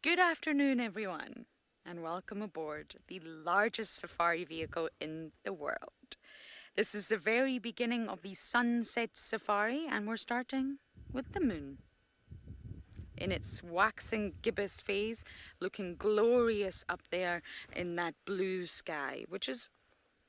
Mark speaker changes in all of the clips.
Speaker 1: Good afternoon, everyone, and welcome aboard the largest safari vehicle in the world. This is the very beginning of the sunset safari, and we're starting with the moon. In its waxing gibbous phase, looking glorious up there in that blue sky, which is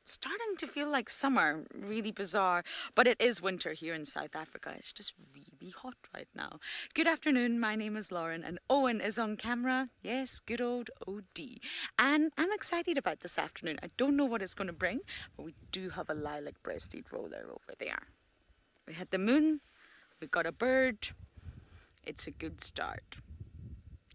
Speaker 1: starting to feel like summer, really bizarre, but it is winter here in South Africa. It's just really hot right now. Good afternoon, my name is Lauren and Owen is on camera. Yes, good old OD. And I'm excited about this afternoon. I don't know what it's going to bring, but we do have a lilac breasted roller over there. We had the moon, we got a bird. It's a good start.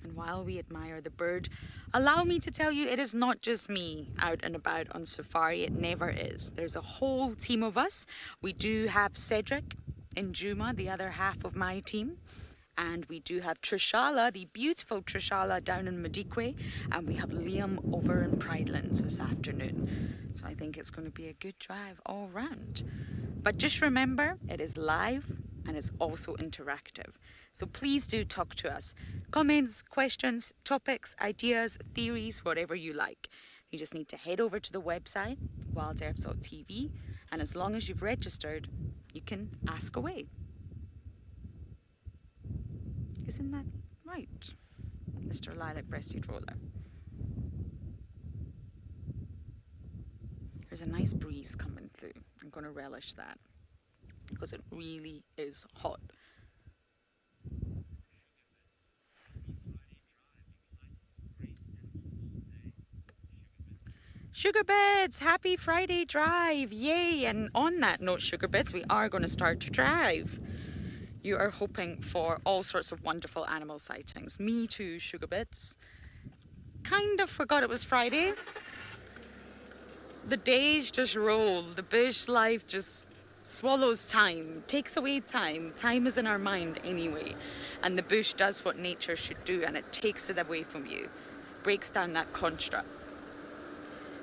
Speaker 1: And while we admire the bird, allow me to tell you it is not just me out and about on safari. It never is. There's a whole team of us. We do have Cedric and Juma, the other half of my team. And we do have Trishala, the beautiful Trishala down in Madikwe. And we have Liam over in Pridelands this afternoon. So I think it's going to be a good drive all round. But just remember, it is live and it's also interactive. So please do talk to us. Comments, questions, topics, ideas, theories, whatever you like. You just need to head over to the website, wildearth.tv, and as long as you've registered, you can ask away. Isn't that right, Mr. Lilac Breasted Roller? There's a nice breeze coming through. I'm going to relish that because it really is hot. Sugar Bits, happy Friday drive, yay! And on that note, Sugar Bits, we are going to start to drive. You are hoping for all sorts of wonderful animal sightings. Me too, Sugar Bits. Kind of forgot it was Friday. The days just roll. The bush life just swallows time, takes away time. Time is in our mind anyway. And the bush does what nature should do, and it takes it away from you. Breaks down that construct.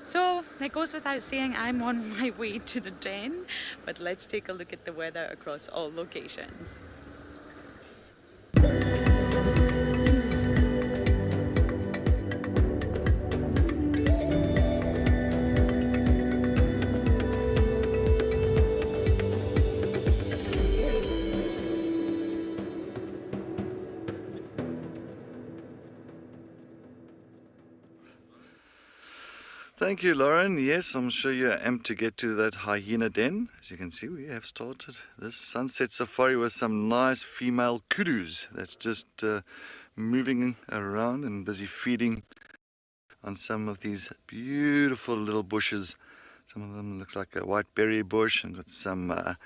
Speaker 1: So it goes without saying I'm on my way to the den, but let's take a look at the weather across all locations.
Speaker 2: Thank you, Lauren. Yes, I'm sure you're amped to get to that hyena den. As you can see, we have started this sunset safari with some nice female kudus that's just moving around and busy feeding on some of these beautiful little bushes. Some of them looks like a white berry bush and got some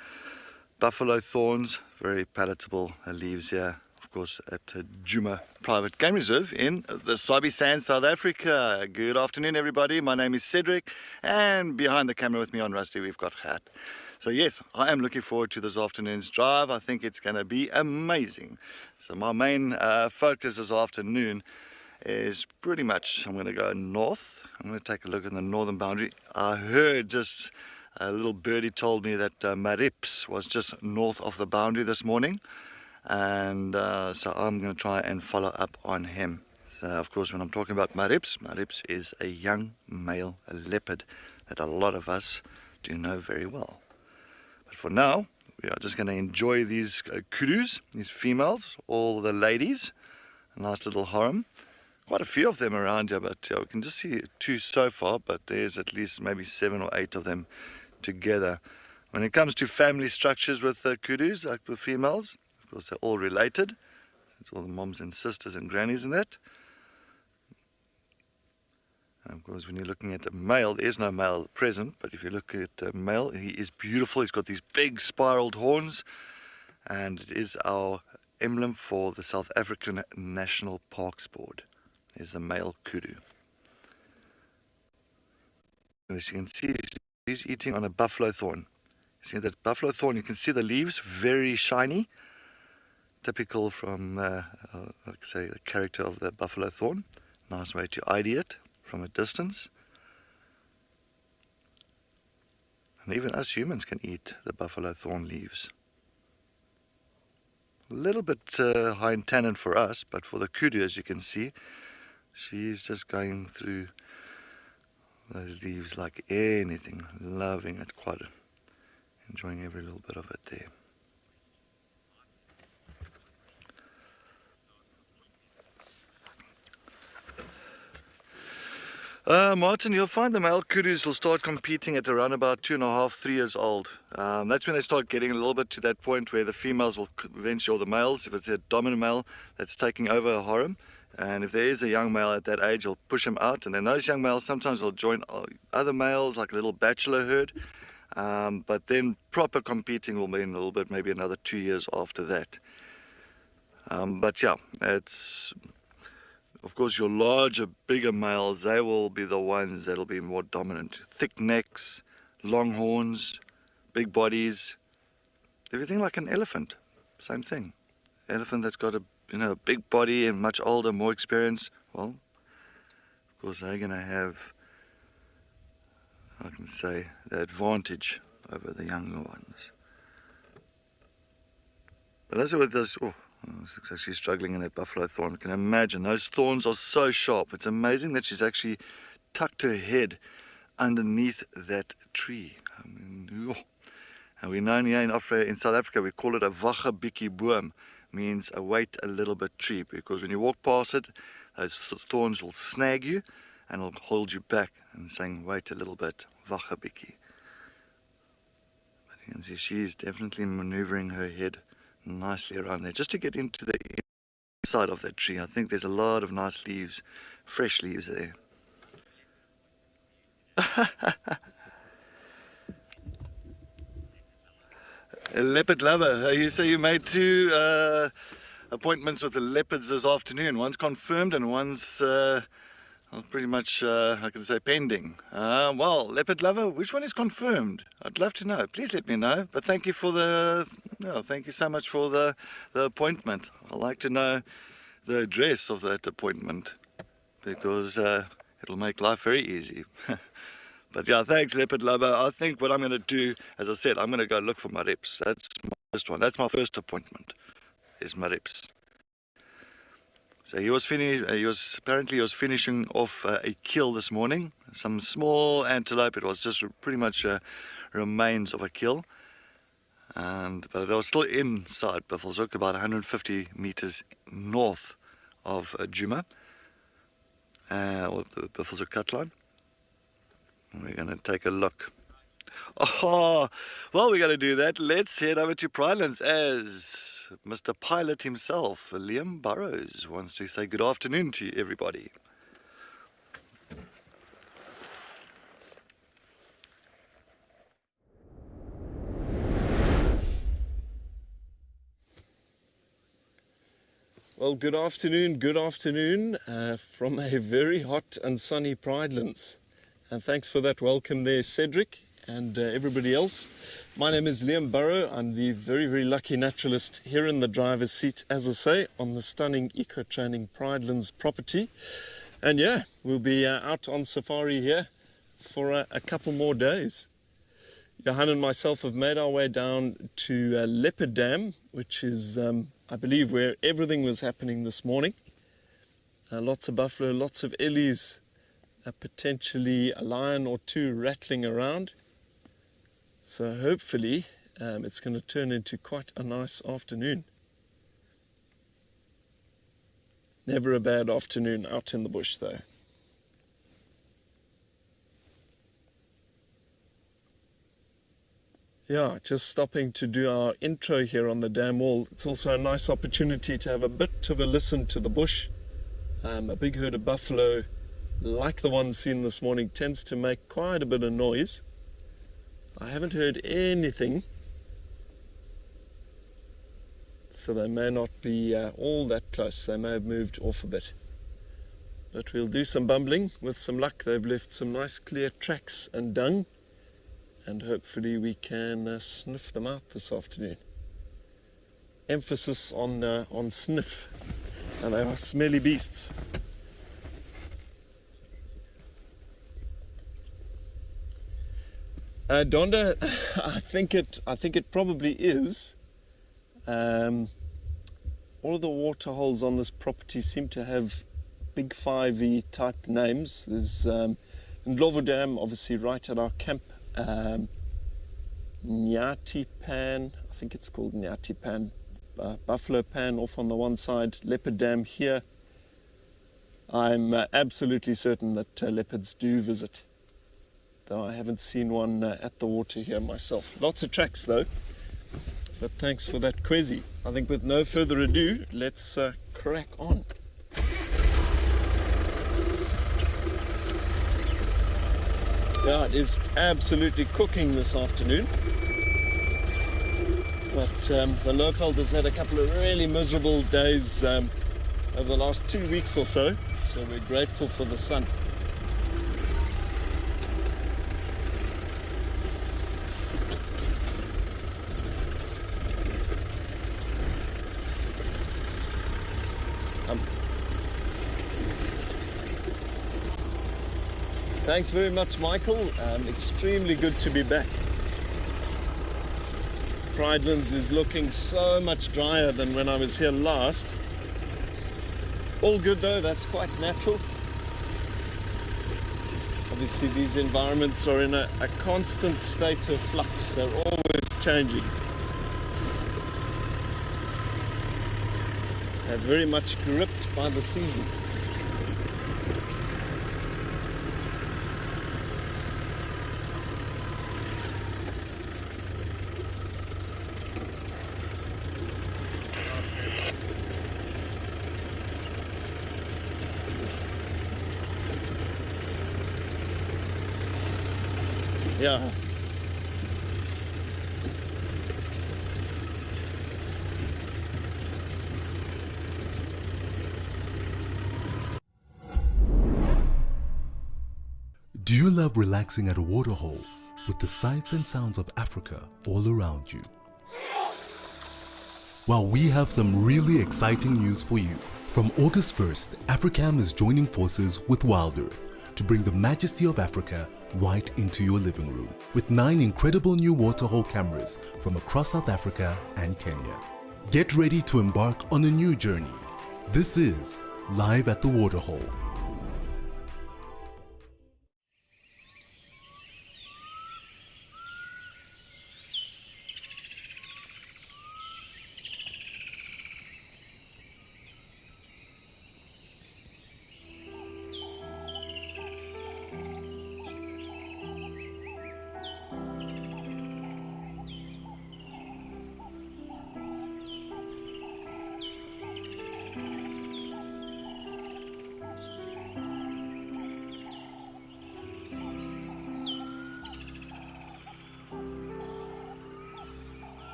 Speaker 2: buffalo thorns, very palatable leaves here. Of course, at Juma Private Game Reserve in the Sabi Sands, South Africa. Good afternoon, everybody. My name is Cedric, and behind the camera with me on Rusty, we've got Hat. So yes, I am looking forward to this afternoon's drive. I think it's going to be amazing. So my main focus this afternoon is pretty much I'm going to go north. I'm going to take a look at the northern boundary. I heard just a little birdie told me that Marips was just north of the boundary this morning. And so I'm going to try and follow up on him. So of course, when I'm talking about Marips is a young male leopard that a lot of us do know very well. But for now, we are just going to enjoy these kudus, these females, all the ladies. A nice little harem. Quite a few of them around here, but we can just see two so far, but there's at least maybe 7 or 8 of them together. When it comes to family structures with kudus, like the females, of course, they're all related. It's all the moms and sisters and grannies and that. And of course, when you're looking at a male, there is no male present, but if you look at a male, he is beautiful. He's got these big spiraled horns, and it is our emblem for the South African National Parks Board. There's the male kudu. As you can see, he's eating on a buffalo thorn. You see that buffalo thorn, you can see the leaves, very shiny. Typical from, like say, the character of the buffalo thorn. Nice way to ID it from a distance. And even us humans can eat the buffalo thorn leaves. A little bit high in tannin for us, but for the kudu, as you can see, she's just going through those leaves like anything, loving it, quite enjoying every little bit of it there. Martin, you'll find the male kudus will start competing at around about 2.5, 3 years old. That's when they start getting a little bit to that point where the females will eventually, or the males, if it's a dominant male that's taking over a harem, and if there is a young male at that age, he'll push him out, and then those young males sometimes will join other males, like a little bachelor herd. But then proper competing will be in a little bit, maybe another 2 years after that. But yeah, it's... Of course, your larger, bigger males, they will be the ones that'll be more dominant. Thick necks, long horns, big bodies, everything like an elephant. Same thing. Elephant that's got a big body and much older, more experience. Well, of course, they're going to have, I can say, the advantage over the younger ones. But as with this, she's actually struggling in that buffalo thorn. I can imagine those thorns are so sharp. It's amazing that she's actually tucked her head underneath that tree. I mean, and we know here in South Africa we call it a wache bietjie boom, means a wait a little bit tree, because when you walk past it, those thorns will snag you and will hold you back, and saying wait a little bit, wache bietjie. But you can see she's definitely maneuvering her head nicely around there, just to get into the inside of that tree. I think there's a lot of nice leaves, fresh leaves there. A leopard lover. You say you made 2 appointments with the leopards this afternoon. One's confirmed and one's pretty much, I can say, pending. Well, leopard lover, which one is confirmed? I'd love to know. Please let me know. But thank you for thank you so much for the appointment. I'd like to know the address of that appointment, because it'll make life very easy. But yeah, thanks, leopard lover. I think what I'm going to do, as I said, I'm going to go look for my reps. That's my first one. That's my first appointment, is my reps. So he was finishing off a kill this morning. Some small antelope. It was just pretty much remains of a kill, but it was still inside Buffelshoek, about 150 meters north of Djuma, or the Buffelshoek cut line. And we're going to take a look. Oh, well, we're going to do that. Let's head over to Pridelands as Mr. Pilot himself, Liam Burrows, wants to say good afternoon to everybody.
Speaker 3: Well, good afternoon from a very hot and sunny Pridelands. And thanks for that welcome there, Cedric, and everybody else. My name is Liam Burrow. I'm the very, very lucky naturalist here in the driver's seat, as I say, on the stunning eco-training Pridelands property. And yeah, we'll be out on safari here for a couple more days. Johan and myself have made our way down to Leopard Dam, which is, I believe, where everything was happening this morning. Lots of buffalo, lots of ellies, potentially a lion or 2 rattling around. So hopefully it's going to turn into quite a nice afternoon. Never a bad afternoon out in the bush though. Yeah, just stopping to do our intro here on the dam wall. It's also a nice opportunity to have a bit of a listen to the bush. A big herd of buffalo, like the one seen this morning, tends to make quite a bit of noise. I haven't heard anything, so they may not be all that close. They may have moved off a bit. But we'll do some bumbling. With some luck, they've left some nice clear tracks and dung, and hopefully we can sniff them out this afternoon. Emphasis on sniff, and they are smelly beasts. Donda, I think it probably is. all of the water holes on this property seem to have big 5E type names. There's Ndlovu Dam, obviously right at our camp. Nyati Pan, I think it's called Nyati Pan. Buffalo Pan off on the one side. Leopard Dam here. I'm absolutely certain that leopards do visit, though I haven't seen one at the water here myself. Lots of tracks though, but thanks for that quizzy. I think with no further ado, let's crack on. Yeah, it is absolutely cooking this afternoon, but the Lowvelders had a couple of really miserable days over the last 2 weeks or so, so we're grateful for the sun. Thanks very much, Michael. Extremely good to be back. Pridelands is looking so much drier than when I was here last. All good though, that's quite natural. Obviously these environments are in a constant state of flux. They're always changing. They're very much gripped by the seasons. Yeah.
Speaker 4: Do you love relaxing at a waterhole with the sights and sounds of Africa all around you? Well, we have some really exciting news for you. From August 1st, Africam is joining forces with WildEarth to bring the majesty of Africa right into your living room with 9 incredible new waterhole cameras from across South Africa and Kenya. Get ready to embark on a new journey. This is Live at the Waterhole.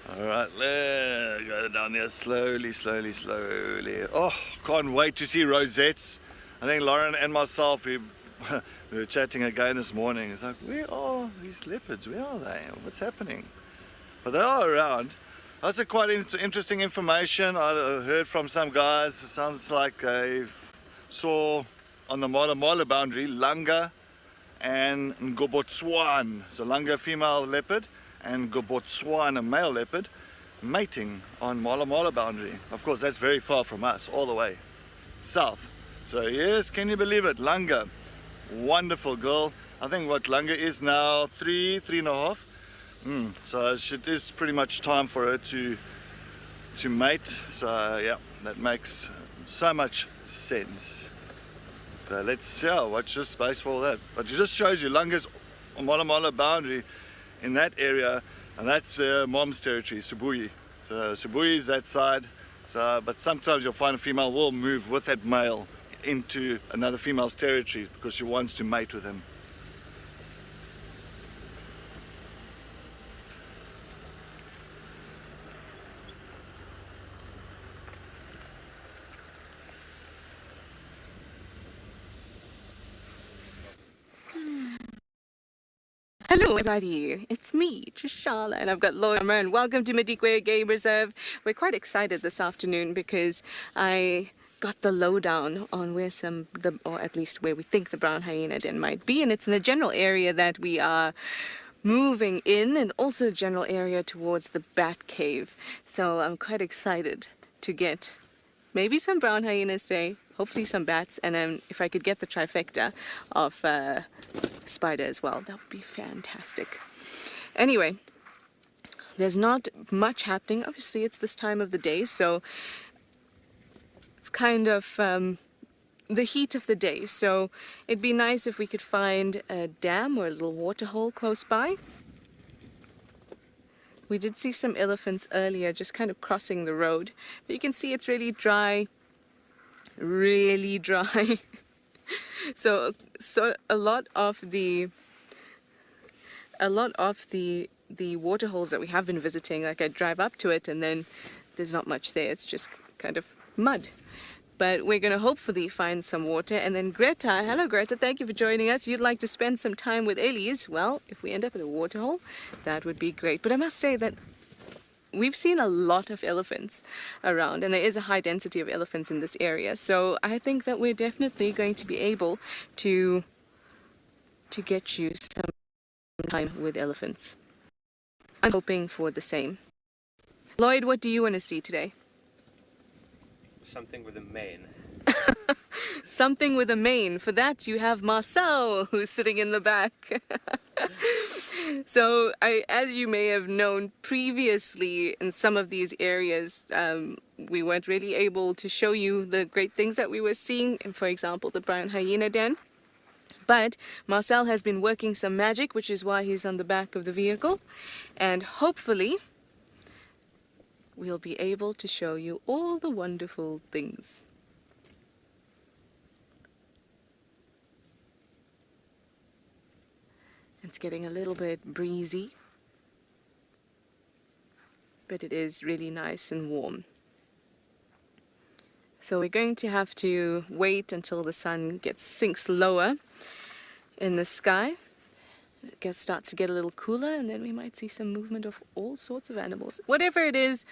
Speaker 2: Alright, let's go down there slowly, slowly, slowly. Oh, can't wait to see rosettes. I think Lauren and myself, we were chatting again this morning. It's like, where are these leopards? Where are they? What's happening? But they are around. That's a quite interesting information. I heard from some guys, it sounds like they saw on the Mala Mala boundary, Langa and Ngobotswan. So Langa, female leopard, and Ngobotswan, a male leopard, mating on Mala Mala boundary. Of course, that's very far from us, all the way south. So yes, can you believe it? Langa, wonderful girl. I think what Langa is now, three and a half. So it is pretty much time for her to mate. So yeah, that makes so much sense. So let's watch this space for all that. But it just shows you Langa's on Mala Mala boundary in that area, and that's mom's territory, Sibuyi. So Sibuyi is that side. So, but sometimes you'll find a female will move with that male into another female's territory because she wants to mate with him.
Speaker 5: Hello everybody, it's me, Trishala, and I've got Lauren, and welcome to Madikwe Game Reserve. We're quite excited this afternoon because I got the lowdown on where or at least where we think the brown hyena den might be, and it's in the general area that we are moving in, and also a general area towards the bat cave. So I'm quite excited to get maybe some brown hyenas today, hopefully some bats, and then if I could get the trifecta of spider as well, that would be fantastic. Anyway, there's not much happening. Obviously, it's this time of the day, so it's kind of the heat of the day. So it'd be nice if we could find a dam or a little water hole close by. We did see some elephants earlier just kind of crossing the road, but you can see it's really dry, really dry. So a lot of the water holes that we have been visiting, like I drive up to it and then there's not much there. It's just kind of mud. But we're going to hopefully find some water. And then Greta, hello Greta, thank you for joining us. You'd like to spend some time with Elise. Well, if we end up at a water hole, that would be great. But I must say that we've seen a lot of elephants around, and there is a high density of elephants in this area. So I think that we're definitely going to be able to get you some time with elephants. I'm hoping for the same. Lloyd, what do you want to see today?
Speaker 6: Something with a mane.
Speaker 5: Something with a mane. For that, you have Marcel, who's sitting in the back. So, as you may have known previously, in some of these areas, we weren't really able to show you the great things that we were seeing, and for example, the brown hyena den. But Marcel has been working some magic, which is why he's on the back of the vehicle, and hopefully we'll be able to show you all the wonderful things. It's getting a little bit breezy, but it is really nice and warm. So we're going to have to wait until the sun sinks lower in the sky. It starts to get a little cooler, and then we might see some movement of all sorts of animals. Whatever it is,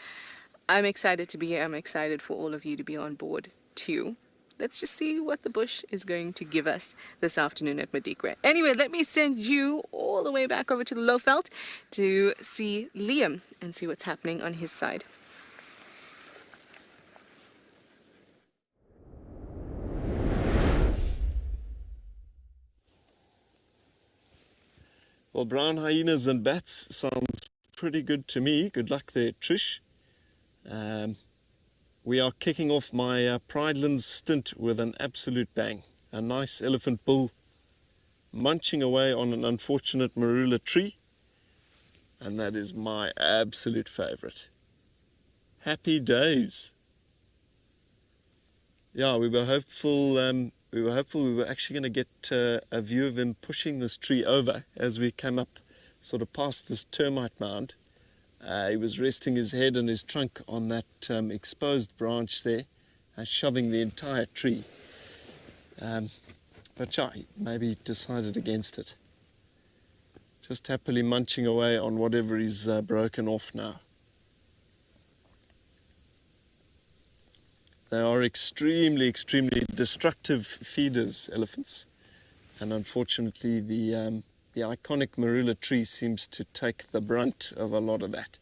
Speaker 5: I'm excited to be here. I'm excited for all of you to be on board too. Let's just see what the bush is going to give us this afternoon at Madikwe. Anyway, let me send you all the way back over to the Lowveld to see Liam and see what's happening on his side.
Speaker 3: Well, brown hyenas and bats sounds pretty good to me. Good luck there, Trish. We are kicking off my Pridelands stint with an absolute bang. A nice elephant bull munching away on an unfortunate marula tree. And that is my absolute favorite. Happy days. Yeah, we were hopeful we were actually going to get a view of him pushing this tree over as we came up sort of past this termite mound. He was resting his head and his trunk on that exposed branch there, shoving the entire tree. But yeah, he maybe decided against it. Just happily munching away on whatever is broken off now. They are extremely, extremely destructive feeders, elephants. And unfortunately, the iconic marula tree seems to take the brunt of a lot of that.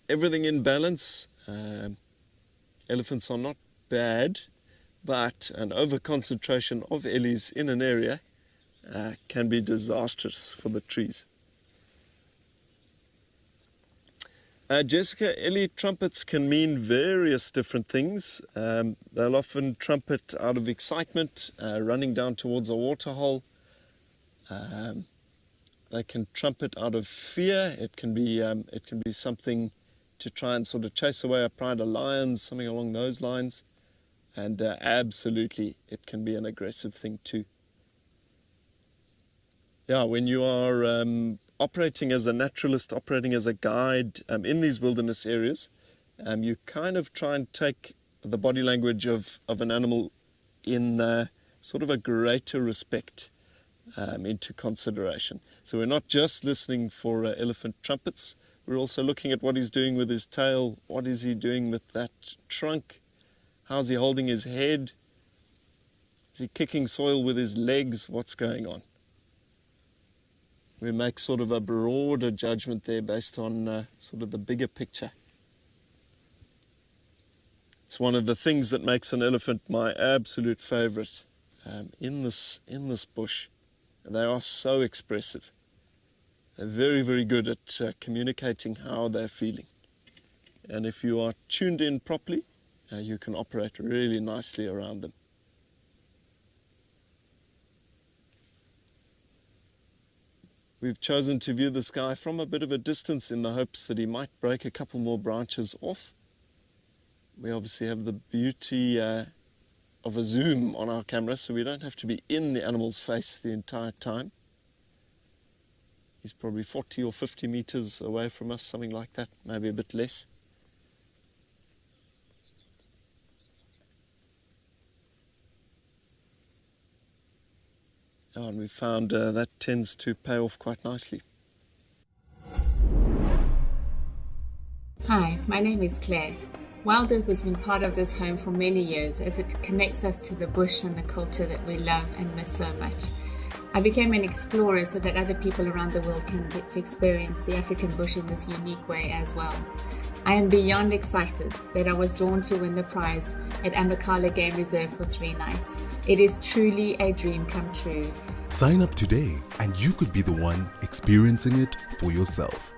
Speaker 3: Everything in balance. Elephants are not bad, but an overconcentration of ellies in an area can be disastrous for the trees. Jessica, ellie trumpets can mean various different things. They'll often trumpet out of excitement, running down towards a waterhole. They can trumpet out of fear. It can be something to try and sort of chase away a pride of lions, something along those lines. And absolutely, it can be an aggressive thing too. Yeah, when you are operating as a naturalist, operating as a guide in these wilderness areas, you kind of try and take the body language of an animal in sort of a greater respect into consideration. So we're not just listening for elephant trumpets, we're also looking at what he's doing with his tail, what is he doing with that trunk, how's he holding his head, is he kicking soil with his legs, what's going on. We make sort of a broader judgment there based on sort of the bigger picture. It's one of the things that makes an elephant my absolute favorite in this bush. They are so expressive. They're very, very good at communicating how they're feeling. And if you are tuned in properly, you can operate really nicely around them. We've chosen to view this guy from a bit of a distance in the hopes that he might break a couple more branches off. We obviously have the beauty of a zoom on our camera, so we don't have to be in the animal's face the entire time. He's probably 40 or 50 meters away from us, something like that, maybe a bit less. Oh, and we found that tends to pay off quite nicely.
Speaker 6: Hi, my name is Claire. WildEarth has been part of this home for many years as it connects us to the bush and the culture that we love and miss so much. I became an explorer so that other people around the world can get to experience the African bush in this unique way as well. I am beyond excited that I was drawn to win the prize at Ambakala Game Reserve for 3 nights. It is truly a dream come true.
Speaker 4: Sign up today and you could be the one experiencing it for yourself.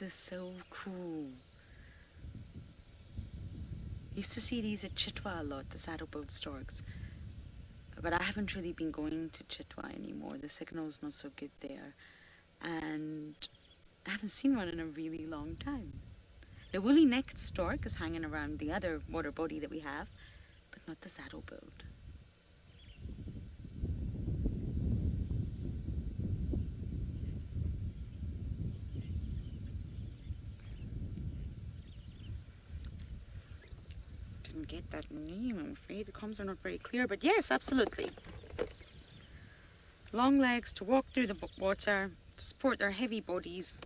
Speaker 1: This is so cool. Used to see these at Chitwa a lot, the saddleboat storks. But I haven't really been going to Chitwa anymore. The signal's not so good there. And I haven't seen one in a really long time. The woolly-necked stork is hanging around the other water body that we have, but not the saddleboat. Didn't get that name, I'm afraid. The comms are not very clear, but yes, absolutely. Long legs to walk through the water, to support their heavy bodies.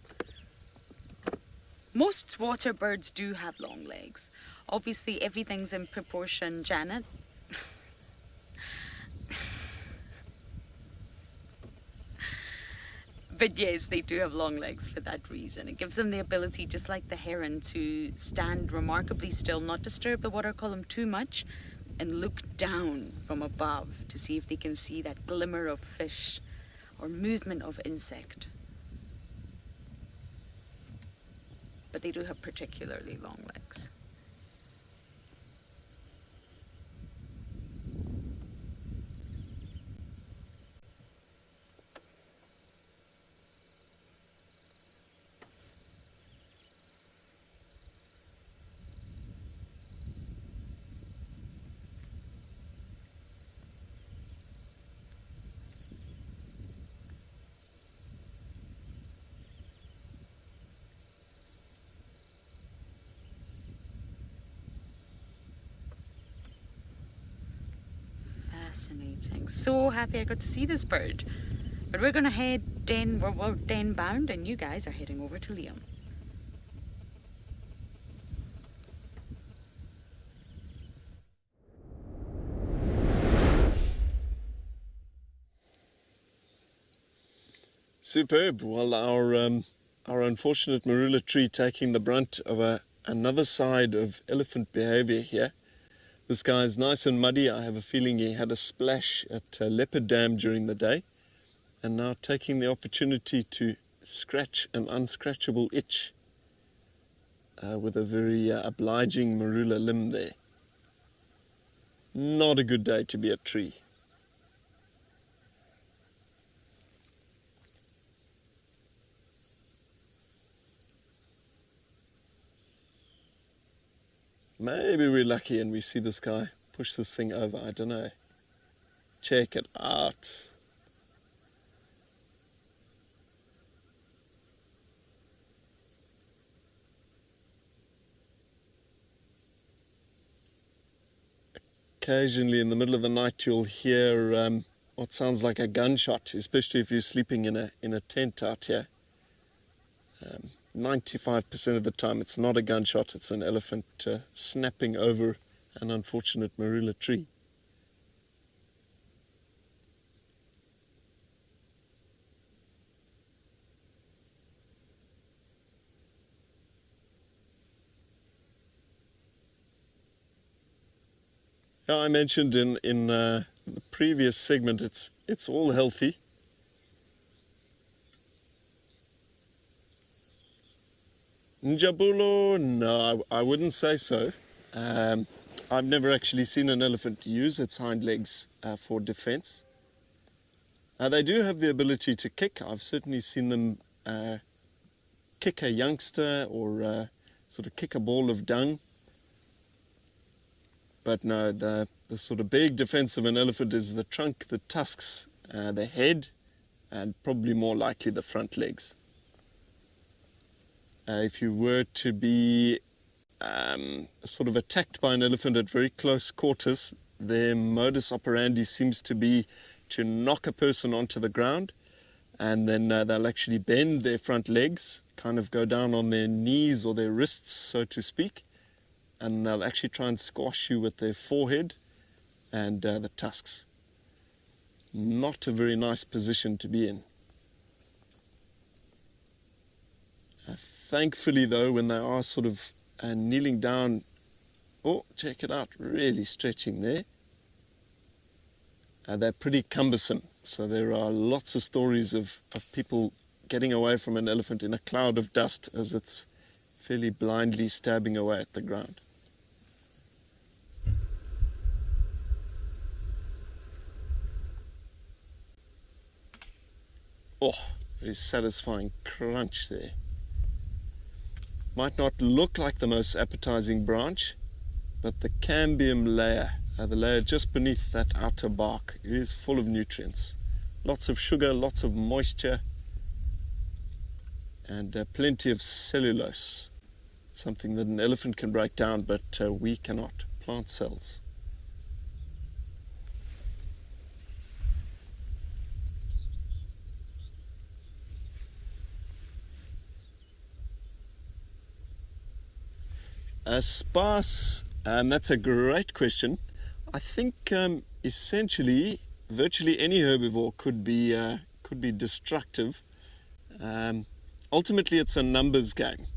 Speaker 1: Most water birds do have long legs. Obviously, everything's in proportion, Janet. But yes, they do have long legs for that reason. It gives them the ability, just like the heron, to stand remarkably still, not disturb the water column too much, and look down from above to see if they can see that glimmer of fish or movement of insect. But they do have particularly long legs. Fascinating. So happy I got to see this bird. But we're going to head den, we're den bound, and you guys are heading over to Liam.
Speaker 3: Superb. Well, our unfortunate marula tree taking the brunt of another side of elephant behavior here. This guy is nice and muddy. I have a feeling he had a splash at Leopard Dam during the day, and now taking the opportunity to scratch an unscratchable itch with a very obliging marula limb there. Not a good day to be a tree. Maybe we're lucky and we see this guy push this thing over. I don't know. Check it out. Occasionally in the middle of the night you'll hear what sounds like a gunshot, especially if you're sleeping in a tent out here. 95% of the time it's not a gunshot, it's an elephant snapping over an unfortunate marula tree. Now, I mentioned in the previous segment it's all healthy. Njabulo? No, I wouldn't say so. I've never actually seen an elephant use its hind legs for defense. They do have the ability to kick. I've certainly seen them kick a youngster or sort of kick a ball of dung. But no, the sort of big defense of an elephant is the trunk, the tusks, the head, and probably more likely the front legs. If you were to be sort of attacked by an elephant at very close quarters, their modus operandi seems to be to knock a person onto the ground, and then they'll actually bend their front legs, kind of go down on their knees or their wrists, so to speak, and they'll actually try and squash you with their forehead and the tusks. Not a very nice position to be in. Thankfully, though, when they are sort of kneeling down, oh, check it out, really stretching there, they're pretty cumbersome. So there are lots of stories of people getting away from an elephant in a cloud of dust as it's fairly blindly stabbing away at the ground. Oh, very satisfying crunch there. Might not look like the most appetizing branch, but the cambium layer, the layer just beneath that outer bark, is full of nutrients. Lots of sugar, lots of moisture, and plenty of cellulose. Something that an elephant can break down, but we cannot. Plant cells. Sparse, that's a great question. I think essentially virtually any herbivore could be destructive. Ultimately, it's a numbers game.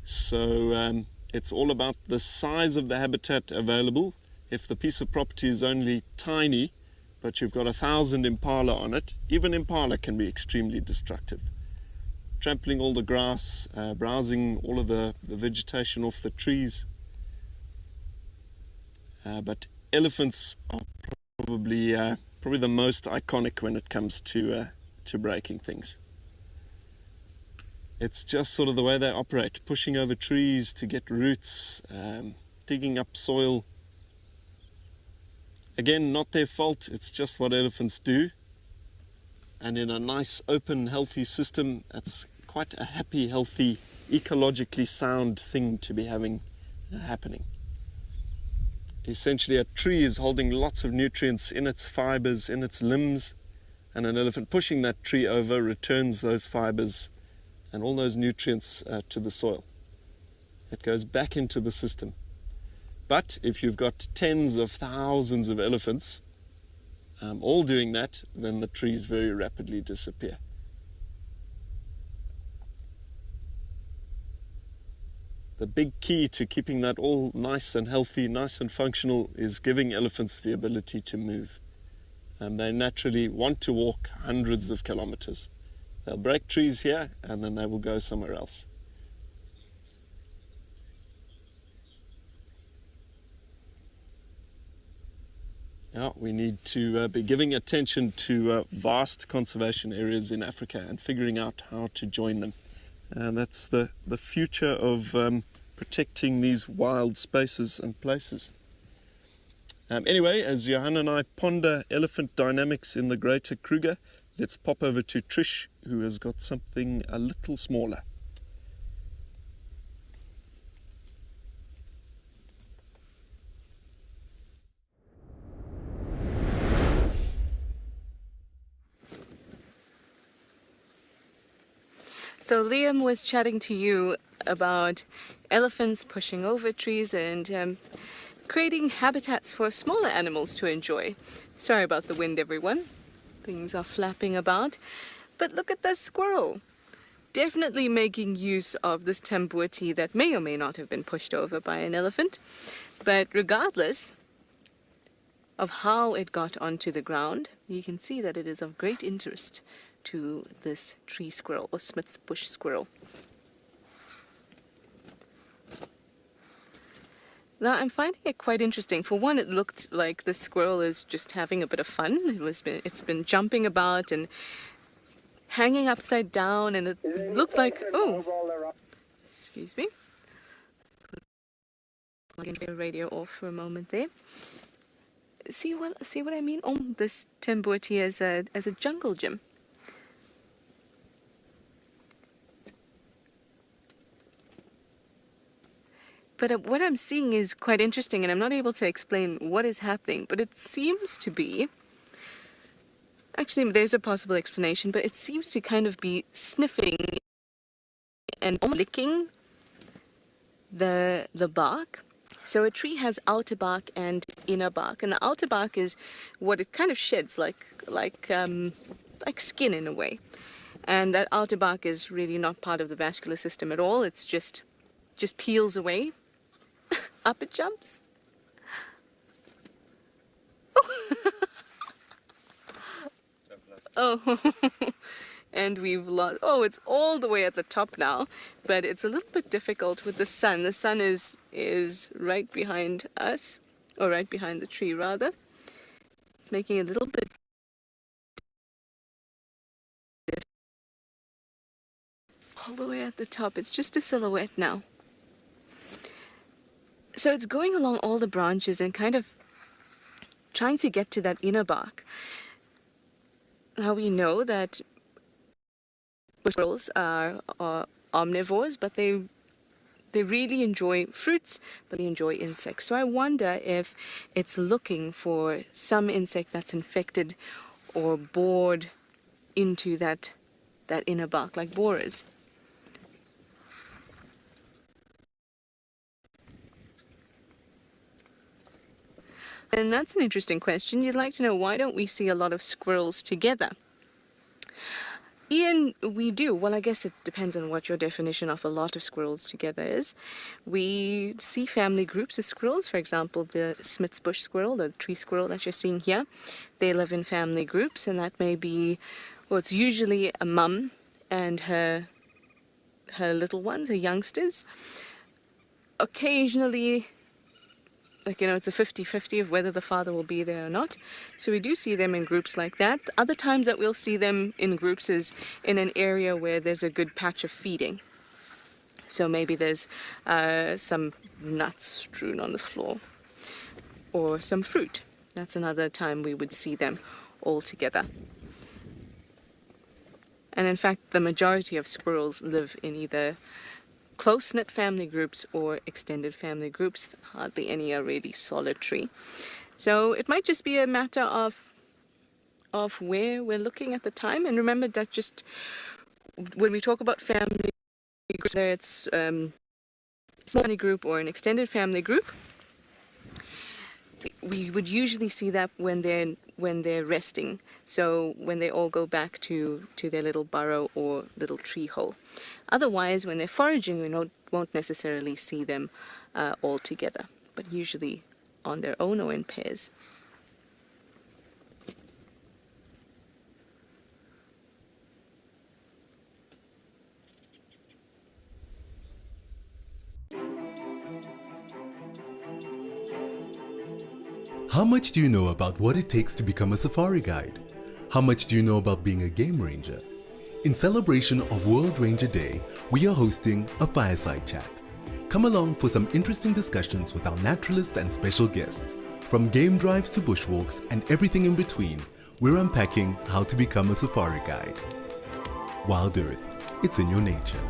Speaker 3: So it's all about the size of the habitat available. If the piece of property is only tiny, but you've got 1,000 impala on it, even impala can be extremely destructive. Trampling all the grass, browsing all of the vegetation off the trees. But elephants are probably the most iconic when it comes to breaking things. It's just sort of the way they operate, pushing over trees to get roots, digging up soil. Again, not their fault, it's just what elephants do. And in a nice, open, healthy system, it's quite a happy, healthy, ecologically sound thing to be having happening. Essentially, a tree is holding lots of nutrients in its fibers, in its limbs, and an elephant pushing that tree over returns those fibers and all those nutrients to the soil. It goes back into the system. But if you've got tens of thousands of elephants all doing that, then the trees very rapidly disappear. The big key to keeping that all nice and healthy, nice and functional, is giving elephants the ability to move. And they naturally want to walk hundreds of kilometers. They'll break trees here and then they will go somewhere else. Now we need to be giving attention to vast conservation areas in Africa and figuring out how to join them. And that's the future of protecting these wild spaces and places. Anyway, as Johan and I ponder elephant dynamics in the greater Kruger, let's pop over to Trish, who has got something a little smaller.
Speaker 5: So Liam was chatting to you about elephants pushing over trees and creating habitats for smaller animals to enjoy. Sorry about the wind, everyone. Things are flapping about. But look at this squirrel. Definitely making use of this tambuati that may or may not have been pushed over by an elephant. But regardless of how it got onto the ground, you can see that it is of great interest to this tree squirrel or Smith's bush squirrel. Now I'm finding it quite interesting. For one, it looked like the squirrel is just having a bit of fun. It's been jumping about and hanging upside down, and it looked like, oh, excuse me. Put the radio off for a moment there. See what I mean? Oh, this tambuati as a jungle gym. But what I'm seeing is quite interesting, and I'm not able to explain what is happening, but it seems to be, actually there's a possible explanation, but it seems to kind of be sniffing and licking the bark. So a tree has outer bark and inner bark, and the outer bark is what it kind of sheds like skin in a way. And that outer bark is really not part of the vascular system at all. It's just peels away. Up it jumps. Oh. and we've lost. Oh, it's all the way at the top now, but it's a little bit difficult with the sun. The sun is right behind us, or right behind the tree rather. It's making it a little bit all the way at the top. It's just a silhouette now. So it's going along all the branches and kind of trying to get to that inner bark. Now we know that bush squirrels are omnivores, but they really enjoy fruits, but they enjoy insects. So I wonder if it's looking for some insect that's infected or bored into that inner bark, like borers. And that's an interesting question. You'd like to know, why don't we see a lot of squirrels together? Ian, we do. Well, I guess it depends on what your definition of a lot of squirrels together is. We see family groups of squirrels. For example, the Smith's bush squirrel, the tree squirrel that you're seeing here. They live in family groups, and that may be, well, it's usually a mum and her little ones, her youngsters. Occasionally, it's a 50-50 of whether the father will be there or not. So we do see them in groups like that. Other times that we'll see them in groups is in an area where there's a good patch of feeding. So maybe there's some nuts strewn on the floor or some fruit. That's another time we would see them all together. And in fact, the majority of squirrels live in either close-knit family groups or extended family groups. Hardly any are really solitary. So it might just be a matter of where we're looking at the time. And remember that just when we talk about family groups, whether it's a family group or an extended family group, we would usually see that when they're resting. So when they all go back to their little burrow or little tree hole. Otherwise, when they're foraging, we won't necessarily see them all together, but usually on their own or in pairs.
Speaker 4: How much do you know about what it takes to become a safari guide? How much do you know about being a game ranger? In celebration of World Ranger Day, we are hosting a fireside chat. Come along for some interesting discussions with our naturalists and special guests. From game drives to bushwalks and everything in between, we're unpacking how to become a safari guide. WildEarth, it's in your nature.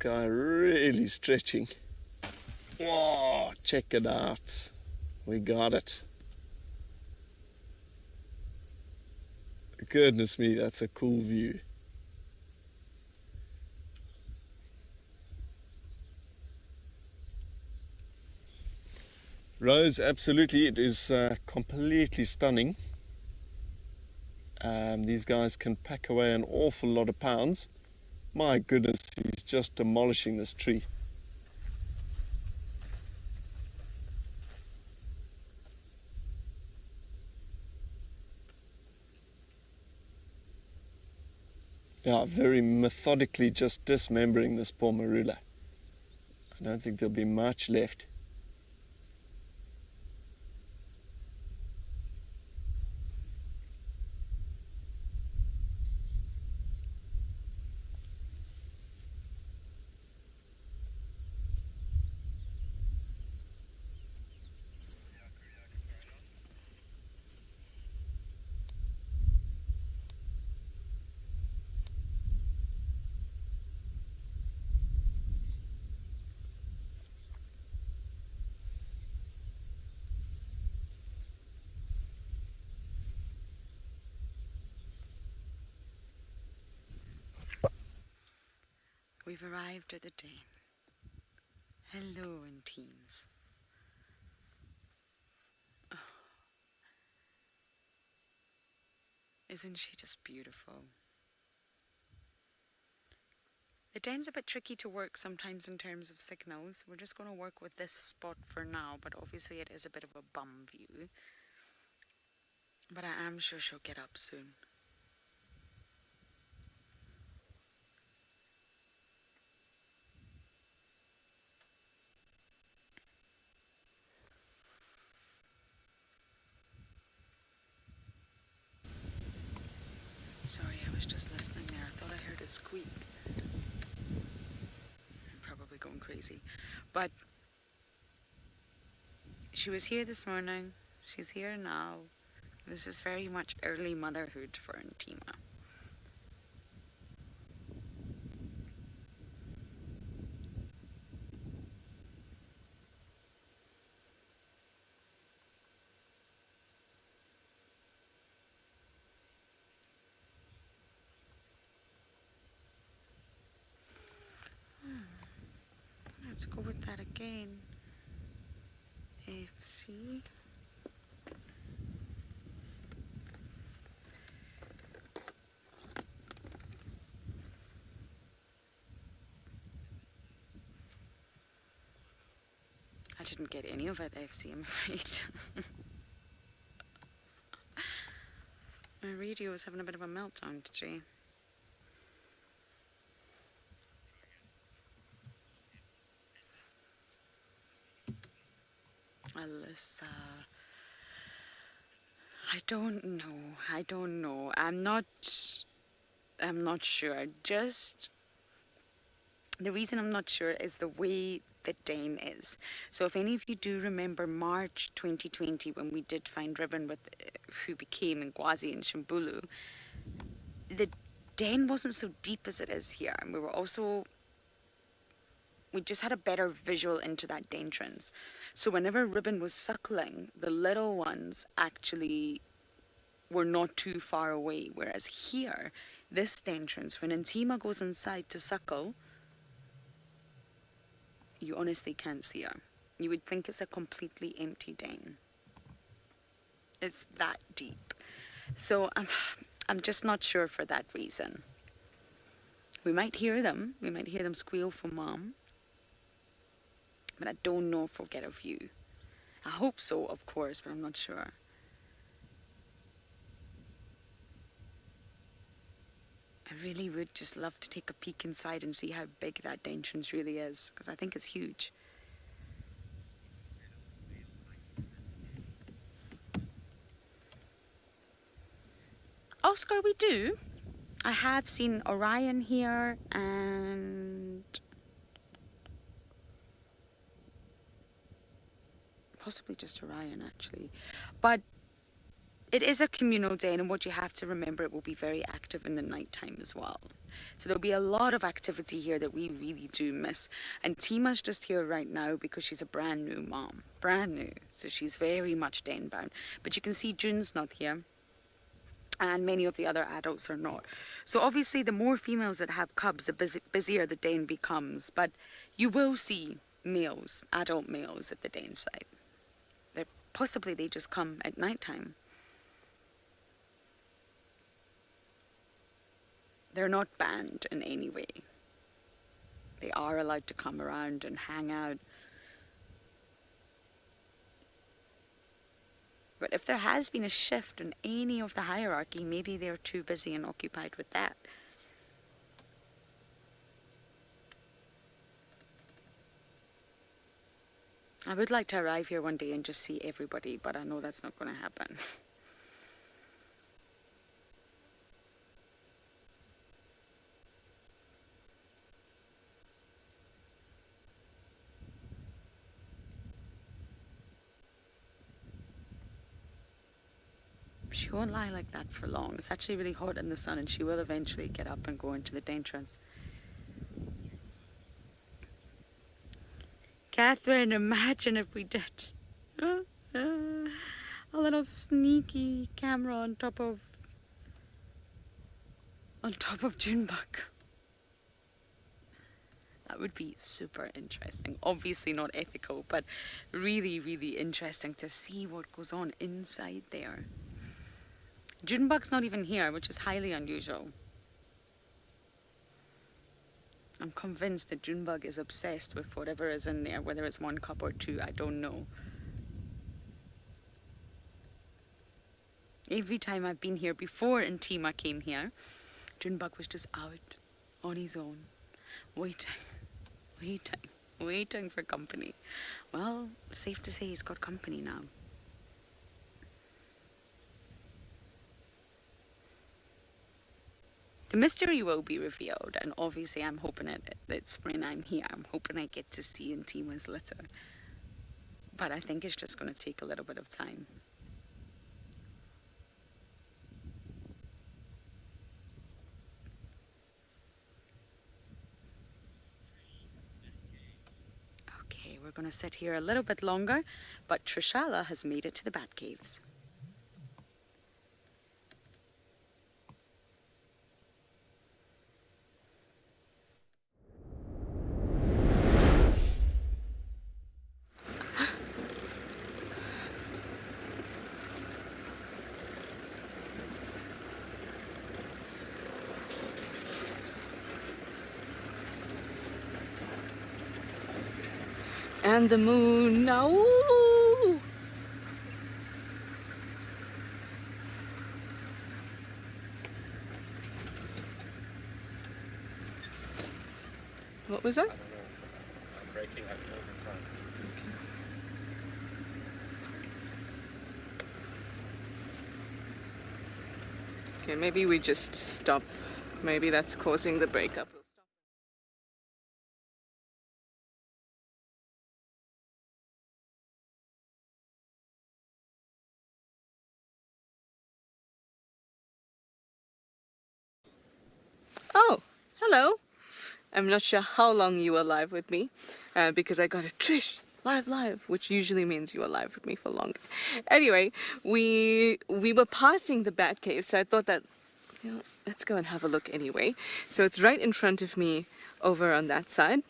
Speaker 3: guy really stretching. Whoa, check it out. We got it. Goodness me, that's a cool view. Rose, absolutely, it is completely stunning. These guys can pack away an awful lot of pounds. My goodness, he's just demolishing this tree. Yeah, very methodically just dismembering this poor marula. I don't think there'll be much left.
Speaker 1: We've arrived at the den. Hello in teams. Oh, isn't she just beautiful? The den's a bit tricky to work sometimes in terms of signals. We're just going to work with this spot for now, but obviously it is a bit of a bum view. But I am sure she'll get up soon. Sorry, I was just listening there. I thought I heard a squeak. I'm probably going crazy. But she was here this morning. She's here now. This is very much early motherhood for Ntima. Let's go with that again. FC. I didn't get any of it, FC, I'm afraid. My radio was having a bit of a meltdown today. Alyssa. I don't know. I'm not sure. Just the reason I'm not sure is the way the Dane is. So if any of you do remember March 2020 when we did find ribbon with who became Ngwazi and Shimbulu, the den wasn't so deep as it is here, and we just had a better visual into that entrance. So whenever ribbon was suckling, the little ones actually were not too far away, whereas here, this entrance, when Ntima goes inside to suckle, you honestly can't see her. You would think it's a completely empty den. It's that deep. So I'm just not sure for that reason. We might hear them. We might hear them squeal for mom. But I don't know if we'll get a view. I hope so, of course, but I'm not sure. I really would just love to take a peek inside and see how big that entrance really is, because I think it's huge. Oscar, we do. I have seen Orion here and possibly just Orion actually. But it is a communal den, and what you have to remember, it will be very active in the nighttime as well. So there'll be a lot of activity here that we really do miss. And Tima's just here right now because she's a brand new mom. Brand new. So she's very much den bound. But you can see June's not here. And many of the other adults are not. So obviously the more females that have cubs, the busier the den becomes. But you will see males, adult males at the den site. Possibly they just come at nighttime. They're not banned in any way. They are allowed to come around and hang out. But if there has been a shift in any of the hierarchy, maybe they're too busy and occupied with that. I would like to arrive here one day and just see everybody, but I know that's not going to happen. She won't lie like that for long. It's actually really hot in the sun, and she will eventually get up and go into the entrance. Catherine, imagine if we did a little sneaky camera on top of Junebug. That would be super interesting. Obviously not ethical, but really, really interesting to see what goes on inside there. Junebug's not even here, which is highly unusual. I'm convinced that Junebug is obsessed with whatever is in there, whether it's one cup or two, I don't know. Every time I've been here before and Tima came here, Junebug was just out on his own, waiting for company. Well, safe to say he's got company now. The mystery will be revealed, and obviously I'm hoping it's when I'm here. I'm hoping I get to see Tima's litter. But I think it's just going to take a little bit of time. Okay, we're going to sit here a little bit longer, but Trishala has made it to the bat caves.
Speaker 5: And the moon now. Ooh. What was that?
Speaker 3: I don't know. I'm breaking up all the time.
Speaker 5: Okay, maybe we just stop. Maybe that's causing the breakup. We'll stop. Oh, hello. I'm not sure how long you were live with me, because I got a Trish live, which usually means you were live with me for longer. Anyway, we were passing the bat cave, so I thought that, you know, let's go and have a look anyway. So it's right in front of me over on that side.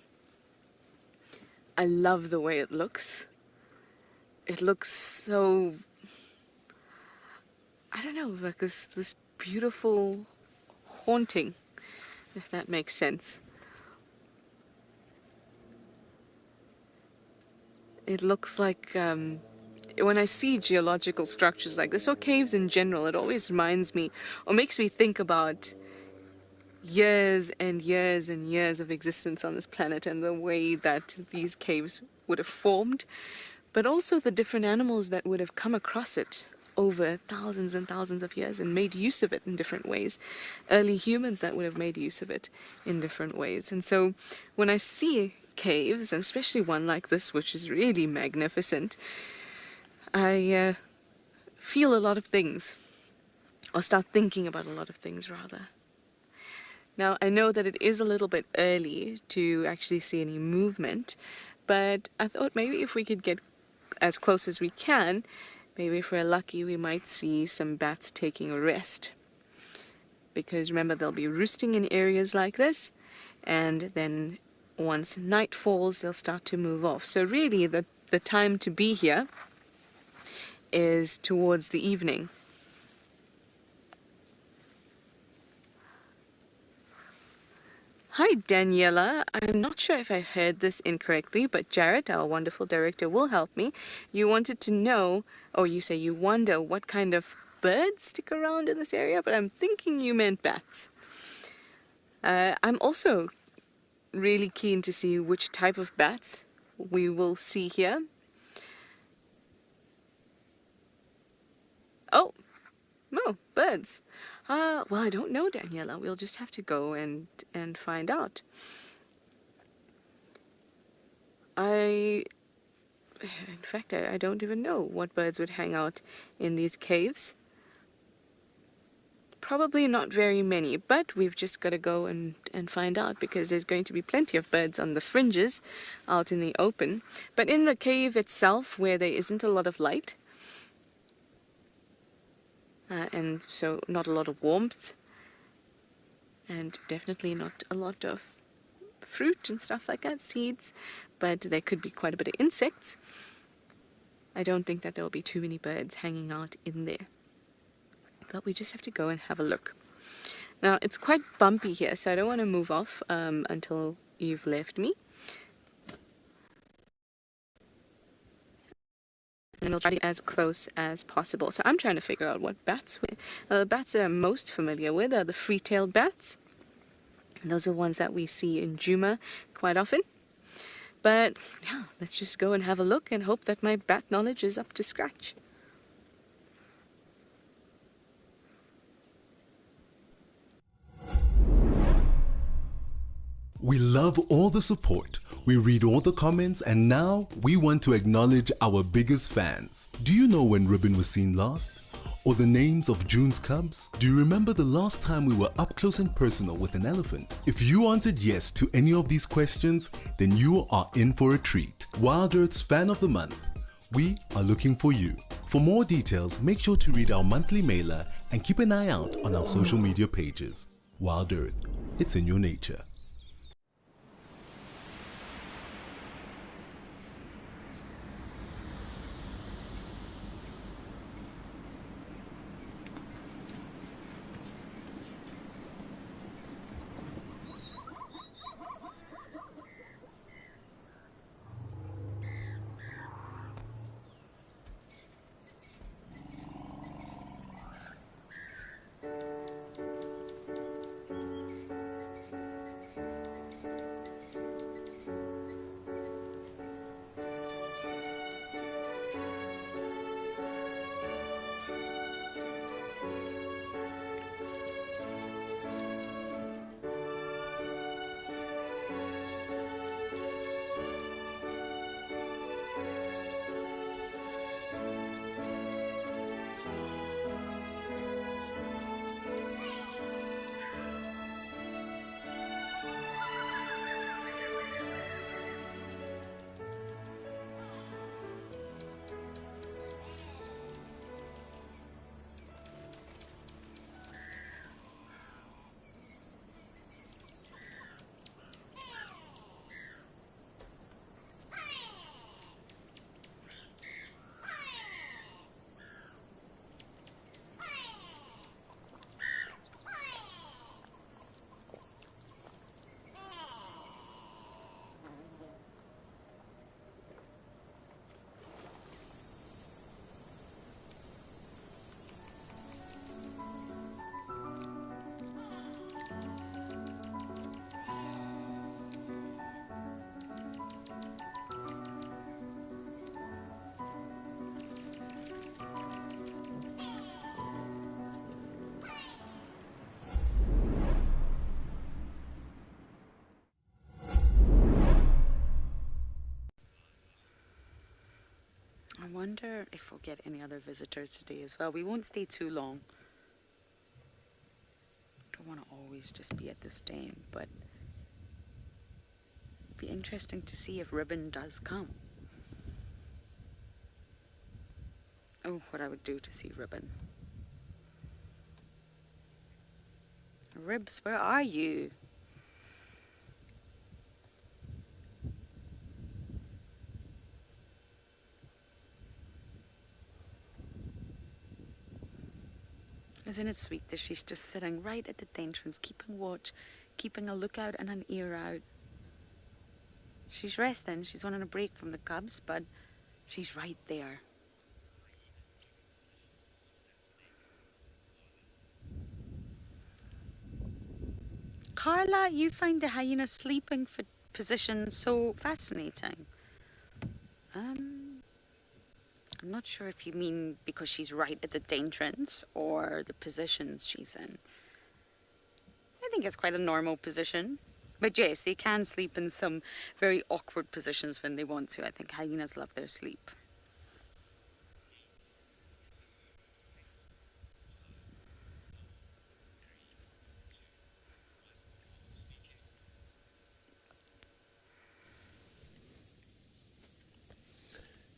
Speaker 5: I love the way it looks. It looks so, I don't know, like this beautiful haunting, if that makes sense. It looks like, when I see geological structures like this, or caves in general, it always reminds me, or makes me think about years and years and years of existence on this planet and the way that these caves would have formed, but also the different animals that would have come across it over thousands and thousands of years and made use of it in different ways. Early humans that would have made use of it in different ways. And so when I see caves, and especially one like this, which is really magnificent, I feel a lot of things, or start thinking about a lot of things rather. Now, I know that it is a little bit early to actually see any movement, but I thought maybe if we could get as close as we can, maybe if we're lucky, we might see some bats taking a rest. Because remember, they'll be roosting in areas like this, and then once night falls, they'll start to move off. So really, the time to be here is towards the evening. Hi, Daniela. I'm not sure if I heard this incorrectly, but Jarrett, our wonderful director, will help me. You wanted to know, or you say you wonder what kind of birds stick around in this area, but I'm thinking you meant bats. I'm also really keen to see which type of bats we will see here. Oh, no, birds. Well, I don't know, Daniela. We'll just have to go and find out. In fact, I don't even know what birds would hang out in these caves. Probably not very many, but we've just got to go and find out, because there's going to be plenty of birds on the fringes out in the open. But in the cave itself, where there isn't a lot of light, and so not a lot of warmth, and definitely not a lot of fruit and stuff like that, seeds, but there could be quite a bit of insects. I don't think that there will be too many birds hanging out in there. But we just have to go and have a look. Now, it's quite bumpy here, so I don't want to move off until you've left me. And we'll try to get as close as possible. So I'm trying to figure out what bats the bats that I'm most familiar with are the free-tailed bats. And those are the ones that we see in Djuma quite often. But yeah, let's just go and have a look and hope that my bat knowledge is up to scratch.
Speaker 4: We love all the support, we read all the comments, and now we want to acknowledge our biggest fans. Do you know when Ribbon was seen last? Or the names of June's cubs? Do you remember the last time we were up close and personal with an elephant? If you answered yes to any of these questions, then you are in for a treat. WildEarth's Fan of the Month. We are looking for you. For more details, make sure to read our monthly mailer and keep an eye out on our social media pages. WildEarth, it's in your nature.
Speaker 1: wonder if we'll get any other visitors today as well. We won't stay too long. Don't want to always just be at this den, but it'd be interesting to see if Ribbon does come. Oh, what I would do to see Ribbon. Ribs, where are you? Isn't it sweet that she's just sitting right at the entrance, keeping watch, keeping a lookout and an ear out. She's resting, she's wanting a break from the cubs, but she's right there. Carla, you find the hyena sleeping position so fascinating. I'm not sure if you mean because she's right at the entrance or the positions she's in. I think it's quite a normal position. But yes, they can sleep in some very awkward positions when they want to. I think hyenas love their sleep.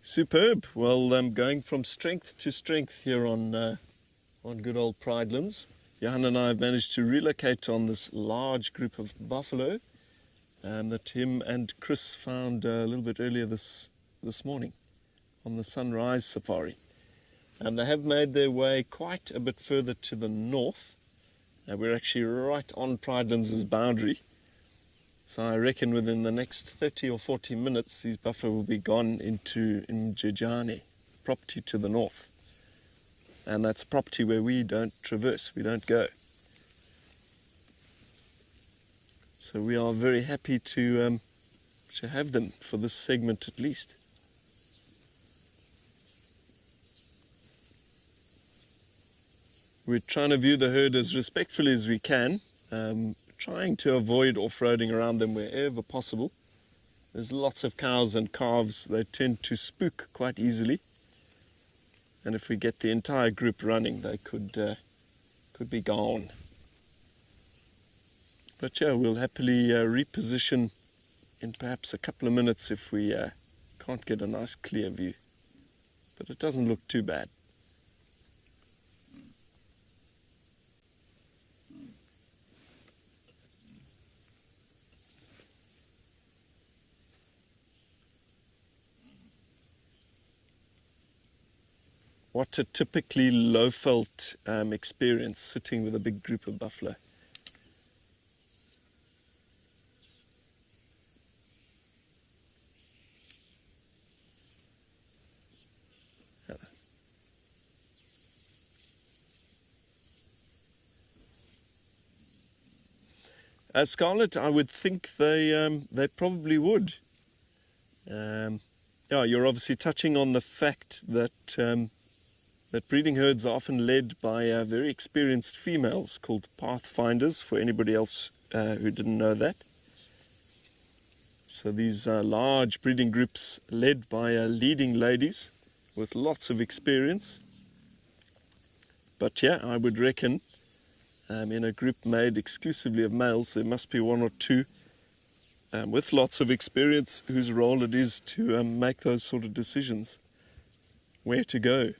Speaker 3: Superb. Well, going from strength to strength here on good old Pridelands. Johan and I have managed to relocate on this large group of buffalo that him and Chris found a little bit earlier this morning on the sunrise safari. And they have made their way quite a bit further to the north. We're actually right on Pridelands' boundary. So I reckon within the next 30 or 40 minutes, these buffalo will be gone into Njijane, property to the north. And that's property where we don't traverse, we don't go. So we are very happy to have them for this segment at least. We're trying to view the herd as respectfully as we can. Trying to avoid off-roading around them wherever possible. There's lots of cows and calves. They tend to spook quite easily. And if we get the entire group running, they could be gone. But yeah, we'll happily reposition in perhaps a couple of minutes if we can't get a nice clear view. But it doesn't look too bad. What a typically low-felt experience sitting with a big group of buffalo. Scarlett, I would think they probably would. Yeah, you're obviously touching on the fact that that breeding herds are often led by very experienced females called pathfinders, for anybody else who didn't know that. So these are large breeding groups led by leading ladies with lots of experience. But yeah, I would reckon in a group made exclusively of males, there must be one or two with lots of experience whose role it is to make those sort of decisions, where to go.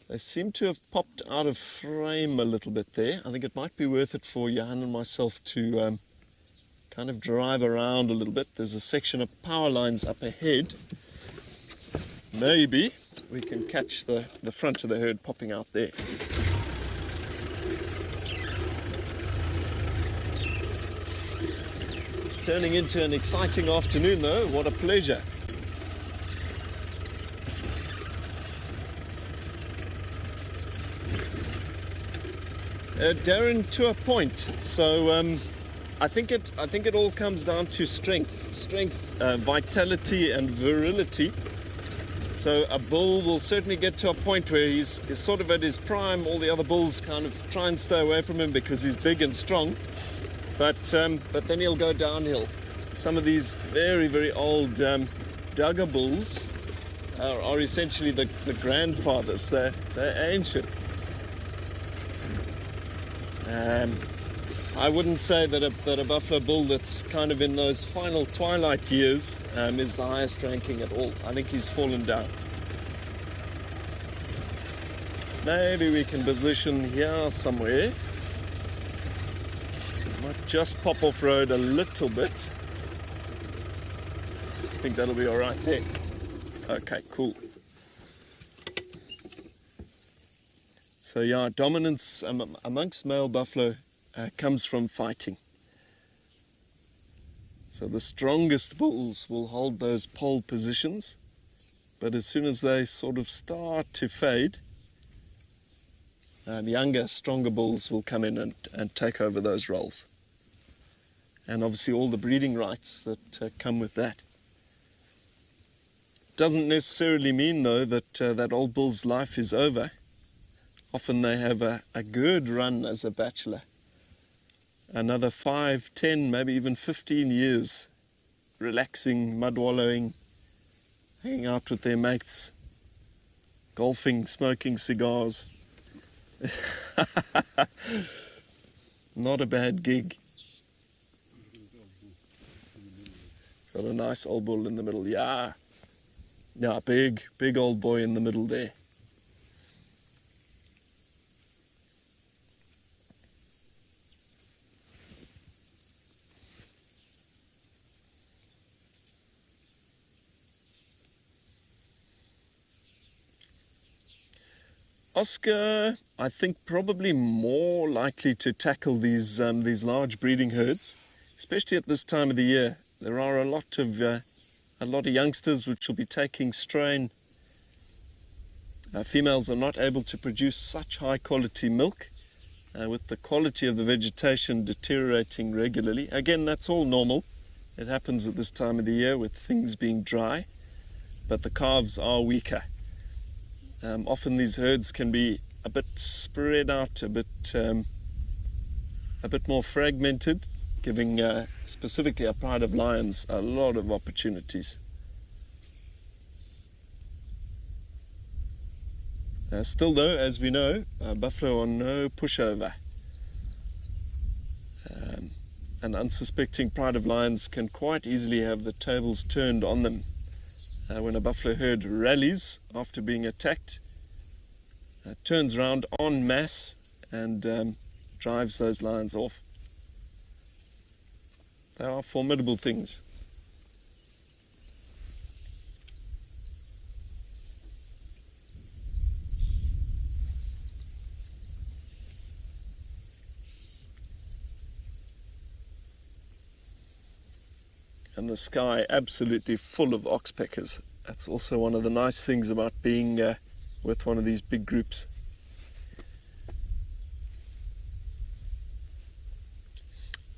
Speaker 3: They seem to have popped out of frame a little bit there. I think it might be worth it for Johan and myself to kind of drive around a little bit. There's a section of power lines up ahead. Maybe we can catch the front of the herd popping out there. It's turning into an exciting afternoon though. What a pleasure. Darren, to a point. So I think it all comes down to strength, vitality, and virility. So a bull will certainly get to a point where he's sort of at his prime. All the other bulls kind of try and stay away from him because he's big and strong. But then he'll go downhill. some of these very, very old Duggar bulls are essentially the grandfathers. They're ancient. I wouldn't say that a buffalo bull that's kind of in those final twilight years is the highest ranking at all. I think he's fallen down. Maybe we can position here somewhere. Might just pop off road a little bit. I think that'll be all right there. Okay, cool. So yeah, dominance amongst male buffalo comes from fighting. So the strongest bulls will hold those pole positions, but as soon as they sort of start to fade, younger, stronger bulls will come in and take over those roles. And obviously all the breeding rights that come with that. Doesn't necessarily mean, though, that that old bull's life is over. Often they have a good run as a bachelor. Another 5, 10, maybe even 15 years relaxing, mud wallowing, hanging out with their mates, golfing, smoking cigars. Not a bad gig. Got a nice old bull in the middle. Yeah, big old boy in the middle there. Oscar, I think, probably more likely to tackle these large breeding herds, especially at this time of the year. There are a lot of youngsters which will be taking strain. Females are not able to produce such high quality milk, with the quality of the vegetation deteriorating regularly. Again, that's all normal. It happens at this time of the year with things being dry, but the calves are weaker. Often these herds can be a bit spread out, a bit more fragmented, giving specifically our pride of lions a lot of opportunities. Still though, as we know, buffalo are no pushover. And unsuspecting pride of lions can quite easily have the tables turned on them. When a buffalo herd rallies after being attacked, turns around en masse and drives those lions off. They are formidable things. And the sky absolutely full of oxpeckers. That's also one of the nice things about being with one of these big groups.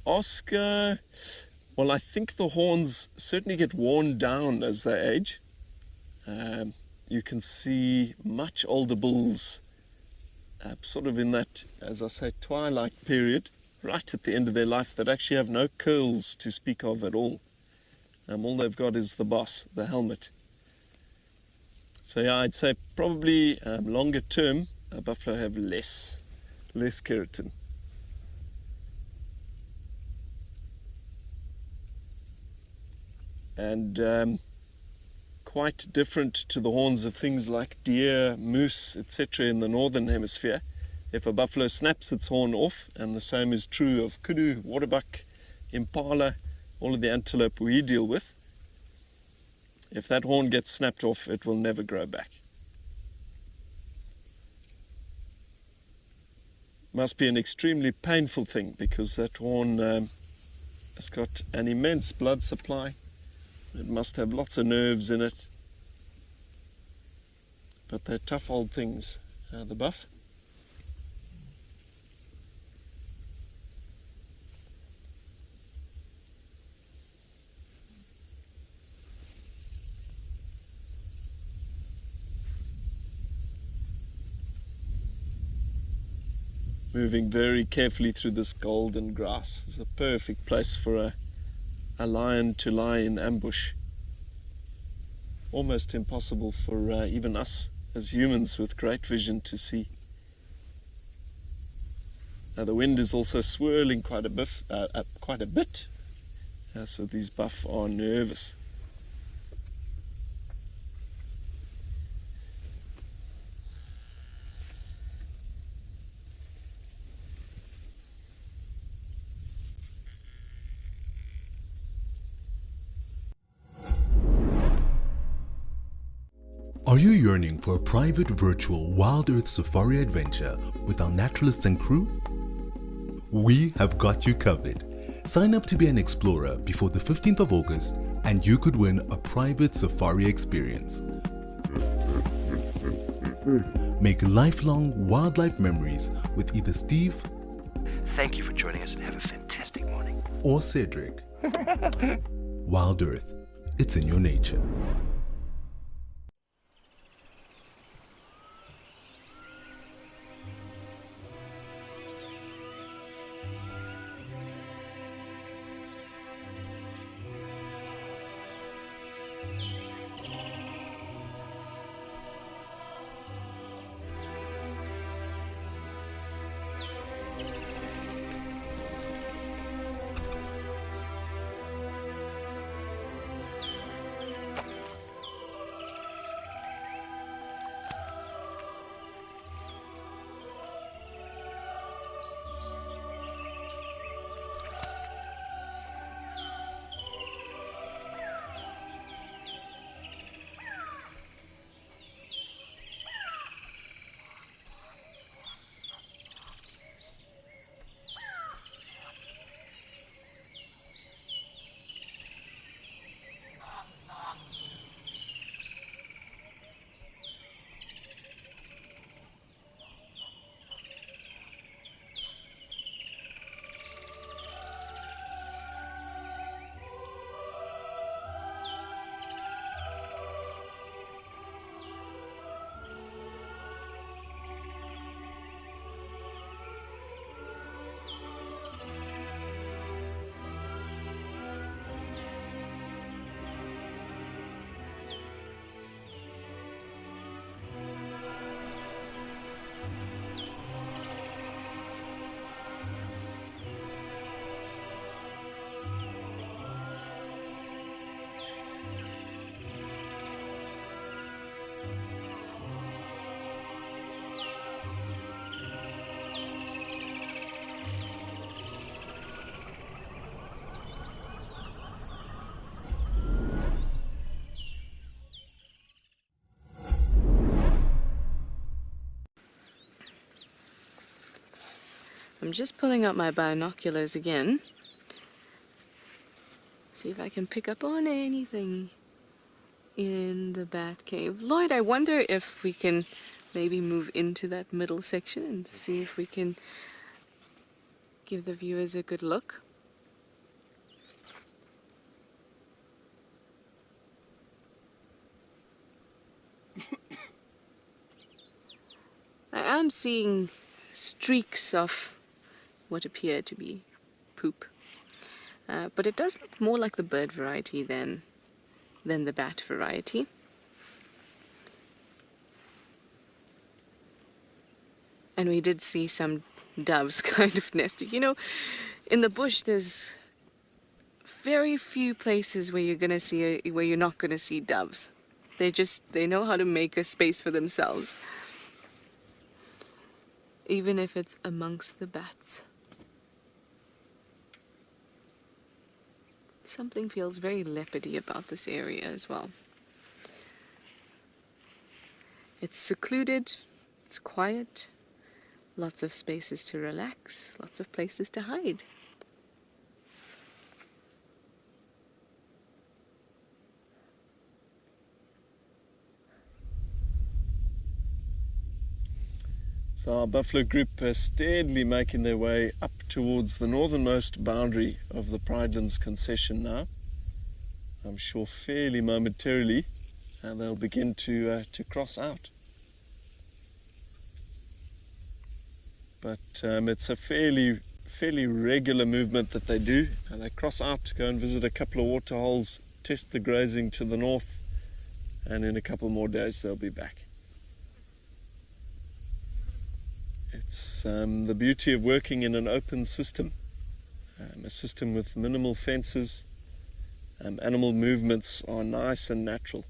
Speaker 3: Oscar, well, I think the horns certainly get worn down as they age. You can see much older bulls sort of in that, as I say, twilight period, right at the end of their life, that actually have no curls to speak of at all. All they've got is the boss, the helmet. So yeah, I'd say probably longer term, buffalo have less keratin. And quite different to the horns of things like deer, moose, etc. in the northern hemisphere. If a buffalo snaps its horn off, and the same is true of kudu, waterbuck, impala, all of the antelope we deal with, if that horn gets snapped off, it will never grow back. Must be an extremely painful thing, because that horn has got an immense blood supply. It must have lots of nerves in it. But they're tough old things, the buff. Moving very carefully through this golden grass. It's a perfect place for a lion to lie in ambush. Almost impossible for even us as humans with great vision to see. Now the wind is also swirling quite a bit, so these buff are nervous.
Speaker 4: Are you yearning for a private virtual WildEarth safari adventure with our naturalists and crew? We have got you covered. Sign up to be an explorer before the 15th of August and you could win a private safari experience. Make lifelong wildlife memories with either Steve,
Speaker 7: Thank you for joining us and have a fantastic morning.
Speaker 4: or Cedric. WildEarth, it's in your nature.
Speaker 5: I'm just pulling out my binoculars again. See if I can pick up on anything in the bat cave. Lloyd, I wonder if we can maybe move into that middle section and see if we can give the viewers a good look. I am seeing streaks of what appear to be poop. But it does look more like the bird variety than the bat variety. And we did see some doves kind of nesting. You know, in the bush there's very few places where where you're not gonna see doves. They know how to make a space for themselves. Even if it's amongst the bats. Something feels very leopardy about this area as well. It's secluded, it's quiet, lots of spaces to relax, lots of places to hide.
Speaker 3: So our buffalo group are steadily making their way up towards the northernmost boundary of the Pridelands concession now. I'm sure fairly momentarily, and they'll begin to cross out. But it's a fairly fairly regular movement that they do. And they cross out to go and visit a couple of water holes, test the grazing to the north, and in a couple more days they'll be back. It's the beauty of working in an open system, a system with minimal fences. Animal movements are nice and natural.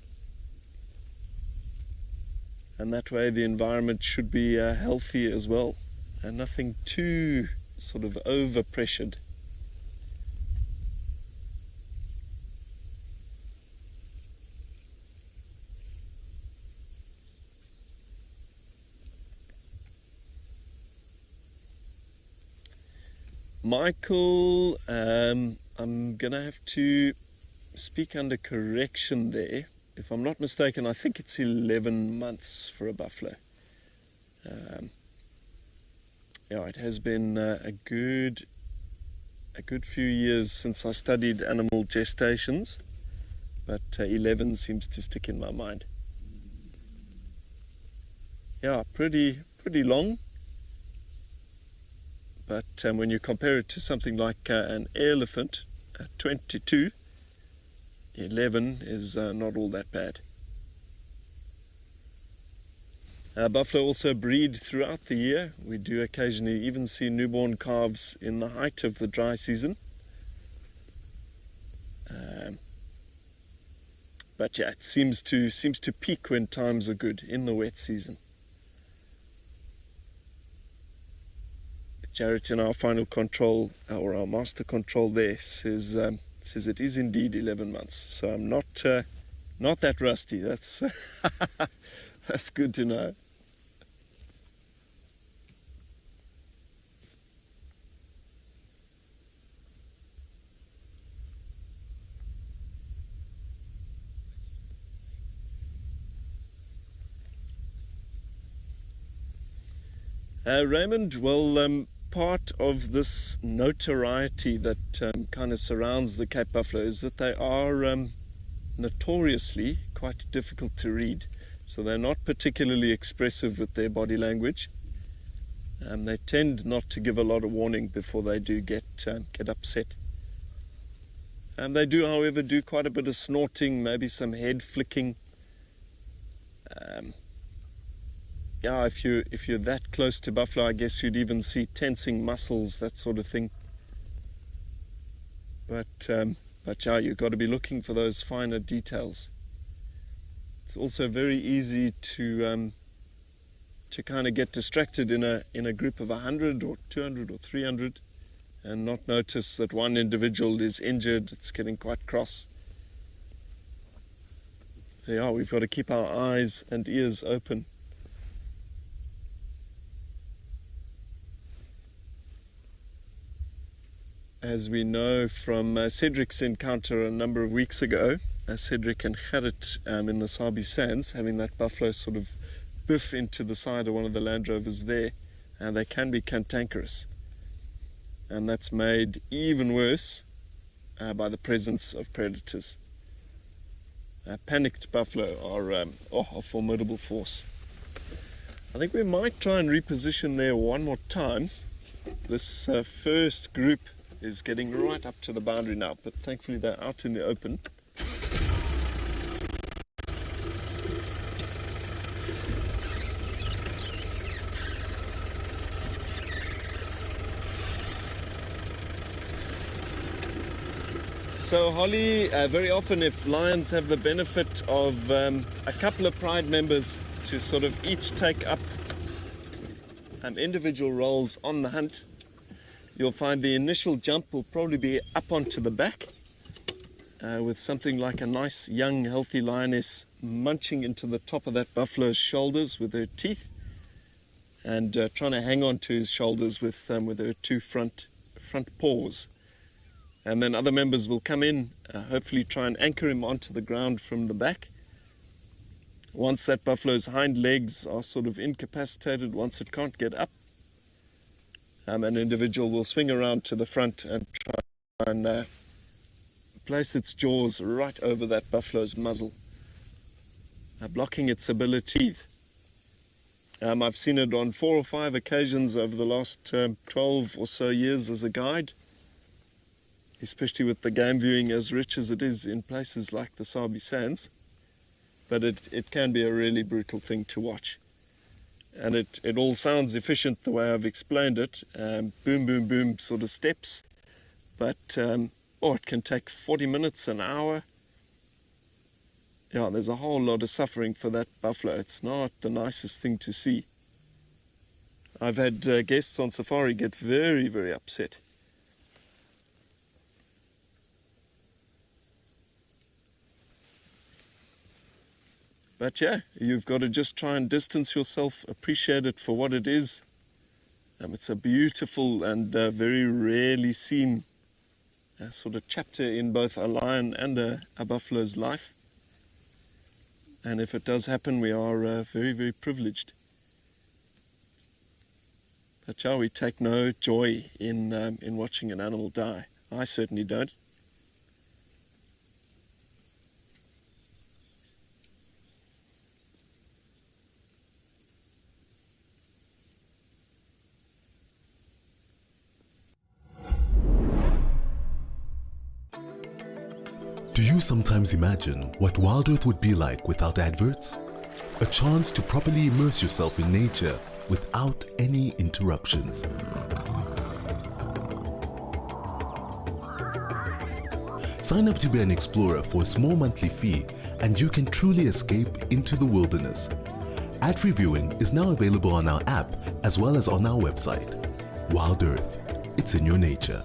Speaker 3: And that way the environment should be healthy as well, and nothing too sort of over-pressured. Michael, I'm going to have to speak under correction there. If I'm not mistaken, I think it's 11 months for a buffalo. Yeah, it has been a good few years since I studied animal gestations, but 11 seems to stick in my mind. Yeah, pretty long. But when you compare it to something like an elephant, 22, 11 is not all that bad. Buffalo also breed throughout the year. We do occasionally even see newborn calves in the height of the dry season. But yeah, it seems to peak when times are good in the wet season. Jarrett in our final control, or our master control there, says it is indeed 11 months. So I'm not that rusty. That's that's good to know. Raymond, well, part of this notoriety that kind of surrounds the Cape Buffalo is that they are notoriously quite difficult to read. So they're not particularly expressive with their body language. They tend not to give a lot of warning before they do get upset. They do, however, do quite a bit of snorting, maybe some head flicking. Yeah, if you're that close to buffalo, I guess you'd even see tensing muscles, that sort of thing. But yeah, you've got to be looking for those finer details. It's also very easy to kind of get distracted in a group of 100 or 200 or 300 and not notice that one individual is injured. It's getting quite cross. So yeah, we've got to keep our eyes and ears open. As we know from Cedric's encounter a number of weeks ago, Cedric and Gerrit in the Sabi Sands, having that buffalo sort of biff into the side of one of the Land Rovers there, they can be cantankerous. And that's made even worse by the presence of predators. Panicked buffalo are a formidable force. I think we might try and reposition there one more time. This first group is getting right up to the boundary now, but thankfully they're out in the open. So Holly, very often if lions have the benefit of a couple of pride members to sort of each take up individual roles on the hunt, you'll find the initial jump will probably be up onto the back with something like a nice young healthy lioness munching into the top of that buffalo's shoulders with her teeth and trying to hang on to his shoulders with her two front paws. And then other members will come in, hopefully try and anchor him onto the ground from the back. Once that buffalo's hind legs are sort of incapacitated, once it can't get up, an individual will swing around to the front and try and place its jaws right over that buffalo's muzzle, blocking its ability. I've seen it on 4 or 5 occasions over the last 12 or so years as a guide, especially with the game viewing as rich as it is in places like the Sabi Sands. But it can be a really brutal thing to watch. And it all sounds efficient the way I've explained it, boom, boom, boom sort of steps. But it can take 40 minutes, an hour. Yeah, there's a whole lot of suffering for that buffalo. It's not the nicest thing to see. I've had guests on safari get very, very upset. But yeah, you've got to just try and distance yourself, appreciate it for what it is. It's a beautiful and very rarely seen sort of chapter in both a lion and a buffalo's life. And if it does happen, we are very, very privileged. But yeah, we take no joy in watching an animal die. I certainly don't.
Speaker 4: Do you sometimes imagine what WildEarth would be like without adverts? A chance to properly immerse yourself in nature without any interruptions. Sign up to be an explorer for a small monthly fee and you can truly escape into the wilderness. Ad-free viewing is now available on our app as well as on our website. WildEarth, it's in your nature.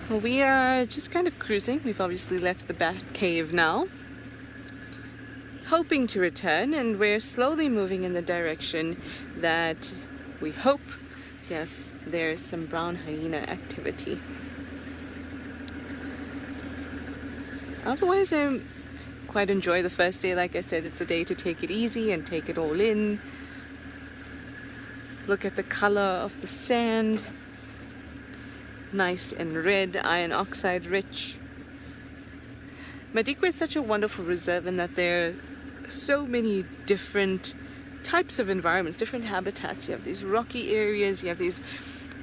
Speaker 5: Well, we are just kind of cruising. We've obviously left the bat cave now, hoping to return, and we're slowly moving in the direction that we hope, yes, there's some brown hyena activity. Otherwise, I quite enjoy the first day. Like I said, it's a day to take it easy and take it all in. Look at the color of the sand. Nice and red, iron oxide rich. Madikwe is such a wonderful reserve in that there are so many different types of environments, different habitats. You have these rocky areas, you have these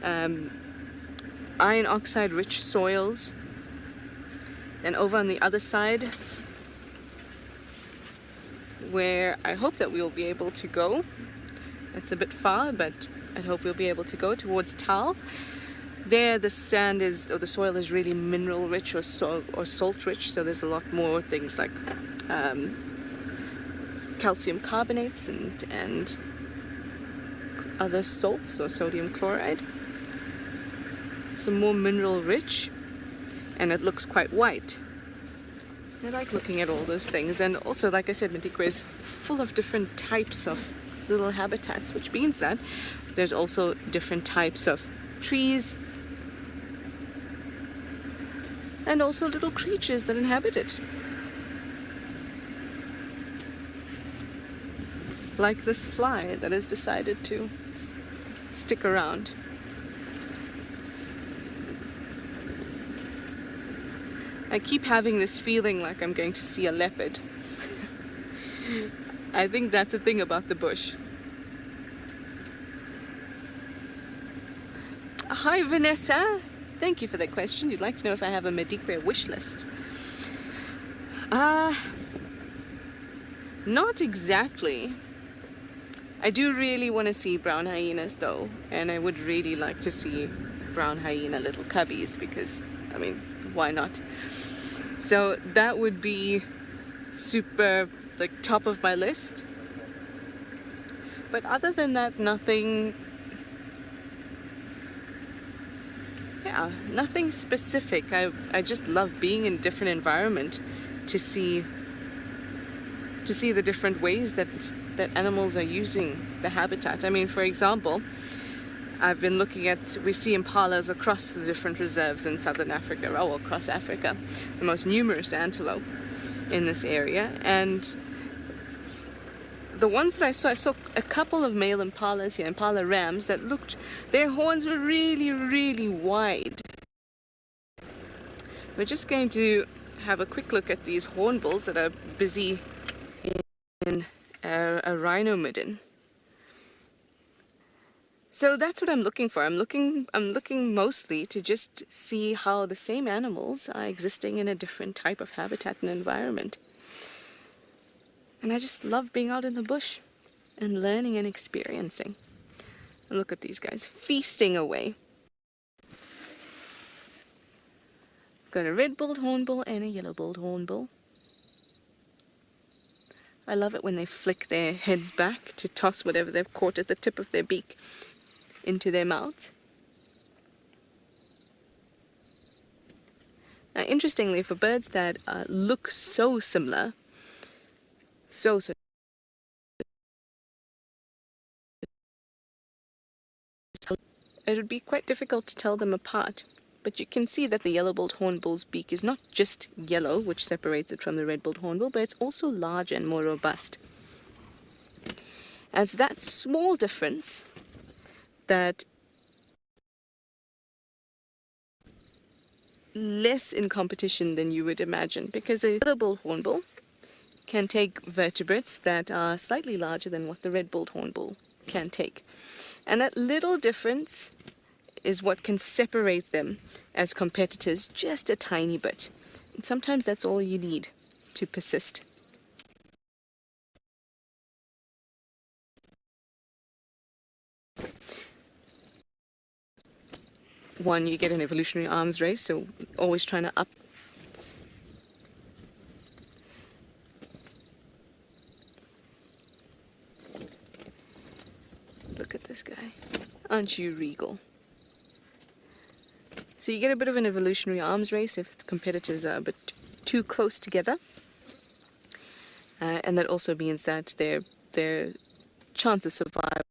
Speaker 5: iron oxide rich soils. Then over on the other side, where I hope that we'll be able to go, it's a bit far, but I hope we'll be able to go towards Tal. There, the sand is, or the soil is really mineral rich or salt rich, so there's a lot more things like calcium carbonates and other salts or sodium chloride. So more mineral rich, and it looks quite white. I like looking at all those things, and also, like I said, Madikwe is full of different types of little habitats, which means that there's also different types of trees and also little creatures that inhabit it. Like this fly that has decided to stick around. I keep having this feeling like I'm going to see a leopard. I think that's the thing about the bush. Hi Vanessa, thank you for that question. You'd like to know if I have a Madikwe wish list. Not exactly. I do really want to see brown hyenas though, and I would really like to see brown hyena little cubbies because, I mean, why not? So that would be super, like, top of my list. But other than that, nothing specific. I just love being in a different environment to see the different ways that animals are using the habitat. I mean, for example, I've been looking at, we see impalas across the different reserves in southern Africa, or across Africa, the most numerous antelope in this area. And the ones that I saw a couple of male impalas here, impala rams, that looked, their horns were really, really wide. We're just going to have a quick look at these hornbills that are busy in a rhino midden. So that's what I'm looking for. I'm looking mostly to just see how the same animals are existing in a different type of habitat and environment. And I just love being out in the bush and learning and experiencing. And look at these guys feasting away. Got a red-billed hornbill and a yellow-billed hornbill. I love it when they flick their heads back to toss whatever they've caught at the tip of their beak into their mouths. Now, interestingly, for birds that look so similar, it would be quite difficult to tell them apart. But you can see that the yellow-billed hornbill's beak is not just yellow, which separates it from the red-billed hornbill, but it's also larger and more robust. And it's that small difference that less in competition than you would imagine, because a yellow-billed hornbill can take vertebrates that are slightly larger than what the red-billed hornbill can take. And that little difference is what can separate them as competitors just a tiny bit. And sometimes that's all you need to persist. One, you get an evolutionary arms race, so always trying to up. Look at this guy. Aren't you regal? So you get a bit of an evolutionary arms race if the competitors are a bit too close together. And that also means that their chance of survival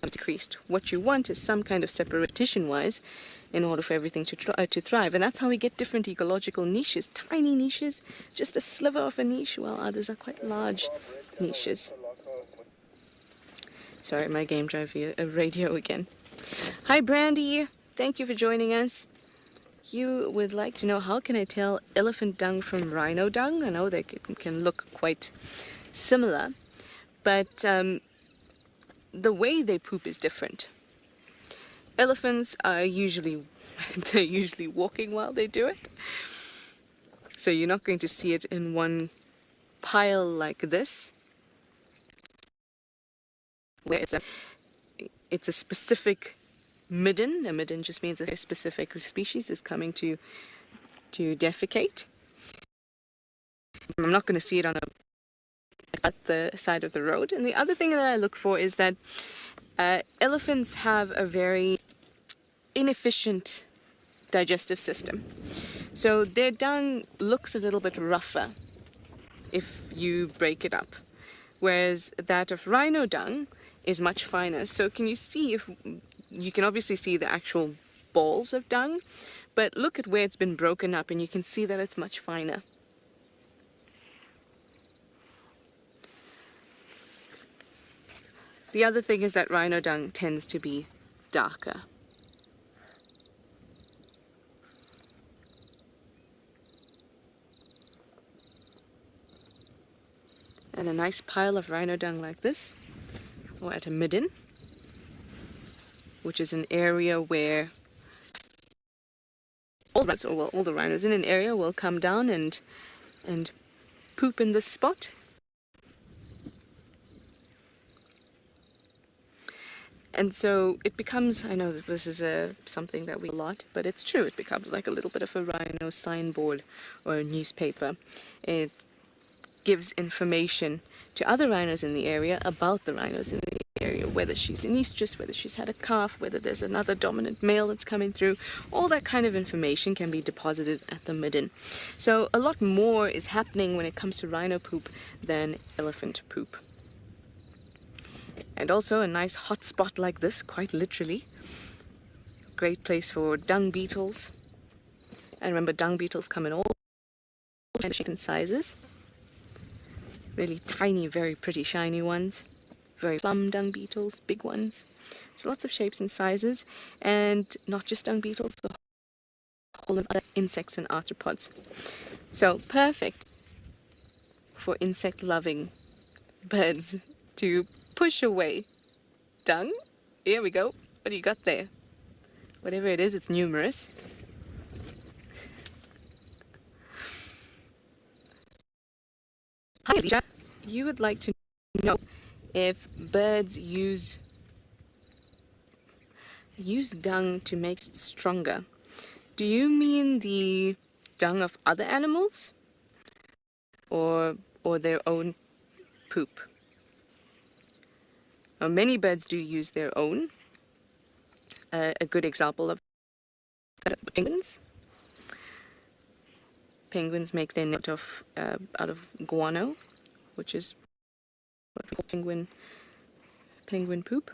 Speaker 5: is decreased. What you want is some kind of separation-wise in order for everything to thrive. And that's how we get different ecological niches. Tiny niches, just a sliver of a niche, while others are quite large niches. Sorry, my game drive via a radio again. Hi, Brandy. Thank you for joining us. You would like to know, how can I tell elephant dung from rhino dung? I know they can look quite similar, but the way they poop is different. Elephants are usually walking while they do it. So you're not going to see it in one pile like this, where it's a specific midden. A midden just means a specific species is coming to defecate. I'm not going to see it at the side of the road. And the other thing that I look for is that elephants have a very inefficient digestive system. So their dung looks a little bit rougher if you break it up, whereas that of rhino dung is much finer. So can you see, if you can obviously see the actual balls of dung, but look at where it's been broken up and you can see that it's much finer. The other thing is that rhino dung tends to be darker. And a nice pile of rhino dung like this, or at a midden, which is an area where all the rhinos in an area will come down and poop in this spot. And so it becomes, I know that this is something that we a lot, but it's true, it becomes like a little bit of a rhino signboard or a newspaper. It gives information to other rhinos in the area about the rhinos in the area, whether she's an estrus, whether she's had a calf, whether there's another dominant male that's coming through. All that kind of information can be deposited at the midden. So a lot more is happening when it comes to rhino poop than elephant poop. And also a nice hot spot like this, quite literally. Great place for dung beetles. And remember, dung beetles come in all kinds of shapes and sizes. Really tiny, very pretty shiny ones. Very plum dung beetles, big ones. So lots of shapes and sizes. And not just dung beetles, a whole lot of other insects and arthropods. So perfect for insect-loving birds to push away dung. Here we go. What do you got there? Whatever it is, it's numerous. Hi, Alicia. You would like to know if birds use dung to make it stronger. Do you mean the dung of other animals or their own poop? Now, many birds do use their own. A good example of that are penguins. Penguins make their net out of guano, which is what we call penguin poop.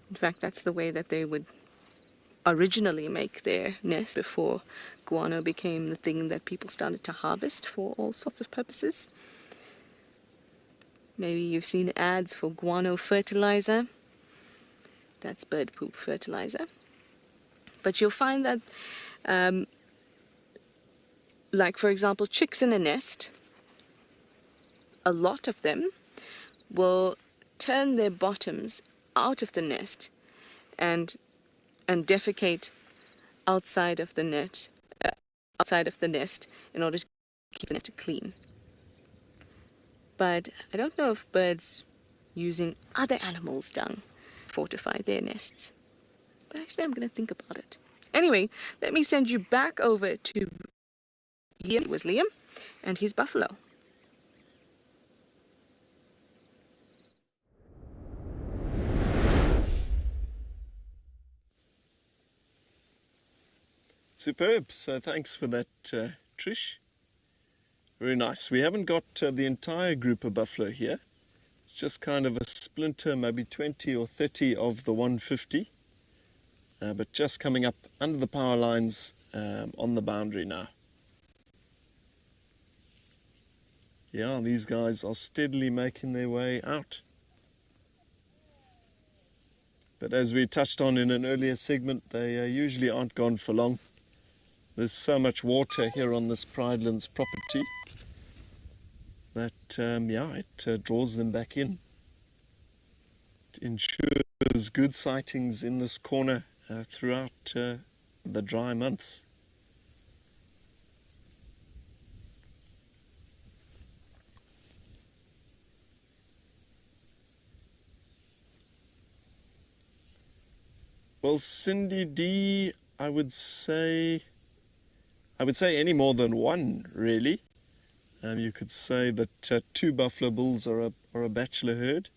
Speaker 5: In fact, that's the way that they would originally make their nest before guano became the thing that people started to harvest for all sorts of purposes. Maybe you've seen ads for guano fertilizer. That's bird poop fertilizer. But you'll find that, like for example, chicks in a nest, a lot of them will turn their bottoms out of the nest and defecate outside of the nest in order to keep the nest clean. But I don't know if birds using other animals' dung fortify their nests. But actually, I'm going to think about it. Anyway, let me send you back over to Liam. It was Liam and his buffalo.
Speaker 3: Superb. So thanks for that, Trish. Very nice. We haven't got the entire group of buffalo here. It's just kind of a splinter, maybe 20 or 30 of the 150. But just coming up under the power lines on the boundary now. Yeah, these guys are steadily making their way out. But as we touched on in an earlier segment, they usually aren't gone for long. There's so much water here on this Pridelands property that, it draws them back in. It ensures good sightings in this corner throughout the dry months. Well, Cindy D, I would say any more than one, really. You could say that 2 buffalo bulls are a bachelor herd.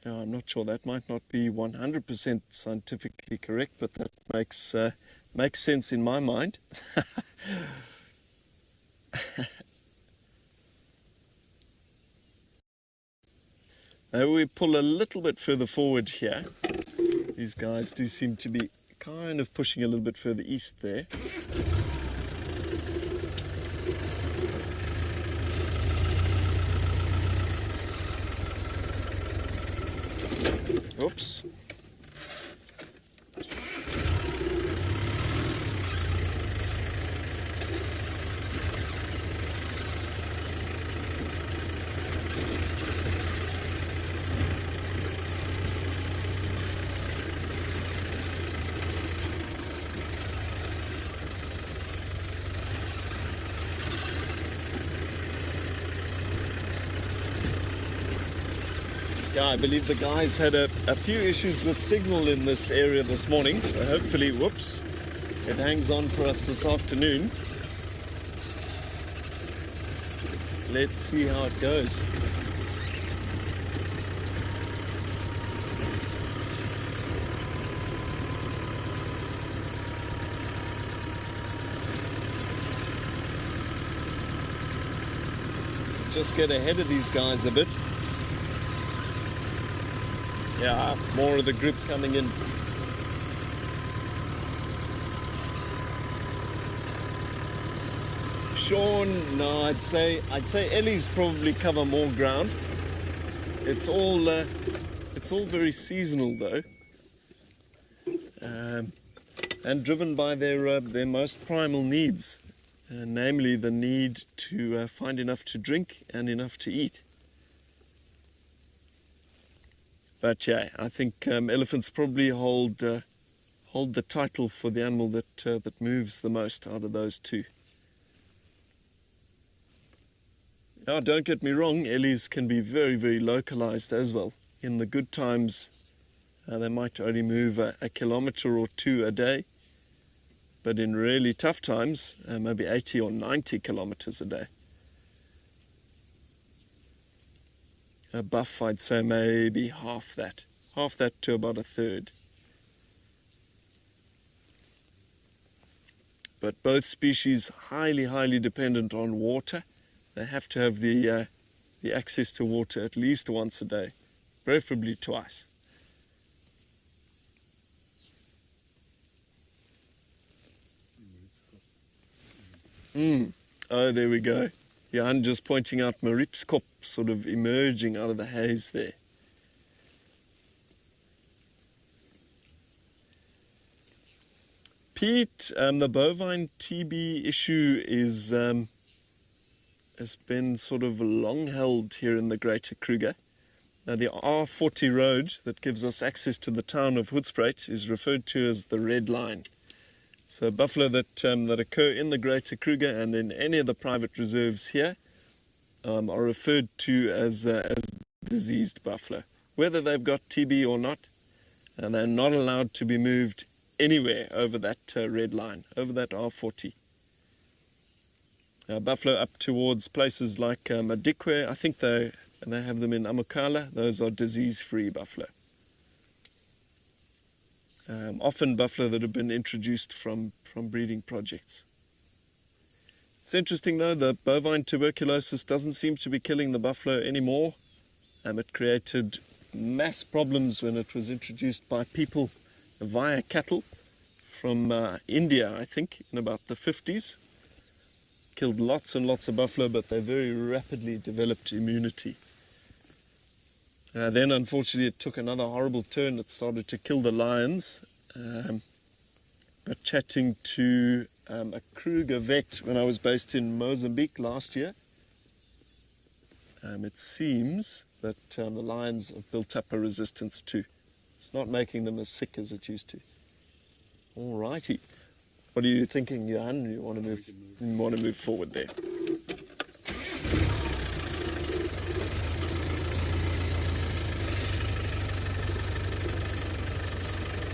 Speaker 3: Now, I'm not sure, that might not be 100% scientifically correct, but that makes sense in my mind. Now we pull a little bit further forward here. These guys do seem to be kind of pushing a little bit further east there. Oops. Yeah, I believe the guys had a few issues with signal in this area this morning, so hopefully, whoops, it hangs on for us this afternoon. Let's see how it goes. Just get ahead of these guys a bit. Yeah, more of the group coming in. Sean, no, I'd say Ellie's probably cover more ground. It's all very seasonal though, and driven by their most primal needs, namely the need to find enough to drink and enough to eat. But yeah, I think elephants probably hold the title for the animal that moves the most out of those two. Now, don't get me wrong, Ellies can be very, very localized as well. In the good times, they might only move a kilometer or 2 a day, but in really tough times, maybe 80 or 90 kilometers a day. A buff, I'd say maybe half that to about a third. But both species highly, highly dependent on water. They have to have the access to water at least once a day, preferably twice. Oh, there we go. Jan just pointing out Mariepskop sort of emerging out of the haze there. Pete, the bovine TB issue has been sort of long held here in the Greater Kruger. Now, the R40 road that gives us access to the town of Hoedspruit is referred to as the Red Line. So buffalo that occur in the Greater Kruger and in any of the private reserves here are referred to as diseased buffalo. Whether they've got TB or not, and they're not allowed to be moved anywhere over that red line, over that R40. Buffalo up towards places like Madikwe, I think they have them in Amukala, those are disease-free buffalo. Often buffalo that have been introduced from breeding projects. It's interesting though, the bovine tuberculosis doesn't seem to be killing the buffalo anymore. It created mass problems when it was introduced by people via cattle from India, I think, in about the 50s. Killed lots and lots of buffalo, but they very rapidly developed immunity. Then, unfortunately, it took another horrible turn. It started to kill the lions. But chatting to a Kruger vet when I was based in Mozambique last year, it seems that the lions have built up a resistance too. It's not making them as sick as it used to. All righty. What are you thinking, Johan? You want to move forward there?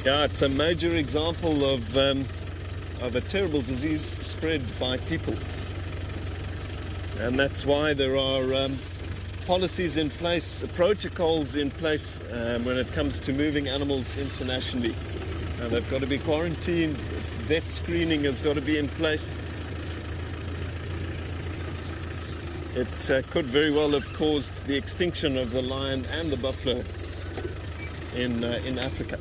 Speaker 3: Yeah, it's a major example of a terrible disease spread by people. And that's why there are policies in place, protocols in place when it comes to moving animals internationally. They've got to be quarantined, vet screening has got to be in place. It could very well have caused the extinction of the lion and the buffalo in Africa.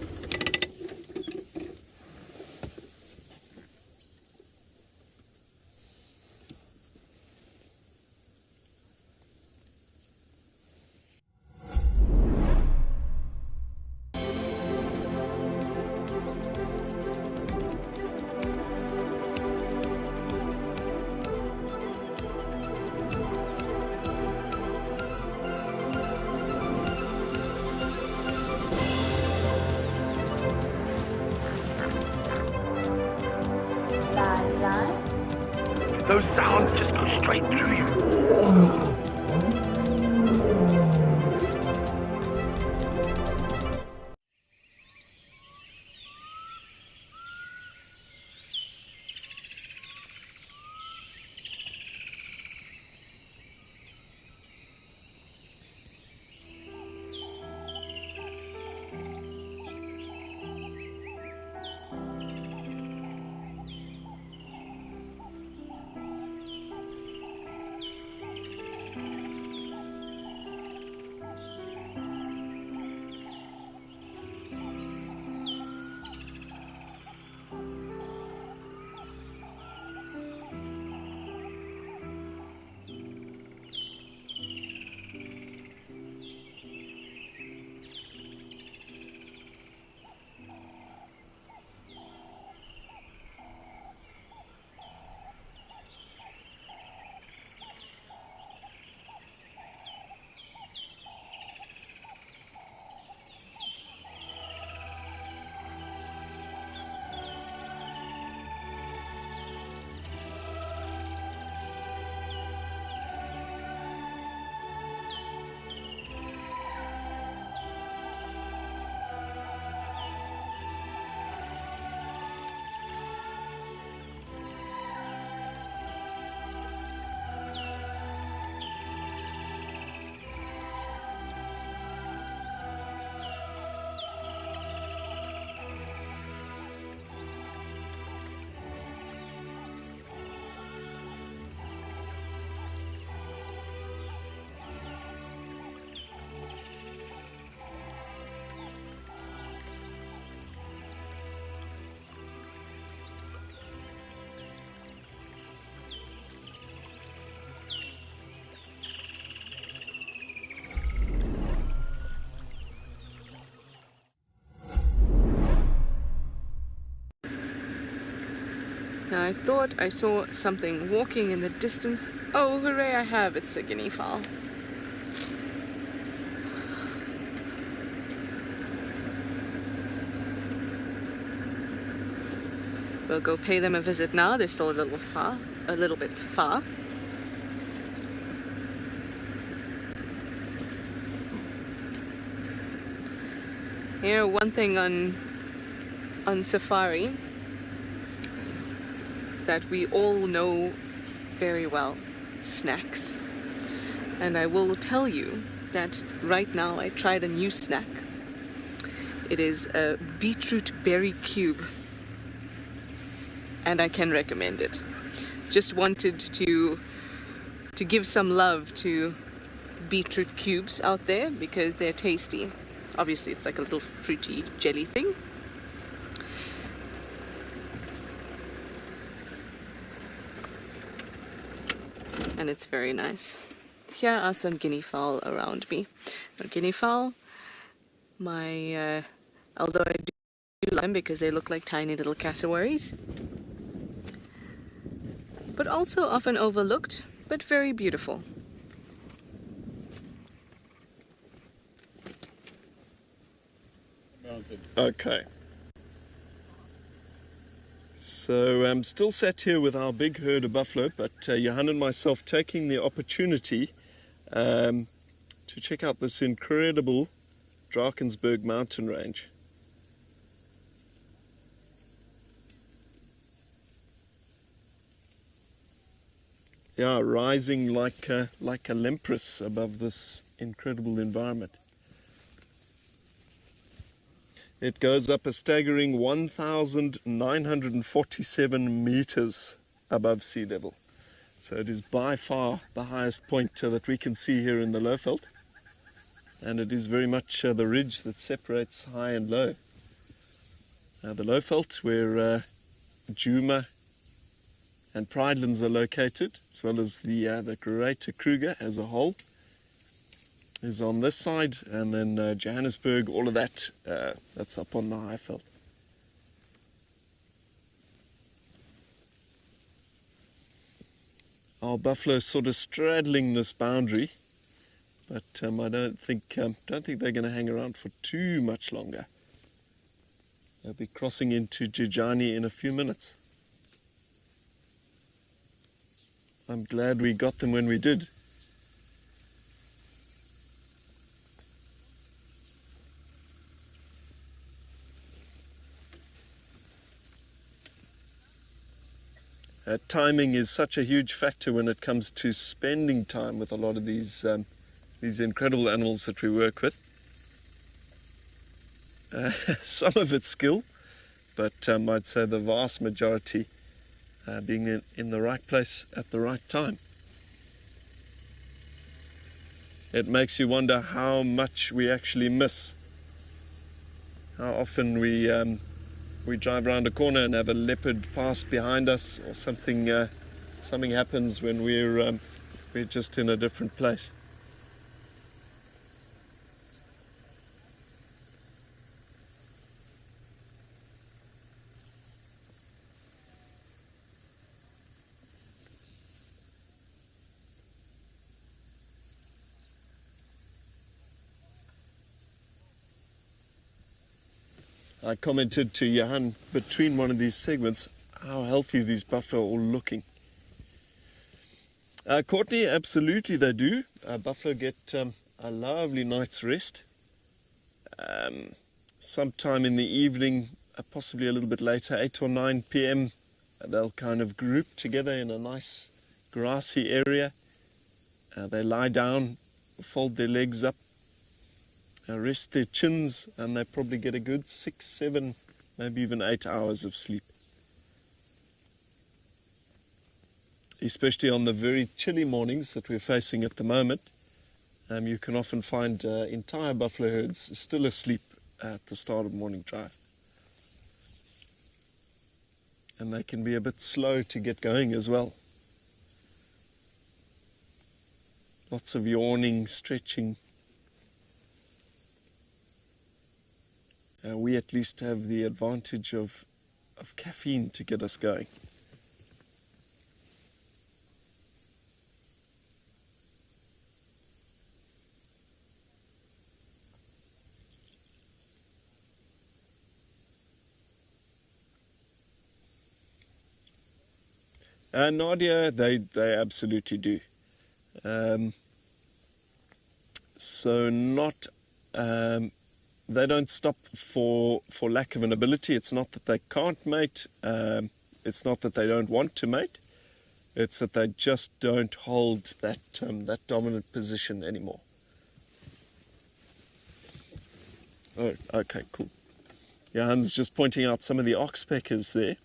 Speaker 7: Those sounds just go straight through you.
Speaker 5: Now I thought I saw something walking in the distance. Oh, hooray, I have. It's a guinea fowl. We'll go pay them a visit now. They're still a little bit far. You know, one thing on safari that we all know very well, snacks. And I will tell you that right now I tried a new snack. It is a beetroot berry cube, and I can recommend it. Just wanted to give some love to beetroot cubes out there because they're tasty. Obviously it's like a little fruity jelly thing. And it's very nice. Here are some guinea fowl around me. Now, guinea fowl, although I do like them because they look like tiny little cassowaries, but also often overlooked, but very beautiful.
Speaker 3: Okay. So I'm still sat here with our big herd of buffalo, but Johan and myself taking the opportunity to check out this incredible Drakensberg mountain range. yeah, rising like a lempress above this incredible environment. It goes up a staggering 1,947 meters above sea level. So it is by far the highest point that we can see here in the Lowveld. And it is very much the ridge that separates high and low. The Lowveld, where Djuma and Pridelands are located, as well as the Greater Kruger as a whole, is on this side, and then Johannesburg, all of that, that's up on the Highveld. Our buffalo sort of straddling this boundary, but I don't think they're going to hang around for too much longer. They'll be crossing into Jijani in a few minutes. I'm glad we got them when we did. Timing is such a huge factor when it comes to spending time with a lot of these incredible animals that we work with. Some of it's skill, but I'd say the vast majority being in the right place at the right time. It makes you wonder how much we actually miss. How often we drive around a corner and have a leopard pass behind us, or something happens when we're just in a different place. I commented to Johan between one of these segments how healthy these buffalo are all looking. Courtney, absolutely they do. Buffalo get a lovely night's rest. Sometime in the evening, possibly a little bit later, 8 or 9 p.m., they'll kind of group together in a nice grassy area. They lie down, fold their legs up, rest their chins, and they probably get a good 6, 7, maybe even 8 hours of sleep. Especially on the very chilly mornings that we're facing at the moment, you can often find entire buffalo herds still asleep at the start of morning drive. And they can be a bit slow to get going as well. Lots of yawning, stretching. We at least have the advantage of caffeine to get us going. Nadia, they absolutely do. So not... they don't stop for lack of an ability. It's not that they can't mate. It's not that they don't want to mate. It's that they just don't hold that dominant position anymore. Oh, okay, cool. Yeah, Hans just pointing out some of the oxpeckers there.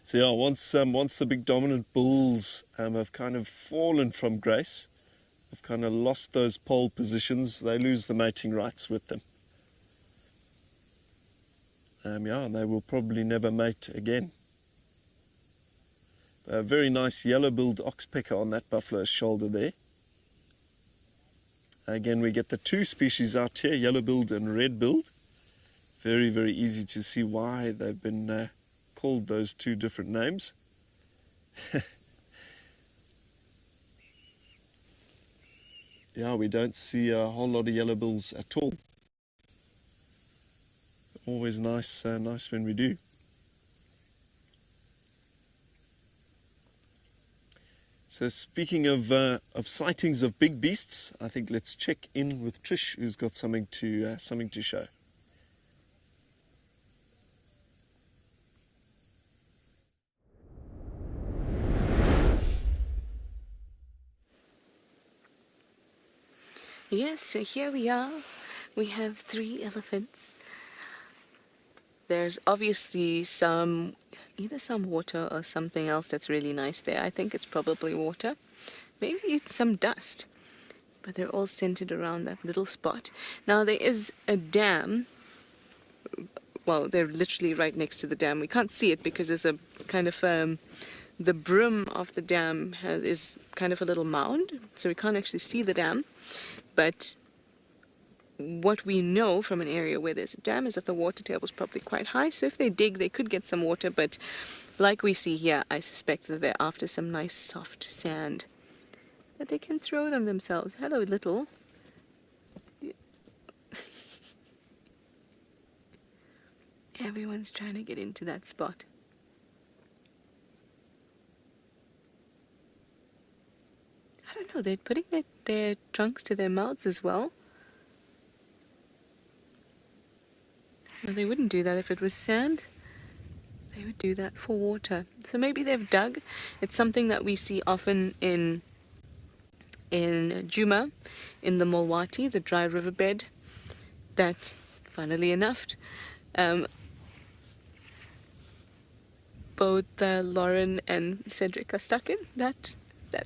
Speaker 3: So yeah, once the big dominant bulls have kind of fallen from grace, have kind of lost those pole positions, they lose the mating rights with them. Yeah, and they will probably never mate again. A very nice yellow-billed oxpecker on that buffalo's shoulder there. Again, we get the two species out here, yellow-billed and red-billed. Very, very easy to see why they've been called those two different names. Yeah, we don't see a whole lot of yellow bills at all. Always nice when we do. So speaking of sightings of big beasts, I think let's check in with Trish, who's got something to show.
Speaker 5: Yes, so here we are. We have 3 elephants. There's obviously either some water or something else that's really nice there. I think it's probably water. Maybe it's some dust. But they're all centered around that little spot. Now there is a dam. Well, they're literally right next to the dam. We can't see it because there's a kind of the brim of the dam is kind of a little mound, so we can't actually see the dam. But what we know from an area where there's a dam is that the water table is probably quite high, so if they dig, they could get some water, but like we see here, I suspect that they're after some nice soft sand that they can throw them themselves. Hello, little. Everyone's trying to get into that spot. I don't know, they're putting their trunks to their mouths as well. No, they wouldn't do that if it was sand. They would do that for water. So maybe they've dug. It's something that we see often in Juma, in the Mulwati, the dry riverbed, that, funnily enough, both Lauren and Cedric are stuck in that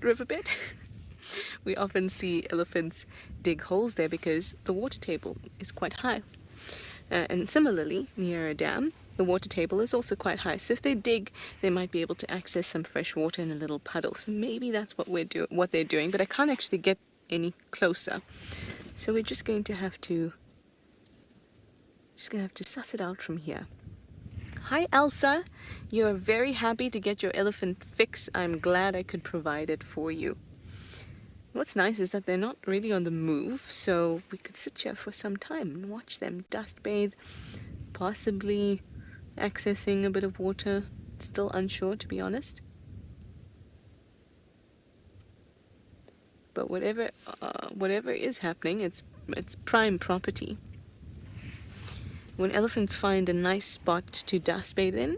Speaker 5: riverbed. We often see elephants dig holes there because the water table is quite high. And similarly, near a dam, the water table is also quite high. So if they dig, they might be able to access some fresh water in a little puddle. So maybe that's what they're doing, but I can't actually get any closer. So we're just going to have to suss it out from here. Hi Elsa, you're very happy to get your elephant fix. I'm glad I could provide it for you. What's nice is that they're not really on the move, so we could sit here for some time and watch them dust bathe, possibly accessing a bit of water. Still unsure, to be honest. But whatever is happening, it's prime property. When elephants find a nice spot to dust bathe in,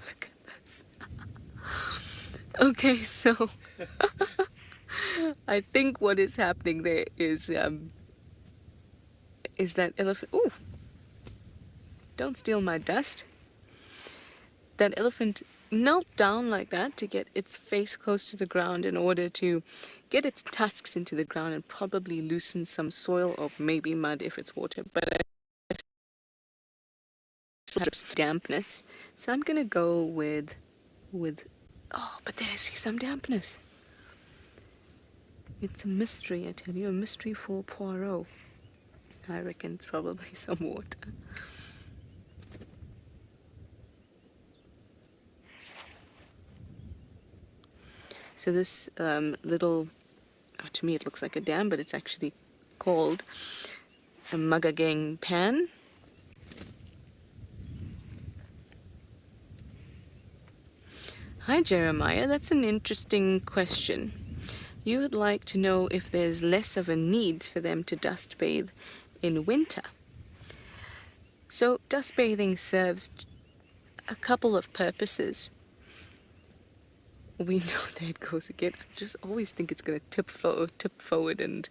Speaker 5: look at this. Okay, so I think what is happening there is that elephant. Ooh, don't steal my dust. That elephant knelt down like that to get its face close to the ground in order to get its tusks into the ground and probably loosen some soil or maybe mud if it's water. But dampness, so I'm gonna go with oh, but there I see some dampness. It's a mystery, I tell you, a mystery for Poirot. I reckon it's probably some water. So this little, to me it looks like a dam, but it's actually called a Magagang pan. Hi Jeremiah, that's an interesting question. You would like to know if there's less of a need for them to dust bathe in winter. So dust bathing serves a couple of purposes. We know there it goes again. I just always think it's going to tip forward and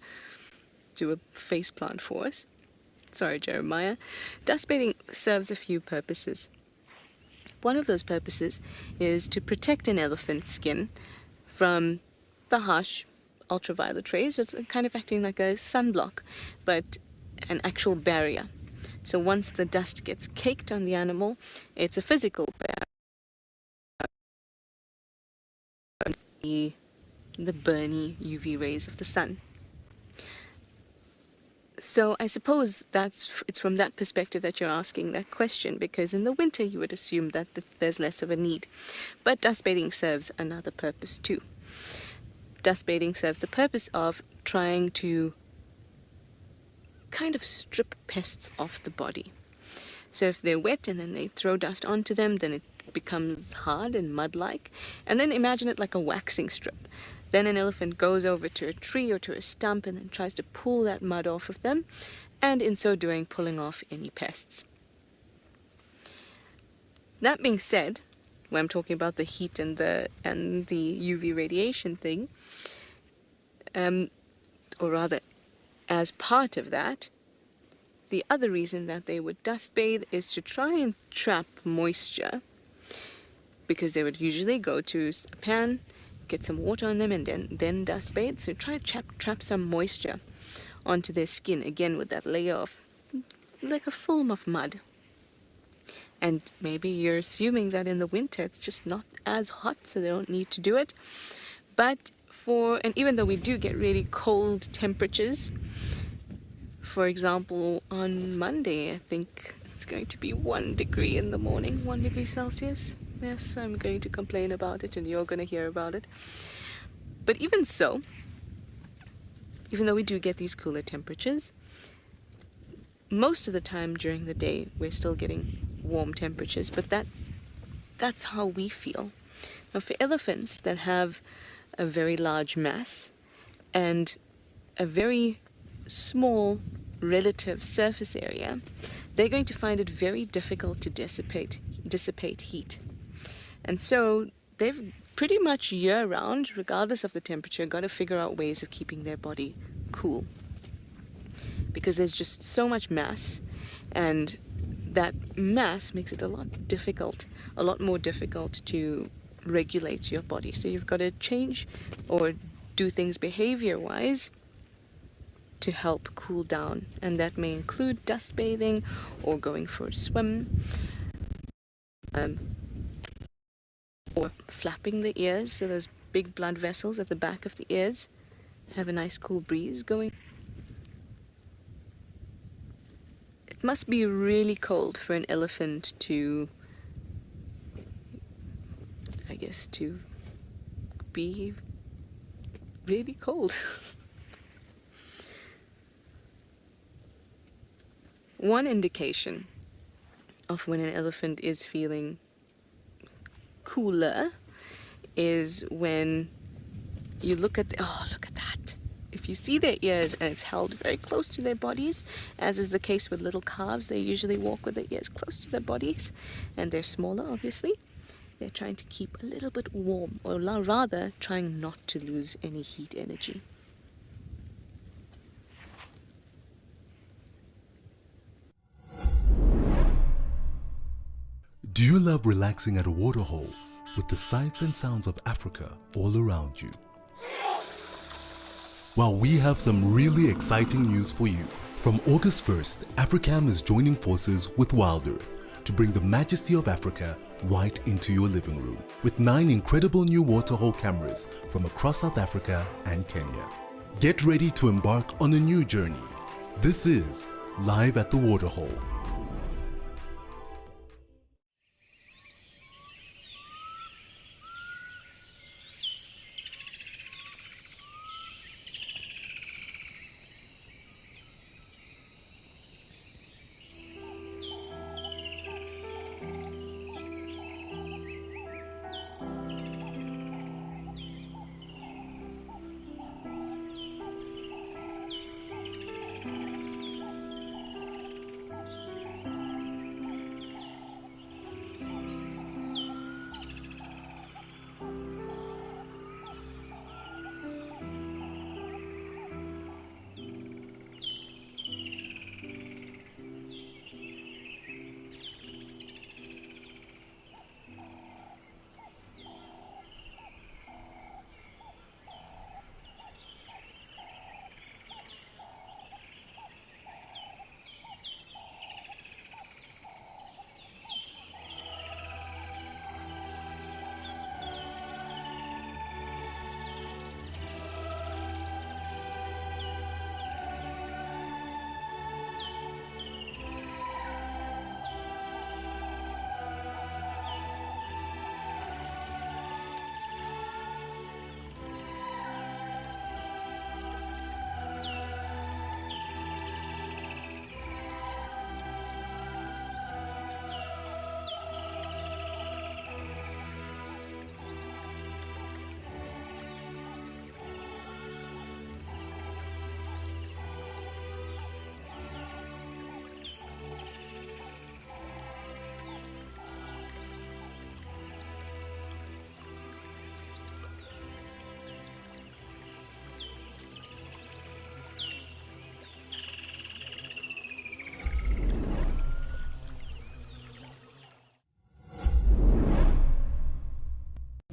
Speaker 5: do a face plant for us. Sorry, Jeremiah. Dust bathing serves a few purposes. One of those purposes is to protect an elephant's skin from the harsh ultraviolet rays. It's kind of acting like a sunblock, but an actual barrier. So once the dust gets caked on the animal, it's a physical barrier. The burny UV rays of the sun. So I suppose it's from that perspective that you're asking that question, because in the winter you would assume that there's less of a need. But dust bathing serves another purpose too. Dust bathing serves the purpose of trying to kind of strip pests off the body. So if they're wet and then they throw dust onto them, then it becomes hard and mud-like. And then imagine it like a waxing strip. Then an elephant goes over to a tree or to a stump and then tries to pull that mud off of them, and in so doing pulling off any pests. That being said, when I'm talking about the heat and the UV radiation thing, or rather, as part of that, the other reason that they would dust bathe is to try and trap moisture, because they would usually go to a pan, get some water on them, and then dust bathe. So try to trap some moisture onto their skin, again with that layer of, like a film of mud. And maybe you're assuming that in the winter it's just not as hot, so they don't need to do it. But and even though we do get really cold temperatures, for example, on Monday, I think it's going to be 1 degree in the morning, 1 degree Celsius. Yes, I'm going to complain about it and you're going to hear about it. But even so, even though we do get these cooler temperatures, most of the time during the day we're still getting warm temperatures, but that's how we feel. Now, for elephants that have a very large mass and a very small relative surface area, they're going to find it very difficult to dissipate heat. And so they've pretty much year-round, regardless of the temperature, got to figure out ways of keeping their body cool, because there's just so much mass, and that mass makes it a lot more difficult to regulate your body. So you've got to change or do things behavior-wise to help cool down, and that may include dust bathing or going for a swim, or flapping the ears, so those big blood vessels at the back of the ears have a nice cool breeze going. It must be really cold for an elephant to be really cold. One indication of when an elephant is feeling cooler is when you look at look at that. If you see their ears and it's held very close to their bodies, as is the case with little calves, they usually walk with their ears close to their bodies, and they're smaller, obviously. They're trying to keep a little bit warm, or rather trying not to lose any heat energy.
Speaker 4: Do you love relaxing at a waterhole with the sights and sounds of Africa all around you? Well, we have some really exciting news for you. From August 1st, Africam is joining forces with WildEarth to bring the majesty of Africa right into your living room, with 9 incredible new waterhole cameras from across South Africa and Kenya. Get ready to embark on a new journey. This is Live at the Waterhole.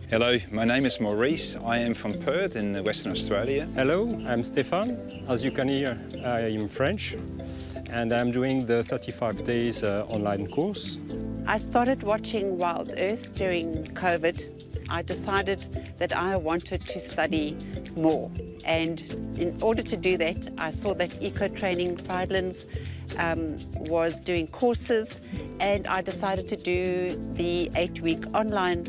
Speaker 8: Hello, my name is Maurice. I am from Perth in Western Australia.
Speaker 9: Hello, I'm Stéphane. As you can hear, I am French and I'm doing the 35 days online course.
Speaker 10: I started watching WildEarth during COVID. I decided that I wanted to study more, and in order to do that, I saw that Eco Training Friedlands was doing courses, and I decided to do the 8-week online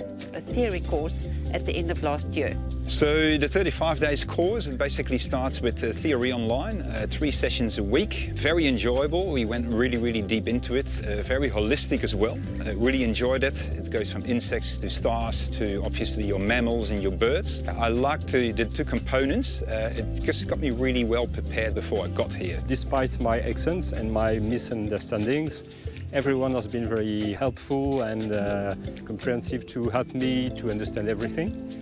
Speaker 10: theory course at the end of last year.
Speaker 8: So the 35 days course, it basically starts with theory online, 3 sessions a week. Very enjoyable. We went really deep into it. Very holistic as well. Really enjoyed it. It goes from insects to stars to obviously your mammals and your birds. I liked the 2 components. It just got me really well prepared before I got here.
Speaker 9: Despite my accents and my misunderstandings, everyone has been very helpful and comprehensive to help me to understand everything.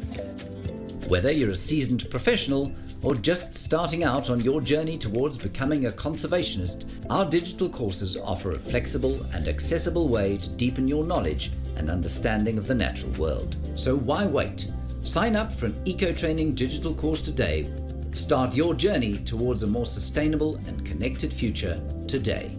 Speaker 11: Whether you're a seasoned professional or just starting out on your journey towards becoming a conservationist, our digital courses offer a flexible and accessible way to deepen your knowledge and understanding of the natural world. So why wait? Sign up for an eco-training digital course today. Start your journey towards a more sustainable and connected future today.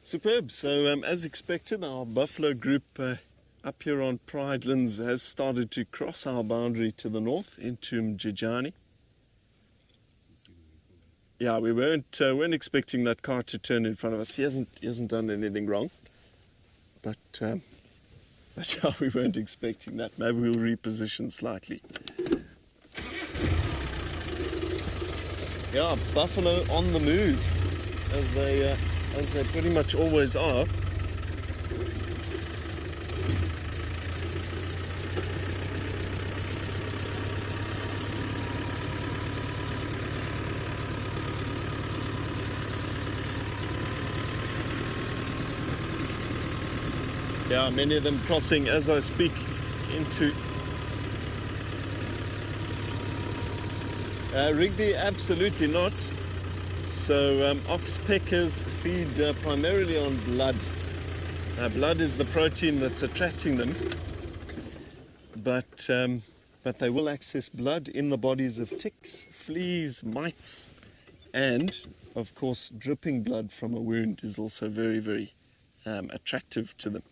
Speaker 3: Superb. So as expected, our buffalo group up here on Pridelands has started to cross our boundary to the north into Mjijani. Yeah, we weren't expecting that car to turn in front of us. He hasn't done anything wrong, but yeah, we weren't expecting that. Maybe we'll reposition slightly. Yeah, buffalo on the move, as they pretty much always are. Yeah, many of them crossing as I speak into Rigby. Absolutely not. So oxpeckers feed primarily on blood. Blood is the protein that's attracting them, but they will access blood in the bodies of ticks, fleas, mites, and of course dripping blood from a wound is also very attractive to them.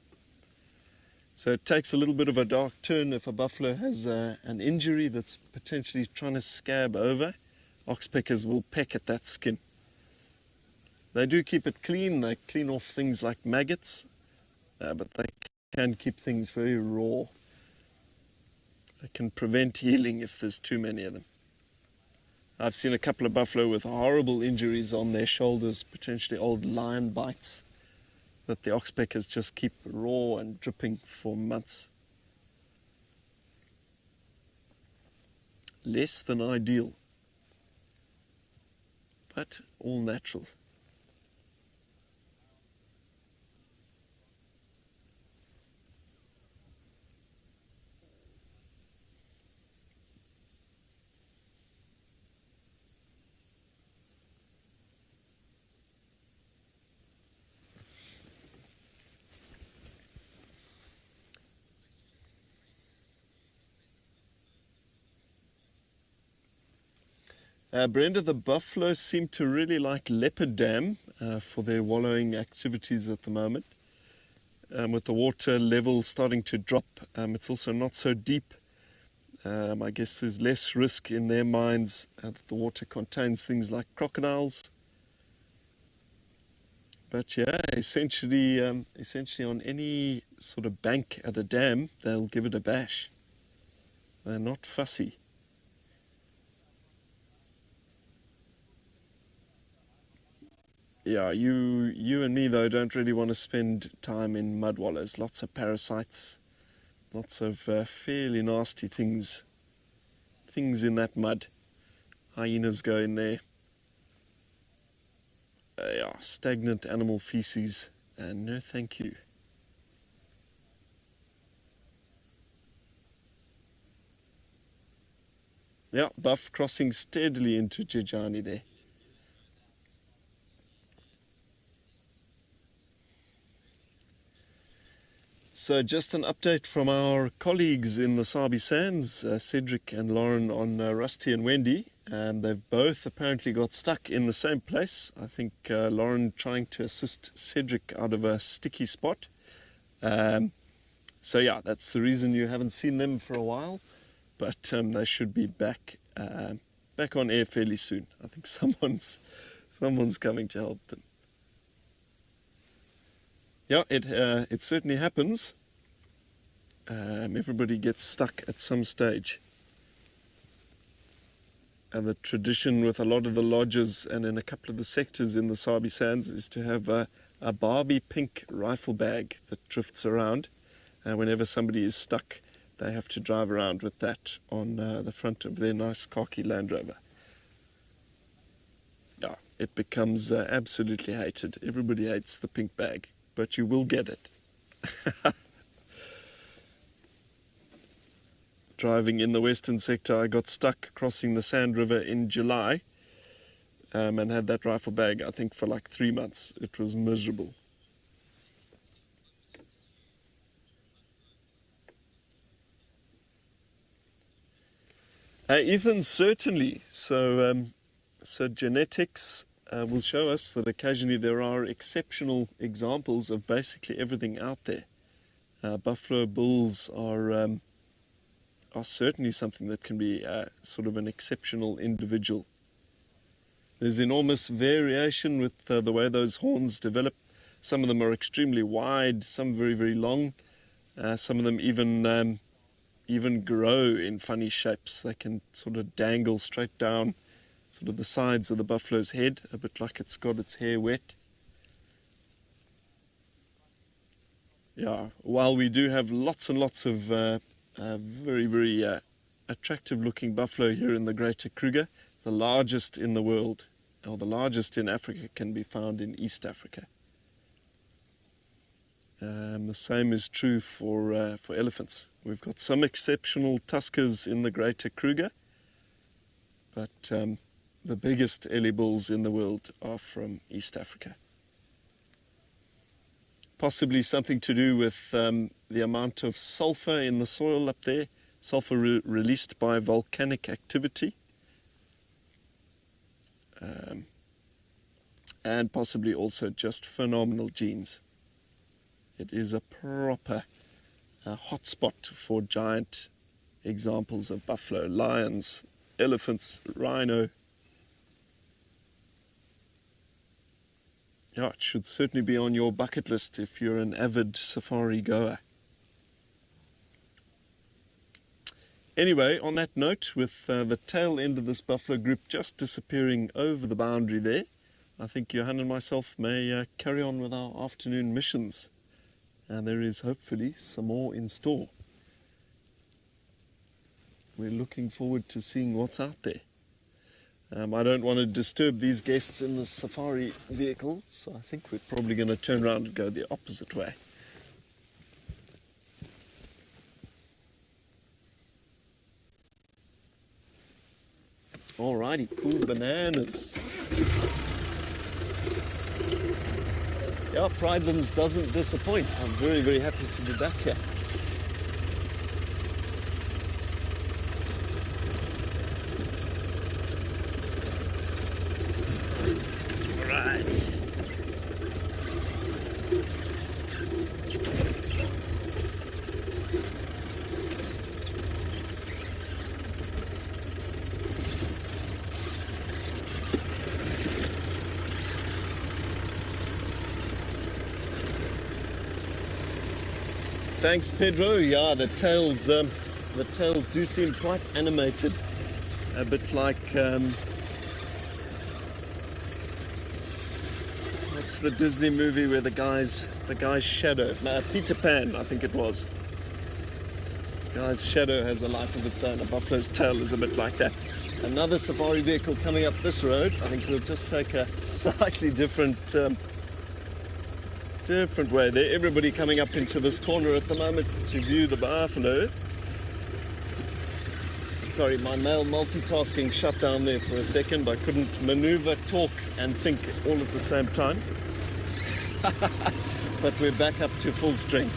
Speaker 3: So it takes a little bit of a dark turn if a buffalo has an injury that's potentially trying to scab over. Oxpeckers will peck at that skin. They do keep it clean. They clean off things like maggots, but they can keep things very raw. They can prevent healing if there's too many of them. I've seen a couple of buffalo with horrible injuries on their shoulders, potentially old lion bites, that the oxpeckers just keep raw and dripping for months. Less than ideal, but all natural. Brenda, the buffalo seem to really like Leopard Dam for their wallowing activities at the moment. With the water level starting to drop, it's also not so deep. I guess there's less risk in their minds that the water contains things like crocodiles. But yeah, essentially on any sort of bank at a dam, they'll give it a bash. They're not fussy. Yeah, you and me though don't really want to spend time in mud wallows. Lots of parasites, lots of fairly nasty things in that mud. Hyenas go in there. Yeah, stagnant animal feces. No, thank you. Yeah, buff crossing steadily into Jejani there. So just an update from our colleagues in the Sabi Sands, Cedric and Lauren on Rusty and Wendy. They've both apparently got stuck in the same place. I think Lauren trying to assist Cedric out of a sticky spot. So yeah, that's the reason you haven't seen them for a while. But they should be back on air fairly soon. I think someone's coming to help them. Yeah, it certainly happens. Everybody gets stuck at some stage. And the tradition with a lot of the lodges and in a couple of the sectors in the Sabi Sands is to have a Barbie pink rifle bag that drifts around. Whenever somebody is stuck, they have to drive around with that on the front of their nice khaki Land Rover. Yeah, it becomes absolutely hated. Everybody hates the pink bag. But you will get it. Driving in the western sector, I got stuck crossing the Sand River in July and had that rifle bag, I think, for like 3 months. It was miserable. Ethan, certainly. So genetics will show us that occasionally there are exceptional examples of basically everything out there. Buffalo bulls are certainly something that can be sort of an exceptional individual. There's enormous variation with the way those horns develop. Some of them are extremely wide, some very, very long. Some of them even grow in funny shapes. They can sort of dangle straight down sort of the sides of the buffalo's head, a bit like it's got its hair wet. Yeah, while we do have lots and lots of very, very attractive looking buffalo here in the Greater Kruger, the largest in the world, or the largest in Africa, can be found in East Africa. The same is true for elephants. We've got some exceptional tuskers in the Greater Kruger, but the biggest ellie bulls in the world are from East Africa. Possibly something to do with the amount of sulfur in the soil up there, sulfur released by volcanic activity, and possibly also just phenomenal genes. It is a proper hotspot for giant examples of buffalo, lions, elephants, rhino. Yeah, it should certainly be on your bucket list if you're an avid safari goer. Anyway, on that note, with the tail end of this buffalo group just disappearing over the boundary there, I think Johan and myself may carry on with our afternoon missions. And there is hopefully some more in store. We're looking forward to seeing what's out there. I don't want to disturb these guests in the safari vehicle, so I think we're probably going to turn around and go the opposite way. Alrighty, cool bananas. Yeah, Pridelands doesn't disappoint. I'm very, very happy to be back here. Thanks, Pedro. Yeah, the tails do seem quite animated, a bit like what's the Disney movie where the guy's shadow? Peter Pan, I think it was. The guy's shadow has a life of its own. A buffalo's tail is a bit like that. Another safari vehicle coming up this road. I think we'll just take a slightly different way there. Everybody coming up into this corner at the moment to view the buffalo. Sorry, my male multitasking shut down there for a second. I couldn't maneuver, talk and think all at the same time. But we're back up to full strength.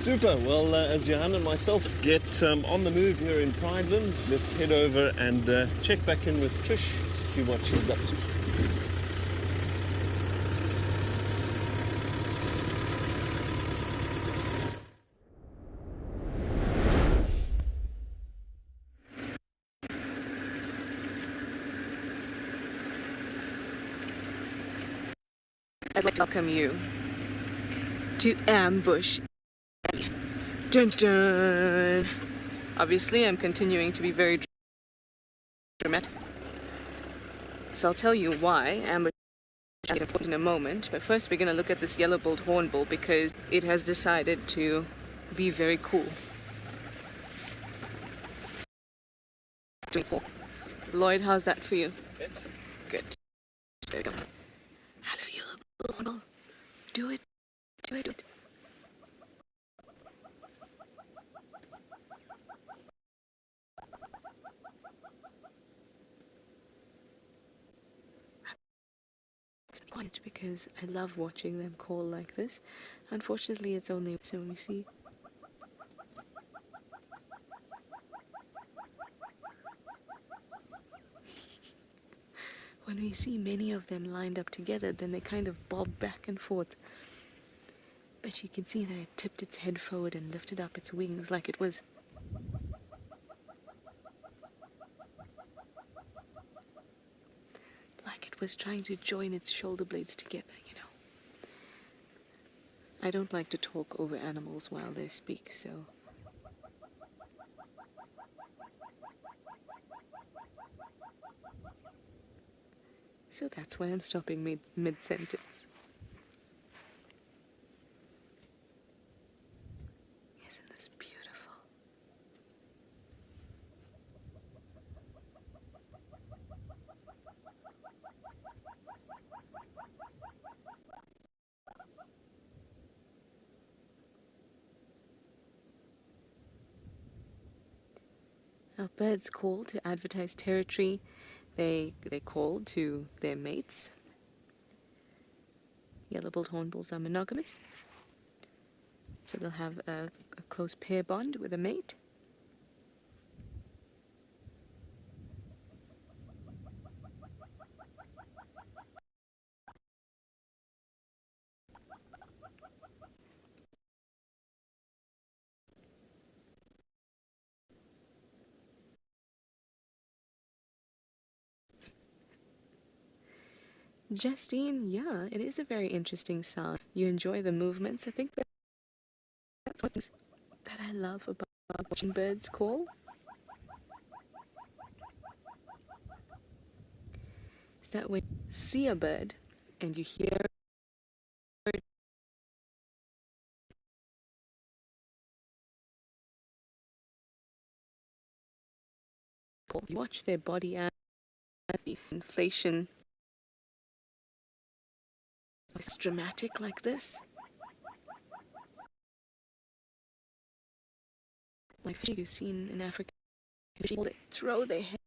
Speaker 3: Super. Well, as Johan and myself get on the move here in Pridelands, let's head over and check back in with Trish to see what she's up to.
Speaker 5: I'd like to welcome you to Ambush. Dun dun! Obviously, I'm continuing to be very dramatic. So I'll tell you why Ambush is important in a moment. But first, we're going to look at this yellow-billed hornbill because it has decided to be very cool. Lloyd, how's that for you? Good. There we go. Hello, yellow-billed hornbill. Do it. Do it. Do it. Quiet because I love watching them call like this. Unfortunately, it's only so when we see. When we see many of them lined up together, then they kind of bob back and forth. But you can see that it tipped its head forward and lifted up its wings like it was. Like it was trying to join its shoulder blades together, you know. I don't like to talk over animals while they speak, so. So that's why I'm stopping mid-sentence. Isn't this beautiful? Now, birds call to advertise territory. They call to their mates. Yellow-billed hornbills are monogamous, so they'll have a close pair bond with a mate. Justine, yeah, it is a very interesting sound. You enjoy the movements. I think that's what that I love about watching birds call. Is that when you see a bird and you hear you watch their body and the inflation. It's dramatic like this. Like fish you've seen in Africa, they throw their head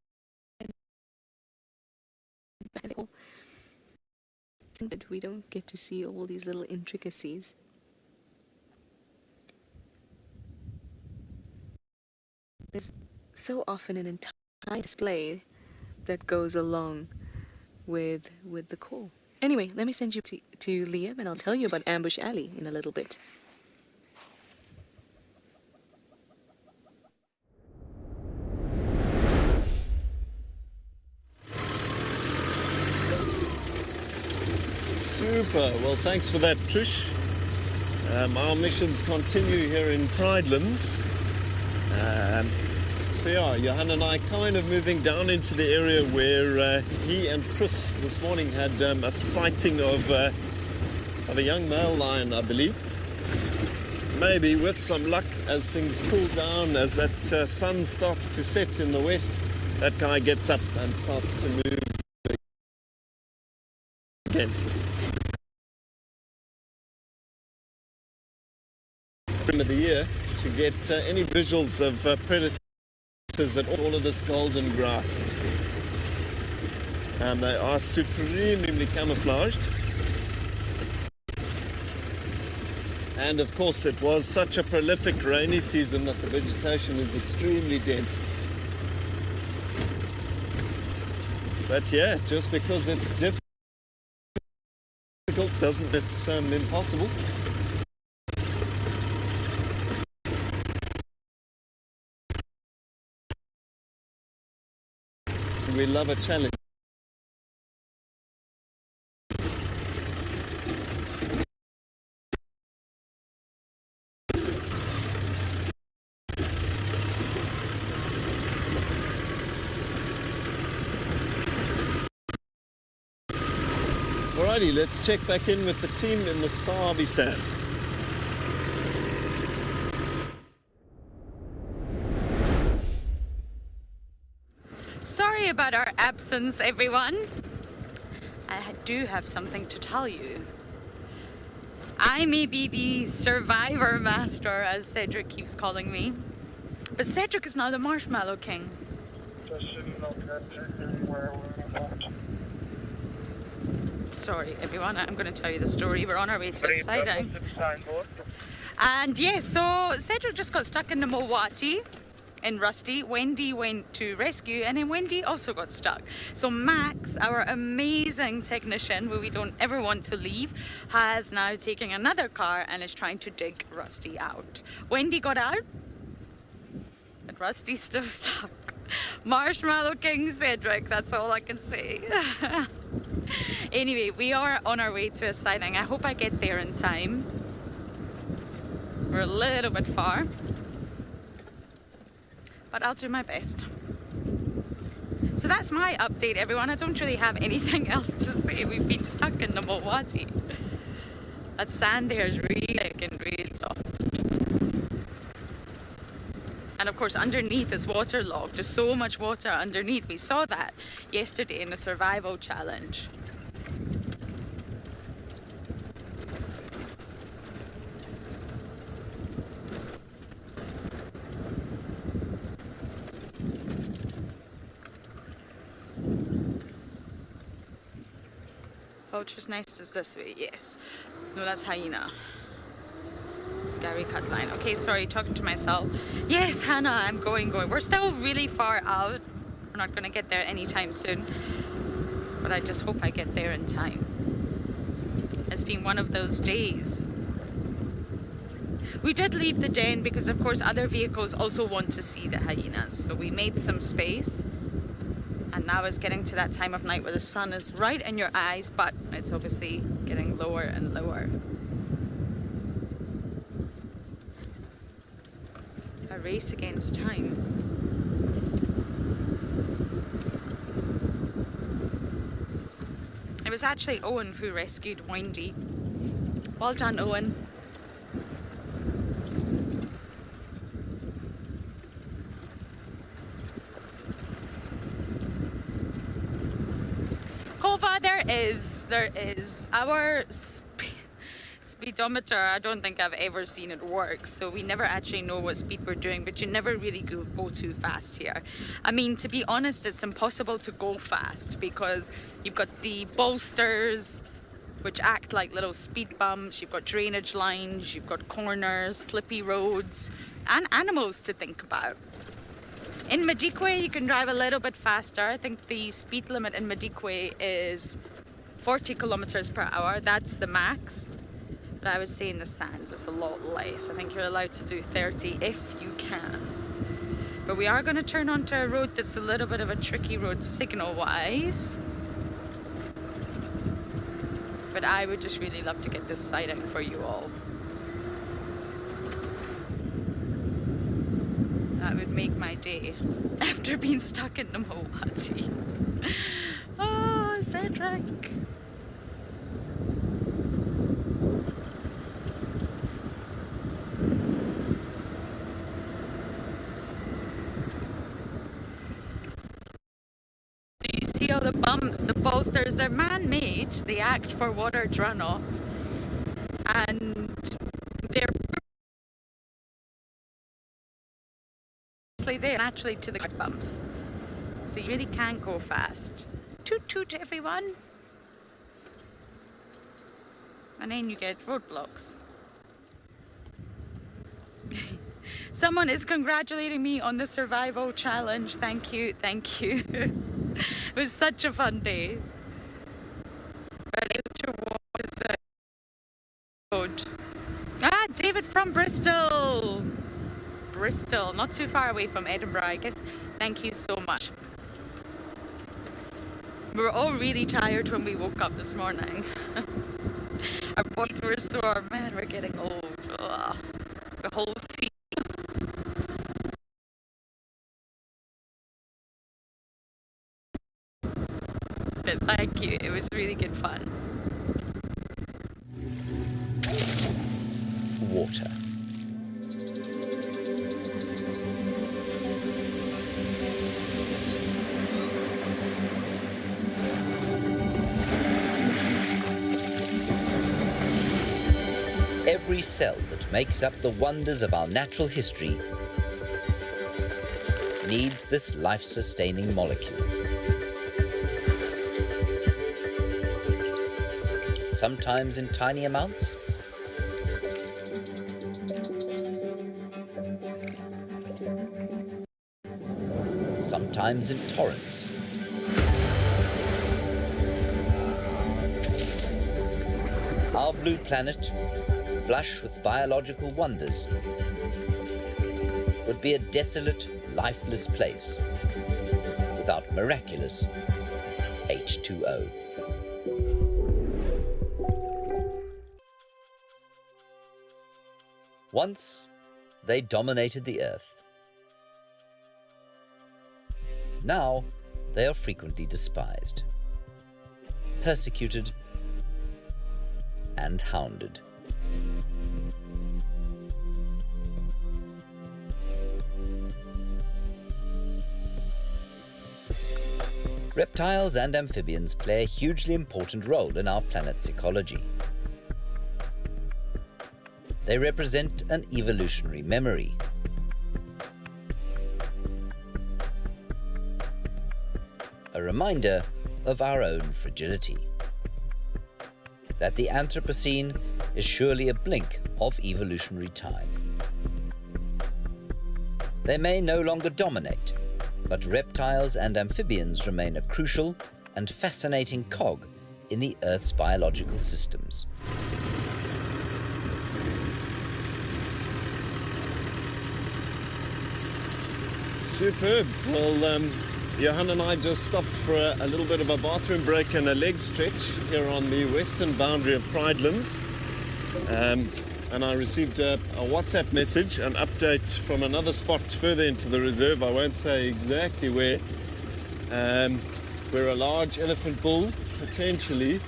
Speaker 5: back. But we don't get to see all these little intricacies. There's so often an entire display that goes along with the call. Anyway, let me send you to Liam, and I'll tell you about Ambush Alley in a little bit.
Speaker 3: Super. Well, thanks for that, Trish. Our missions continue here in Pridelands. So yeah, Johan and I kind of moving down into the area where he and Chris this morning had a sighting of a young male lion, I believe. Maybe with some luck, as things cool down, as that sun starts to set in the west, that guy gets up and starts to move again. Time of the year to get any visuals of predators at all of this golden grass. They are supremely camouflaged. And of course it was such a prolific rainy season that the vegetation is extremely dense. But yeah, just because it's difficult doesn't mean it's impossible. We love a challenge. Alrighty, let's check back in with the team in the Sabi Sands.
Speaker 1: Sorry about our absence, everyone. I do have something to tell you. I may be the survivor master, as Cedric keeps calling me, but Cedric is now the Marshmallow King. Sorry, everyone, I'm going to tell you the story. We're on our way to a sighting. And yes, so Cedric just got stuck in the Mowati in Rusty. Wendy went to rescue, and then Wendy also got stuck. So Max, our amazing technician, who we don't ever want to leave, has now taken another car and is trying to dig Rusty out. Wendy got out, but Rusty's still stuck. Marshmallow King Cedric, that's all I can say. Anyway, we are on our way to a sighting. I hope I get there in time. We're a little bit far, but I'll do my best. So that's my update, everyone. I don't really have anything else to say. We've been stuck in the Mowati. That sand there is really thick and really soft. And of course underneath is waterlogged. There's so much water underneath. We saw that yesterday in the survival challenge. Vulture's nest is this way, yes. No, that's hyena. Gary Cutline. Okay, sorry, talking to myself. Yes, Hannah, I'm going. We're still really far out. We're not going to get there anytime soon. But I just hope I get there in time. It's been one of those days. We did leave the den because, of course, other vehicles also want to see the hyenas. So we made some space. And now it's getting to that time of night where the sun is right in your eyes, but it's obviously getting lower and lower. A race against time. It was actually Owen who rescued Wendy. Well done, Owen. Kova, there is our speedometer. I don't think I've ever seen it work, so we never actually know what speed we're doing, but you never really go too fast here. I mean, to be honest, it's impossible to go fast because you've got the bolsters which act like little speed bumps, you've got drainage lines, you've got corners, slippy roads, and animals to think about. In Madikwe you can drive a little bit faster. I think the speed limit in Madikwe is 40 kilometers per hour. That's the max. But I would say in the sands it's a lot less. I think you're allowed to do 30 if you can. But we are going to turn onto a road that's a little bit of a tricky road signal-wise. But I would just really love to get this sighting for you all. That would make my day after being stuck in the Mowati. Oh, Cedric. Do you see all the bumps, the bolsters? They're man-made. They act for water runoff. And they're there naturally to the bumps, so you really can't go fast. Toot toot everyone, and then you get roadblocks. Someone is congratulating me on the survival challenge. Thank you, thank you. It was such a fun day. But it was good. Ah, David from Bristol. Bristol, not too far away from Edinburgh, I guess. Thank you so much. We were all really tired when we woke up this morning. Our voices were sore. Man, we're getting old. Ugh. The whole team. But thank you. It was really good fun.
Speaker 11: Water. Every cell that makes up the wonders of our natural history needs this life-sustaining molecule. Sometimes in tiny amounts, sometimes in torrents. Our blue planet, flush with biological wonders, would be a desolate, lifeless place without miraculous H2O. Once, they dominated the Earth. Now, they are frequently despised, persecuted, and hounded. Reptiles and amphibians play a hugely important role in our planet's ecology. They represent an evolutionary memory. A reminder of our own fragility. That the Anthropocene is surely a blink of evolutionary time. They may no longer dominate, but reptiles and amphibians remain a crucial and fascinating cog in the Earth's biological systems.
Speaker 3: Superb. Well, Johan and I just stopped for a little bit of a bathroom break and a leg stretch here on the western boundary of Pridelands. And I received a WhatsApp message, an update from another spot further into the reserve. I won't say exactly where a large elephant bull, potentially,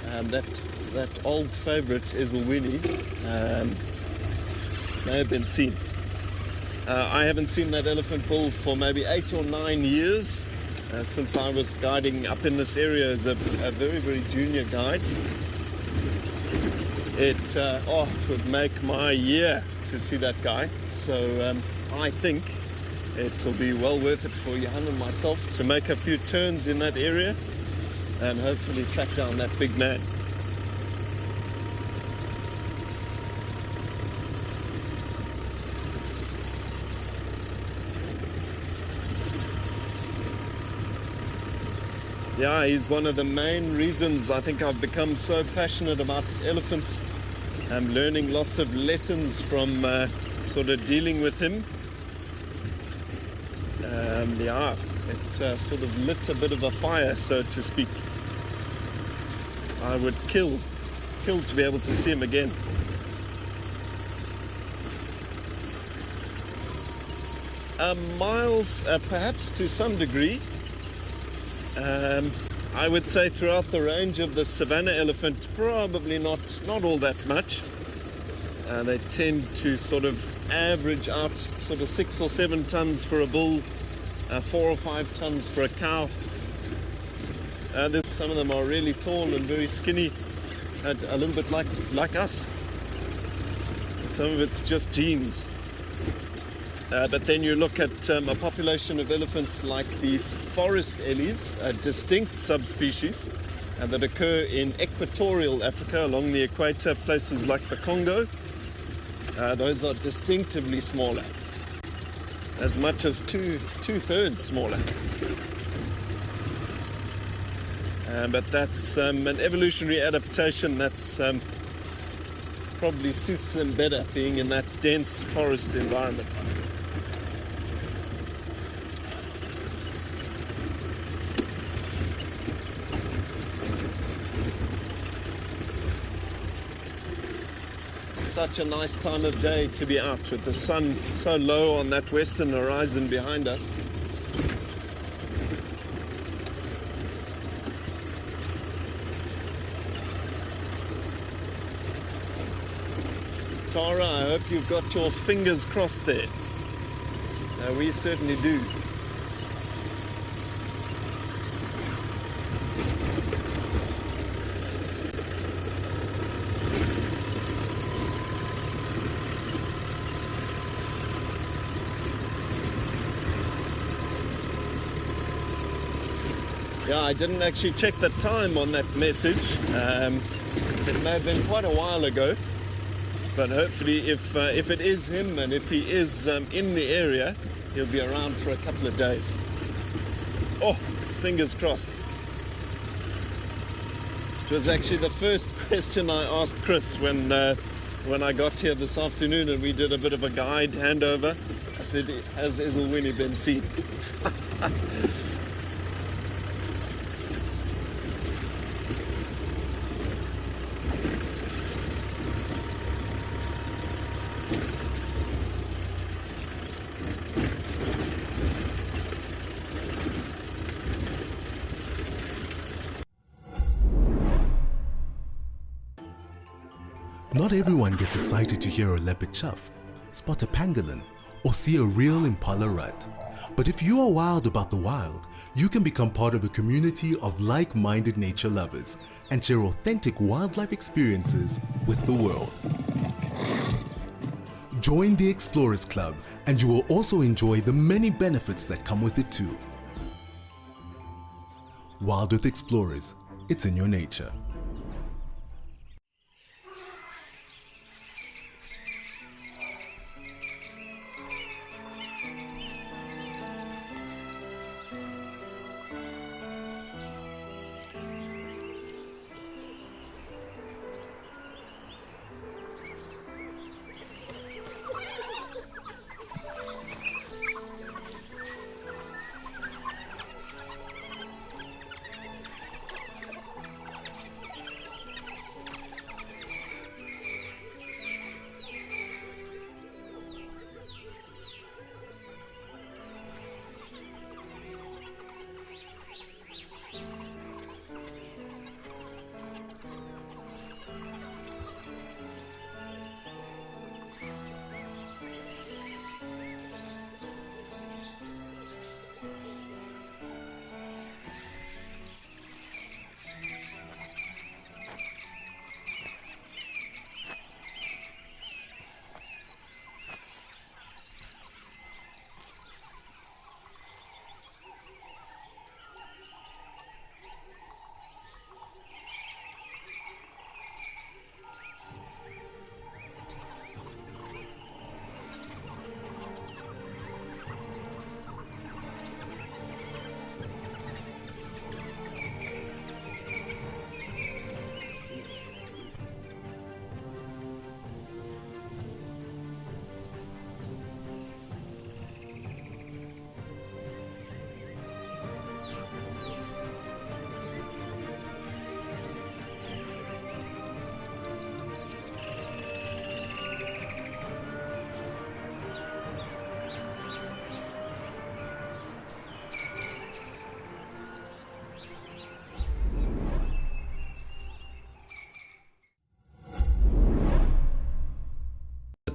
Speaker 3: that old favourite Ezelwini, may have been seen. I haven't seen that elephant bull for maybe 8 or 9 years, since I was guiding up in this area as a very, very junior guide. It would make my year to see that guy. So I think it'll be well worth it for Johan and myself to make a few turns in that area and hopefully track down that big man. Yeah, he's one of the main reasons I think I've become so passionate about elephants. I'm learning lots of lessons from sort of dealing with him. It sort of lit a bit of a fire, so to speak. I would kill to be able to see him again. Miles, perhaps to some degree. I would say throughout the range of the savanna elephant, probably not all that much. They tend to sort of average out sort of 6 or 7 tons for a bull, 4 or 5 tons for a cow. Some of them are really tall and very skinny, and a little bit like us. Some of it's just genes. But then you look at a population of elephants like the forest ellies, a distinct subspecies that occur in equatorial Africa along the equator, places like the Congo. Those are distinctively smaller, as much as two-thirds smaller. But that's an evolutionary adaptation that's probably suits them better, being in that dense forest environment. Such a nice time of day to be out with the sun so low on that western horizon behind us. Tara, I hope you've got your fingers crossed there. We certainly do. Yeah, I didn't actually check the time on that message. It may have been quite a while ago. But hopefully if it is him and if he is in the area, he'll be around for a couple of days. Oh, fingers crossed. It was actually the first question I asked Chris when I got here this afternoon and we did a bit of a guide handover. I said, has Ezelwini been seen?
Speaker 4: Not everyone gets excited to hear a leopard chuff, spot a pangolin, or see a real impala rut. But if you are wild about the wild, you can become part of a community of like-minded nature lovers and share authentic wildlife experiences with the world. Join the Explorers Club and you will also enjoy the many benefits that come with it too. WildEarth Explorers, it's in your nature.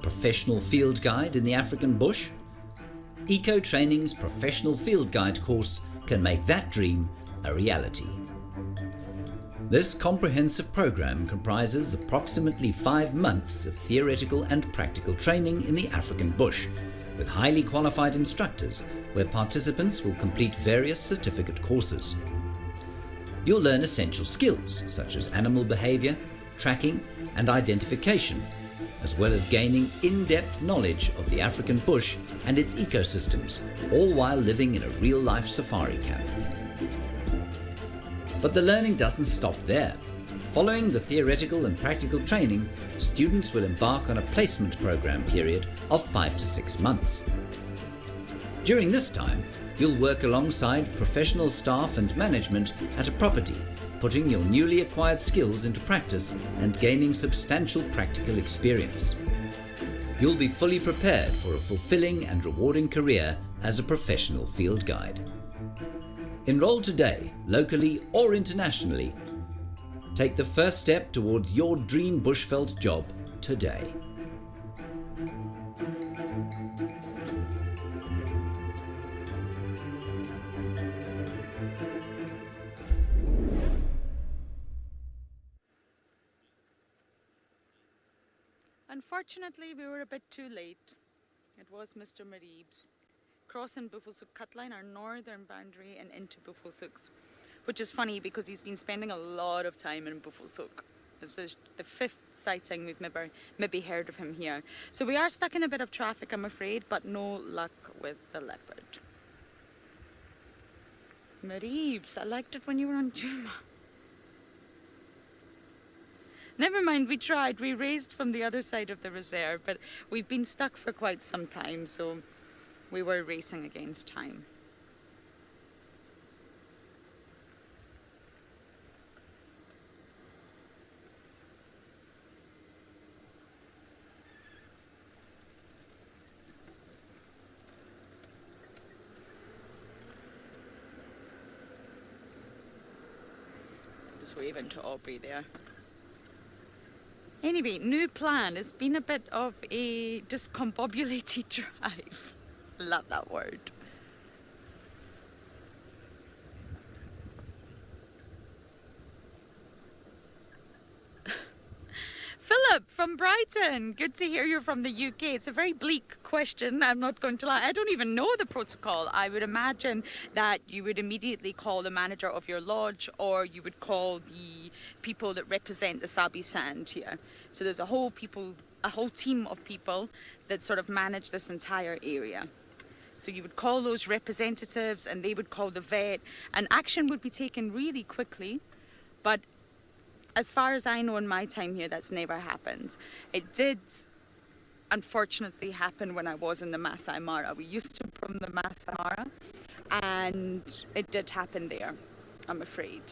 Speaker 11: Professional field guide in the African bush? Eco Training's professional field guide course can make that dream a reality. This comprehensive program comprises approximately 5 months of theoretical and practical training in the African bush, with highly qualified instructors where participants will complete various certificate courses. You'll learn essential skills such as animal behavior, tracking and identification, as well as gaining in-depth knowledge of the African bush and its ecosystems, all while living in a real-life safari camp. But the learning doesn't stop there. Following the theoretical and practical training, students will embark on a placement program period of 5 to 6 months. During this time, you'll work alongside professional staff and management at a property, putting your newly acquired skills into practice and gaining substantial practical experience. You'll be fully prepared for a fulfilling and rewarding career as a professional field guide. Enroll today, locally or internationally. Take the first step towards your dream bushveld job today.
Speaker 1: Unfortunately, we were a bit too late. It was Mr. Marib's crossing Buffelshoek cut line, our northern boundary, and into Buffelshoek, which is funny because he's been spending a lot of time in Buffelshoek. This is the 5th sighting we've maybe heard of him here. So we are stuck in a bit of traffic, I'm afraid, but no luck with the leopard. Marib's, I liked it when you were on Juma. Never mind, we tried. We raced from the other side of the reserve, but we've been stuck for quite some time, so we were racing against time. Just waving to Aubrey there. Anyway, new plan. It's been a bit of a discombobulated drive. Love that word. Philip from Brighton. Good to hear you're from the UK. It's a very bleak question, I'm not going to lie. I don't even know the protocol. I would imagine that you would immediately call the manager of your lodge, or you would call the people that represent the Sabi Sand here. So there's a whole team of people that sort of manage this entire area. So you would call those representatives and they would call the vet, and action would be taken really quickly. But as far as I know in my time here, that's never happened. It did unfortunately happen when I was in the Masai Mara. We used to from the Masai Mara, and it did happen there, I'm afraid.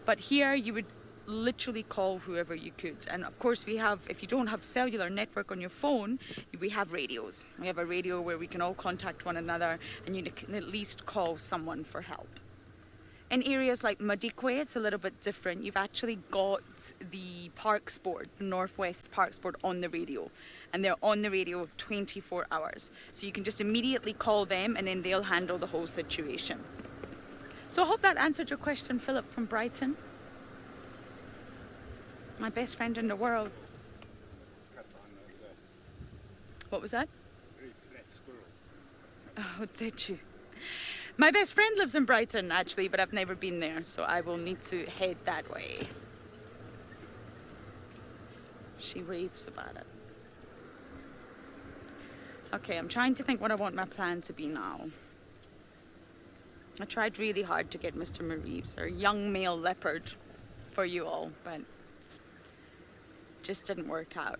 Speaker 1: But here you would literally call whoever you could. And of course we have, if you don't have cellular network on your phone, we have radios. We have a radio where we can all contact one another, and you can at least call someone for help. In areas like Madikwe, it's a little bit different. You've actually got the Parks Board, the Northwest Parks Board, on the radio. And they're on the radio 24 hours. So you can just immediately call them and then they'll handle the whole situation. So I hope that answered your question, Philip from Brighton. My best friend in the world. What was that?
Speaker 12: Very flat squirrel.
Speaker 1: Oh, did you? My best friend lives in Brighton, actually, but I've never been there, so I will need to head that way. She raves about it. Okay, I'm trying to think what I want my plan to be now. I tried really hard to get Mr. Mareeves, or young male leopard, for you all, but just didn't work out.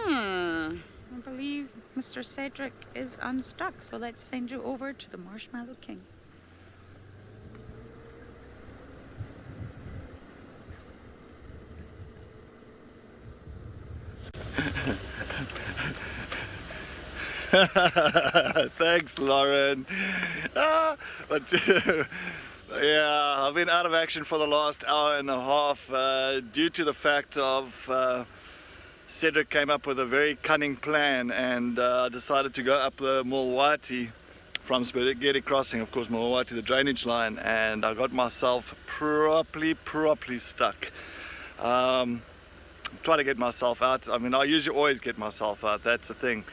Speaker 1: I believe Mr. Cedric is unstuck, so let's send you over to the Marshmallow King.
Speaker 2: Thanks, Lauren. Yeah, I've been out of action for the last hour and a half due to the fact of Cedric came up with a very cunning plan, and decided to go up the Mulwati from Spaghetti Crossing, of course Mulwati, the drainage line, and I got myself properly stuck. try to get myself out. I mean, I usually always get myself out, that's the thing.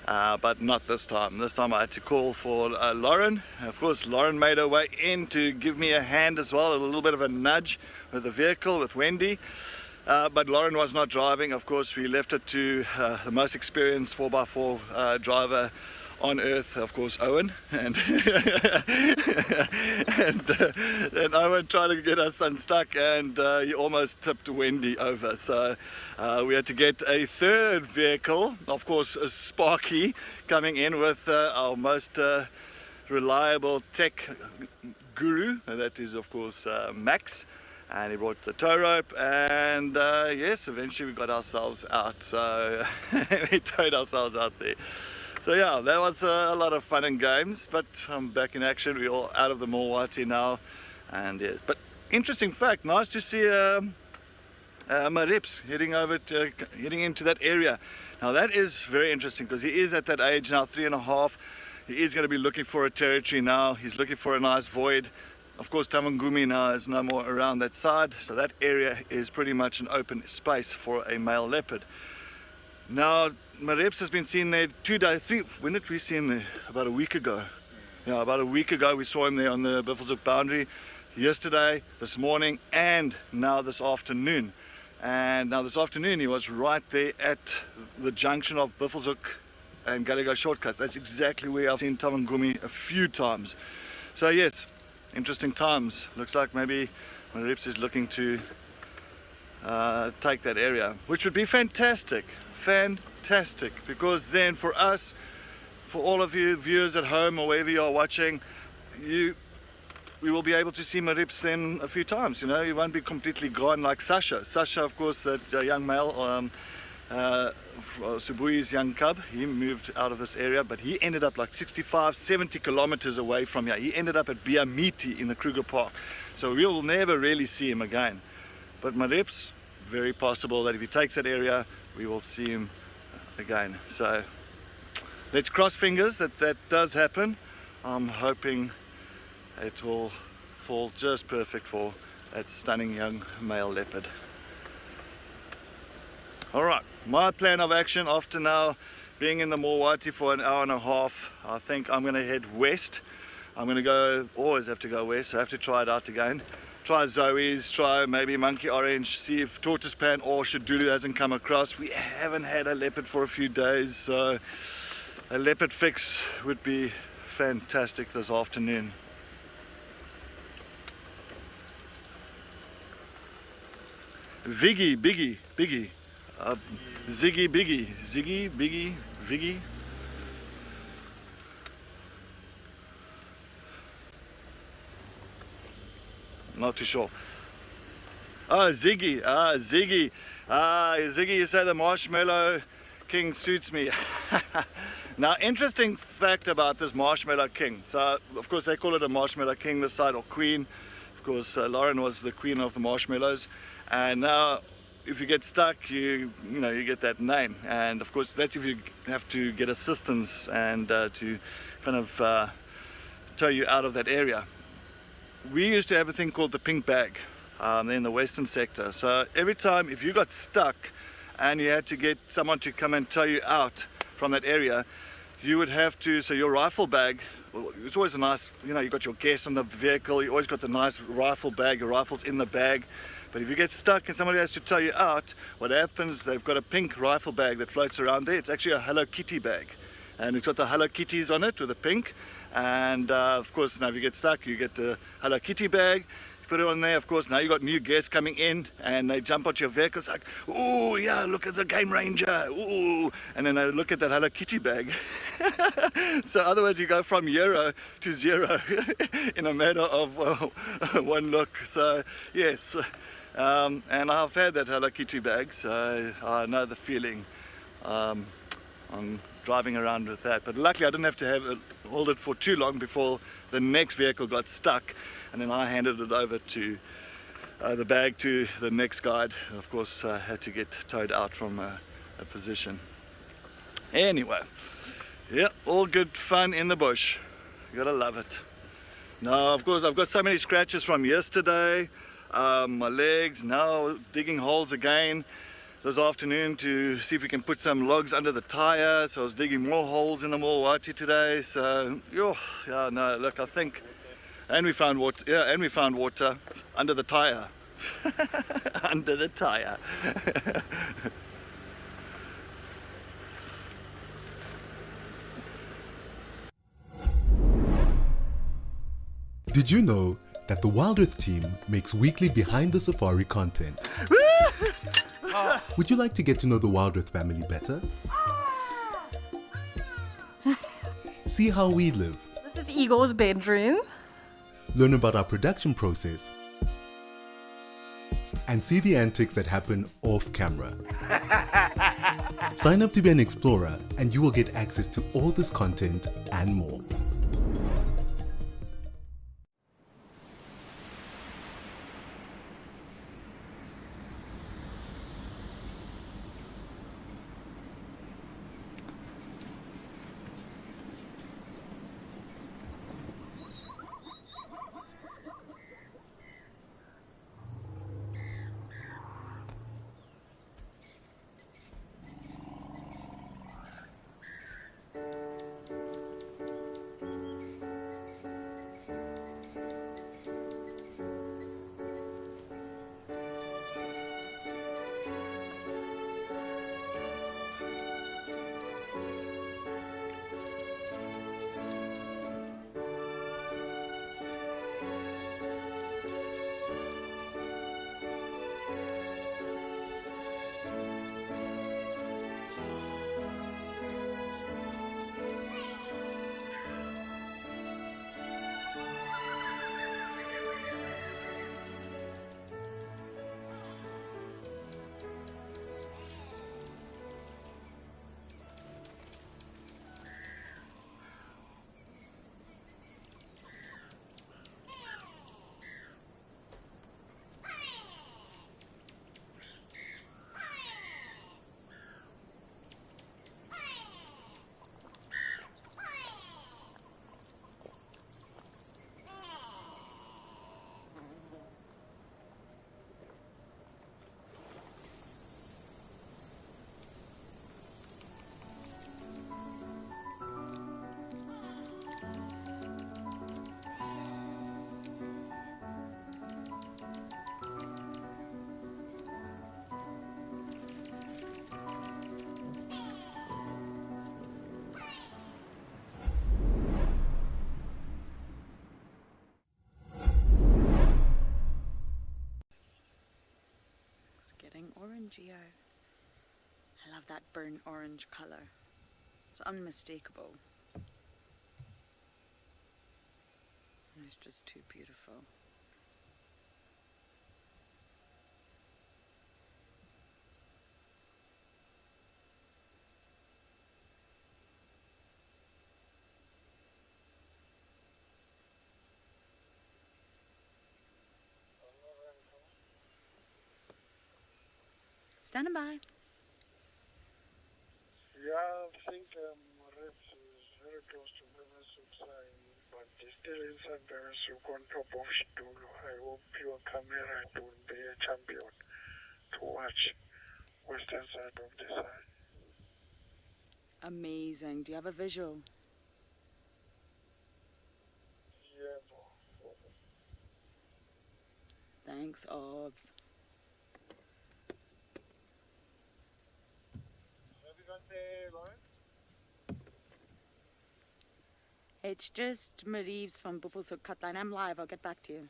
Speaker 2: But not this time. This time I had to call for Lauren. Of course, Lauren made her way in to give me a hand as well, a little bit of a nudge with the vehicle, with Wendy. But Lauren was not driving. Of course, we left it to the most experienced 4x4 driver on earth, of course, Owen. And, and Owen tried to get us unstuck, and he almost tipped Wendy over. So we had to get a third vehicle, of course, a Sparky, coming in with our most reliable tech guru, and that is, of course, Max. And he brought the tow rope, and yes, eventually we got ourselves out. So we towed ourselves out there. So yeah, that was a lot of fun and games, but I'm back in action. We're all out of the Milwaukee now, and yes. But interesting fact, nice to see Marips heading into that area. Now that is very interesting, because he is at that age now, 3.5. He is going to be looking for a territory now. He's looking for a nice void. Of course, Tamangumi now is no more around that side, so that area is pretty much an open space for a male leopard. Now, Marips has been seen there 2 days, when did we see him there? About a week ago. Yeah, about a week ago we saw him there on the Buffelshoek boundary. Yesterday, this morning, and now this afternoon. And now this afternoon he was right there at the junction of Buffelshoek and Gallagher Shortcut. That's exactly where I've seen Tamangumi a few times. So yes, interesting times. Looks like maybe Marips is looking to take that area, which would be fantastic. Fantastic, because then for us, for all of you viewers at home or wherever you are watching, we will be able to see Marips then a few times. You know, you won't be completely gone like Sasha. Sasha, of course, that young male, Subui's young cub, he moved out of this area, but he ended up like 65-70 kilometers away from here. He ended up at Biamiti in the Kruger Park, so we will never really see him again. But Marips, very possible that if he takes that area, we will see him again. So let's cross fingers that that does happen. I'm hoping it will fall just perfect for that stunning young male leopard. Alright, my plan of action after now being in the Milwaukee for an hour and a half, I think I'm going to head west. I'm going to go, always have to go west, so I have to try it out again. Try Zoe's, try maybe Monkey Orange, see if Tortoise Pan or Shadulu hasn't come across. We haven't had a leopard for a few days, so a leopard fix would be fantastic this afternoon. Viggy, Biggie, Biggie, Ziggy, Biggie, Ziggy, Biggie, Viggy. Not too sure. Oh, Ziggy, Ziggy. Ziggy, you say the Marshmallow King suits me. Now, interesting fact about this Marshmallow King. So, of course, they call it a Marshmallow King this side, or Queen. Of course, Lauren was the queen of the marshmallows. And now, if you get stuck, you get that name. And of course, that's if you have to get assistance and to kind of tow you out of that area. We used to have a thing called the pink bag in the western sector. So every time if you got stuck and you had to get someone to come and tow you out from that area, you would have to, so your rifle bag, it's always a nice, you got your guests on the vehicle, you always got the nice rifle bag, your rifle's in the bag. But if you get stuck and somebody has to tow you out, what happens, they've got a pink rifle bag that floats around there. It's actually a Hello Kitty bag. And it's got the Hello Kitties on it with the pink. And of course, now if you get stuck, you get the Hello Kitty bag. You put it on there, of course, now you got new guests coming in and they jump onto your vehicle. It's like, oh yeah, look at the Game Ranger, ooh. And then they look at that Hello Kitty bag. So otherwise you go from 0 to 0 in a matter of one look. So yes, and I've had that Hello Kitty bag, so I know the feeling. I'm driving around with that, but luckily I didn't have to hold it for too long before the next vehicle got stuck, and then I handed it over to the bag to the next guide. Of course, I had to get towed out from a position. Anyway, yeah, all good fun in the bush. You gotta love it. Now, of course, I've got so many scratches from yesterday. My legs, now digging holes again. this afternoon to see if we can put some logs under the tire. So I was digging more holes in the Milwaukee today. So yeah, no, look, I think, and we found water. Yeah, and we found water under the tire. Under the tire.
Speaker 4: Did you know that the WildEarth team makes weekly behind the safari content? Would you like to get to know the WildEarth family better? See how we live.
Speaker 13: This is Igor's bedroom.
Speaker 4: Learn about our production process. And see the antics that happen off camera. Sign up to be an explorer and you will get access to all this content and more.
Speaker 1: Getting orangey out. I love that burnt orange colour. It's unmistakable. And it's just too beautiful. Standing by.
Speaker 12: Yeah, I think Reps is very close to Beresuk's but it's still inside Beresuk on top of stool. I hope your camera will be a champion to watch western side of the sun.
Speaker 1: Amazing. Do you have a visual?
Speaker 12: Yeah,
Speaker 1: Thanks, Obs. It's just Marives from Bupulsuk Cutline. I'm live. I'll get back to you.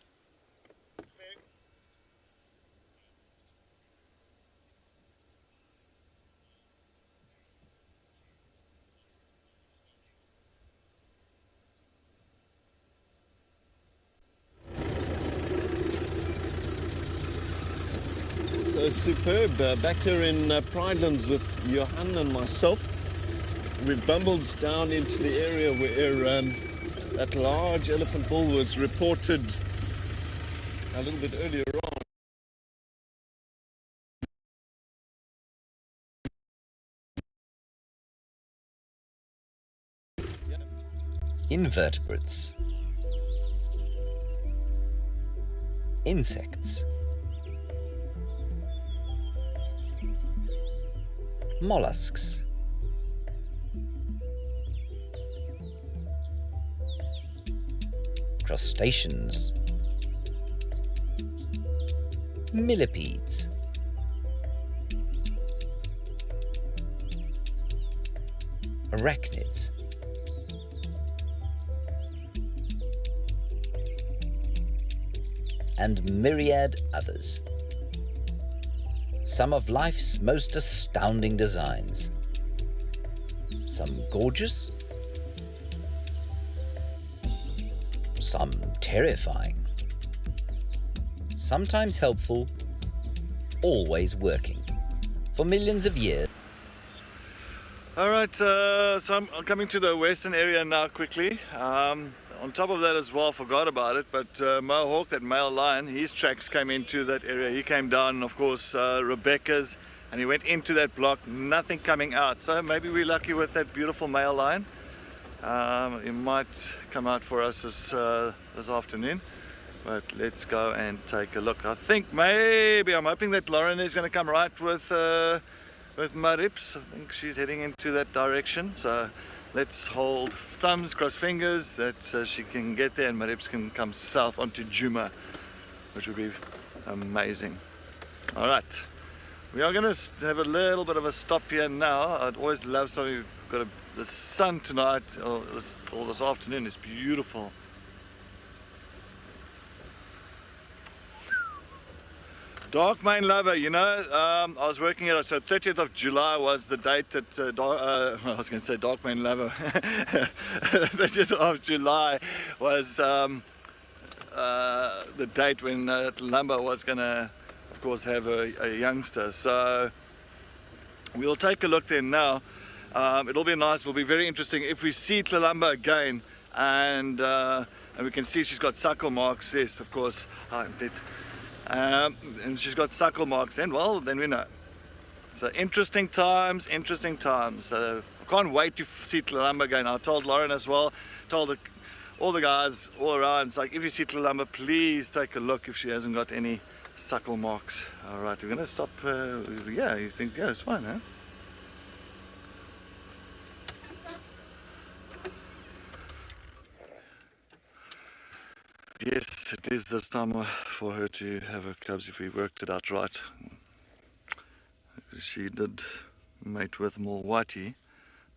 Speaker 3: So superb. Back here in Pridelands with Johan and myself. We've bumbled down into the area where that large elephant bull was reported a little bit earlier on.
Speaker 14: Invertebrates. Insects.
Speaker 11: mollusks, crustaceans, millipedes, arachnids, and myriad others. Some of life's most astounding designs. Some gorgeous, some terrifying, sometimes helpful, always working. For millions of years.
Speaker 2: Alright, so I'm coming to the western area now quickly. On top of that as well, forgot about it, but Mohawk, that male lion, his tracks came into that area. He came down, of course, Rebecca's, and he went into that block, nothing coming out. So maybe we're lucky with that beautiful male lion. He might come out for us this afternoon, but let's go and take a look. I think maybe, I'm hoping that Lauren is going to come right with Marips. I think she's heading into that direction, so let's hold thumbs, cross fingers that she can get there and Marips can come south onto Djuma, which would be amazing. Alright, we are going to have a little bit of a stop here now. I'd always love something. We've got the sun tonight, or this afternoon is beautiful. Dark Main Lover, you know, I was working at it, so 30th of July was the date that, I was going to say Dark Main Lover, 30th of July was the date when Lumber was going to, of course, have a youngster, so we'll take a look there now. It'll be nice, it'll be very interesting if we see Tlelamba again, and we can see she's got suckle marks. Yes, of course, and she's got suckle marks, and well, then we know. So interesting times, interesting times. So I can't wait to see Tlelamba again. I told Lauren as well, told all the guys all around, it's like, if you see Tlelamba, please take a look if she hasn't got any suckle marks. All right, we're gonna stop. Yeah, you think, yeah, it's fine, huh? Yes, it is this time for her to have her cubs if we worked it out right. She did mate with more whitey,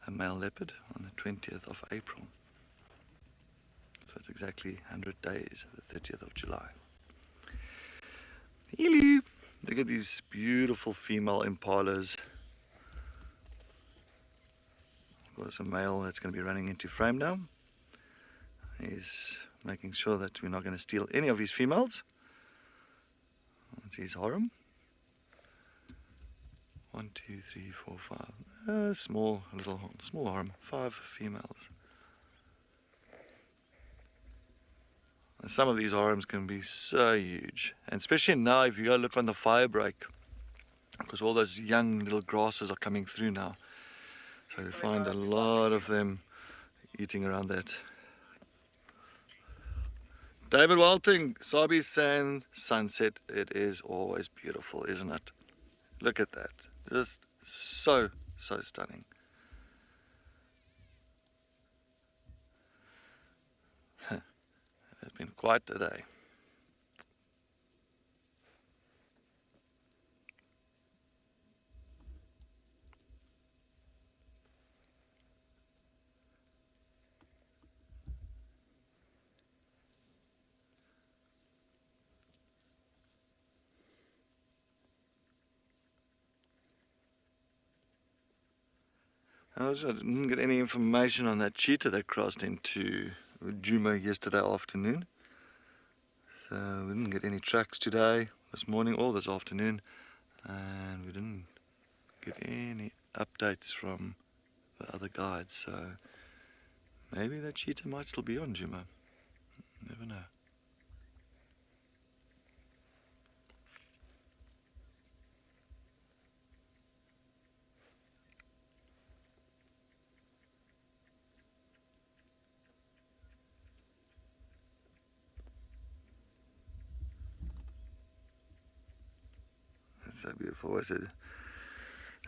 Speaker 2: a male leopard, on the 20th of April. So it's exactly 100 days, the 30th of July. Hello! Look at these beautiful female impalas. Of course, a male that's going to be running into frame now. He's making sure that we're not going to steal any of his females. That's his harem. 1, 2, 3, 4, 5. Small harem. 5 females. And some of these harems can be so huge, and especially now if you go look on the fire break, because all those young little grasses are coming through now. So you find a lot of them eating around that. David Walting, Sabi Sand sunset. It is always beautiful, isn't it? Look at that. Just so stunning. It's been quite a day. I didn't get any information on that cheetah that crossed into Djuma yesterday afternoon. So we didn't get any tracks today, this morning or this afternoon, and we didn't get any updates from the other guides. So maybe that cheetah might still be on Djuma. Never know. So beautiful. I said,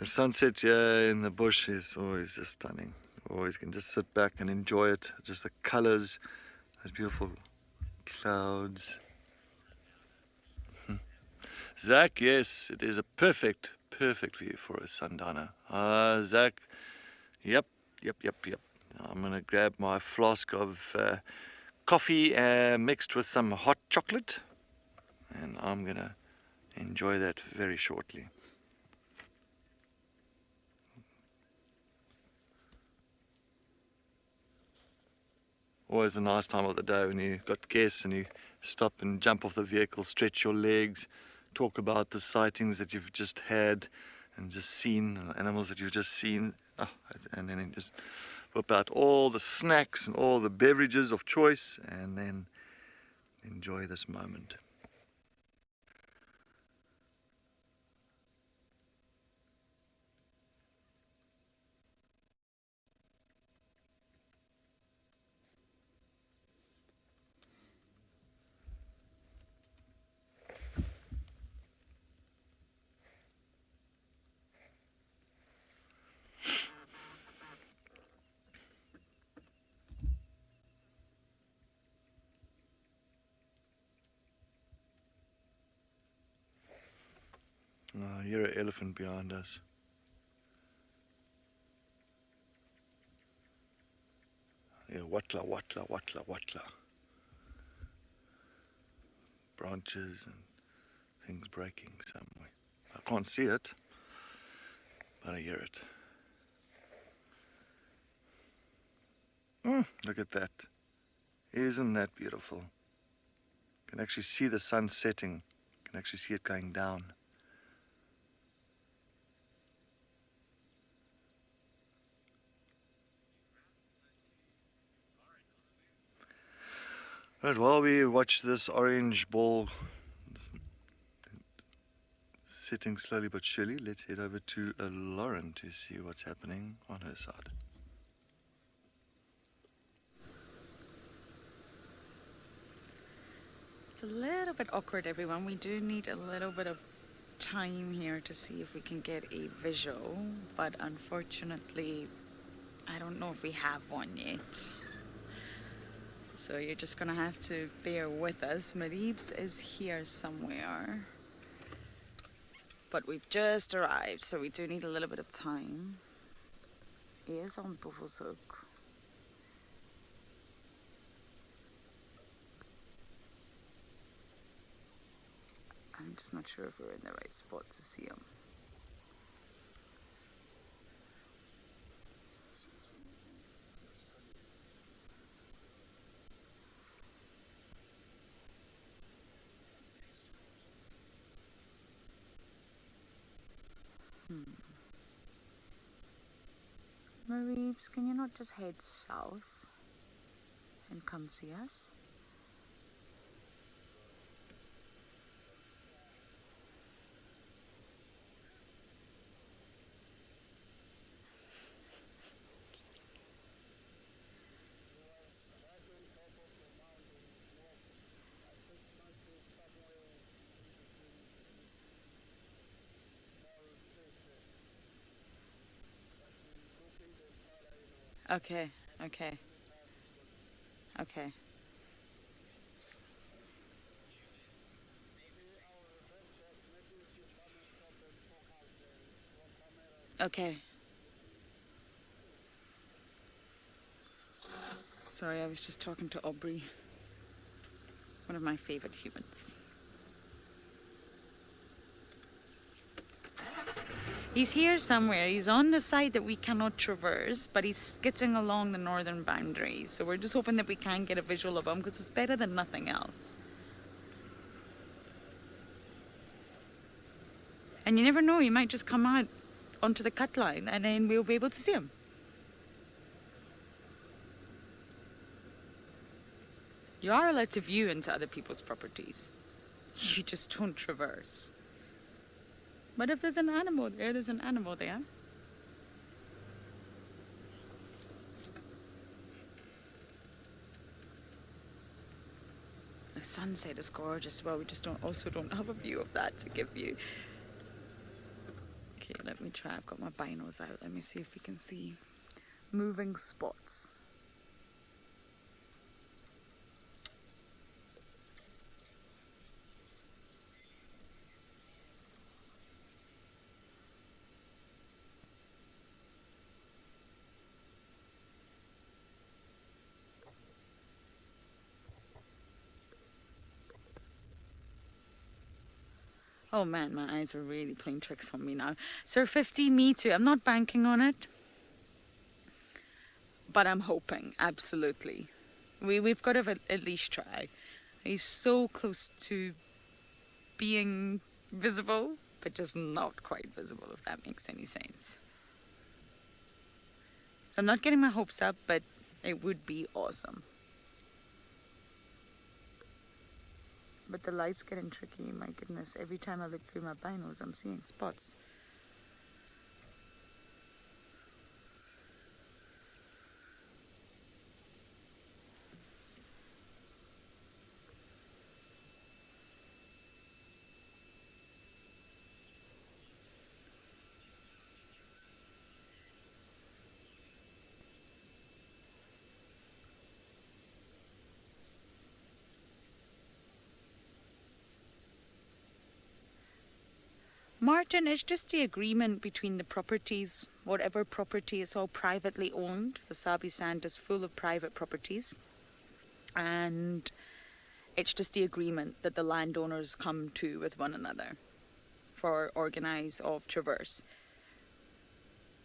Speaker 2: The sunset here in the bush is always just stunning. Always can just sit back and enjoy it. Just the colors, those beautiful clouds. Zach, yes, it is a perfect view for a sundowner. Zach, yep. I'm gonna grab my flask of coffee mixed with some hot chocolate, and I'm gonna enjoy that very shortly. Always a nice time of the day when you've got guests and you stop and jump off the vehicle, stretch your legs, talk about the sightings that you've just had and just seen, animals that you've just seen, and then you just whip out all the snacks and all the beverages of choice and then enjoy this moment. Oh, you're an elephant behind us. Yeah, watla. Branches and things breaking somewhere. I can't see it, but I hear it. Look at that. Isn't that beautiful? You can actually see the sun setting. You can actually see it going down. Right, while we watch this orange ball setting slowly but surely, let's head over to Lauren to see what's happening on her side.
Speaker 1: It's a little bit awkward, everyone. We do need a little bit of time here to see if we can get a visual, but unfortunately, I don't know if we have one yet. So you're just gonna have to bear with us. Marieb's is here somewhere, but we've just arrived, so we do need a little bit of time. He is on Buffelshoek. I'm just not sure if we're in the right spot to see him. Mareebs, can you not just head south and come see us? Okay. Okay. Sorry, I was just talking to Aubrey, one of my favorite humans. He's here somewhere. He's on the side that we cannot traverse, but he's skidding along the northern boundary. So we're just hoping that we can get a visual of him, because it's better than nothing else. And you never know, he might just come out onto the cut line and then we'll be able to see him. You are allowed to view into other people's properties. You just don't traverse. But if there's an animal there, there's an animal there. The sunset is gorgeous. Well, we just don't have a view of that to give you. Okay. Let me try. I've got my binos out. Let me see if we can see moving spots. Oh man, my eyes are really playing tricks on me now. Sir 50, me too. I'm not banking on it, but I'm hoping, absolutely. We've got to at least try. He's so close to being visible, but just not quite visible, if that makes any sense. I'm not getting my hopes up, but it would be awesome. But the light's getting tricky, my goodness. Every time I look through my binos, I'm seeing spots. Martin, it's just the agreement between the properties. Whatever property is all privately owned. Wasabi Sand is full of private properties. And it's just the agreement that the landowners come to with one another for organise of traverse.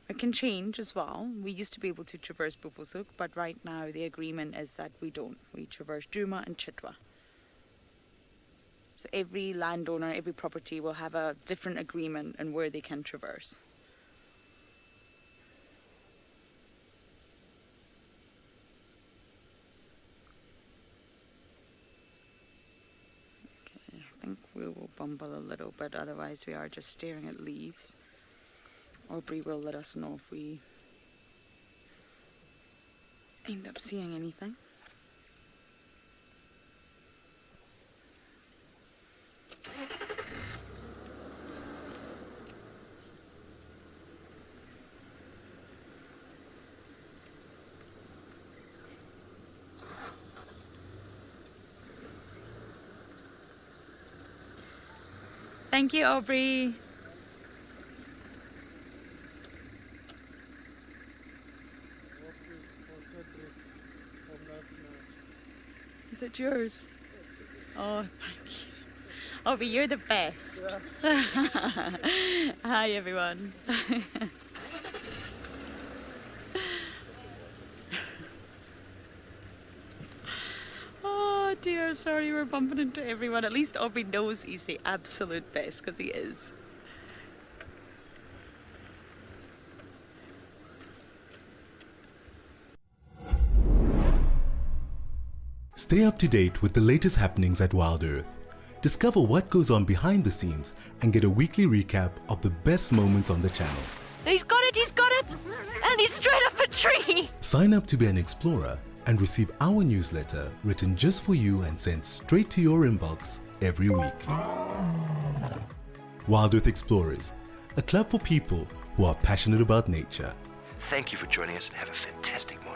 Speaker 1: It can change as well. We used to be able to traverse Bupusuk, but right now the agreement is that we don't. We traverse Duma and Chitwa. So every landowner, every property will have a different agreement on where they can traverse. Okay, I think we will bumble a little bit, otherwise we are just staring at leaves. Aubrey will let us know if we end up seeing anything. Thank you, Aubrey. Is it yours? Oh, thank you. Aubrey, you're the best. Yeah. Hi, everyone. Oh dear, sorry we're bumping into everyone. At least Aubrey knows he's the absolute best, because he is.
Speaker 4: Stay up to date with the latest happenings at WildEarth. Discover what goes on behind the scenes and get a weekly recap of the best moments on the channel.
Speaker 14: He's got it! And he's straight up a tree!
Speaker 4: Sign up to be an explorer and receive our newsletter written just for you and sent straight to your inbox every week. WildEarth Explorers, a club for people who are passionate about nature.
Speaker 7: Thank you for joining us and have a fantastic morning.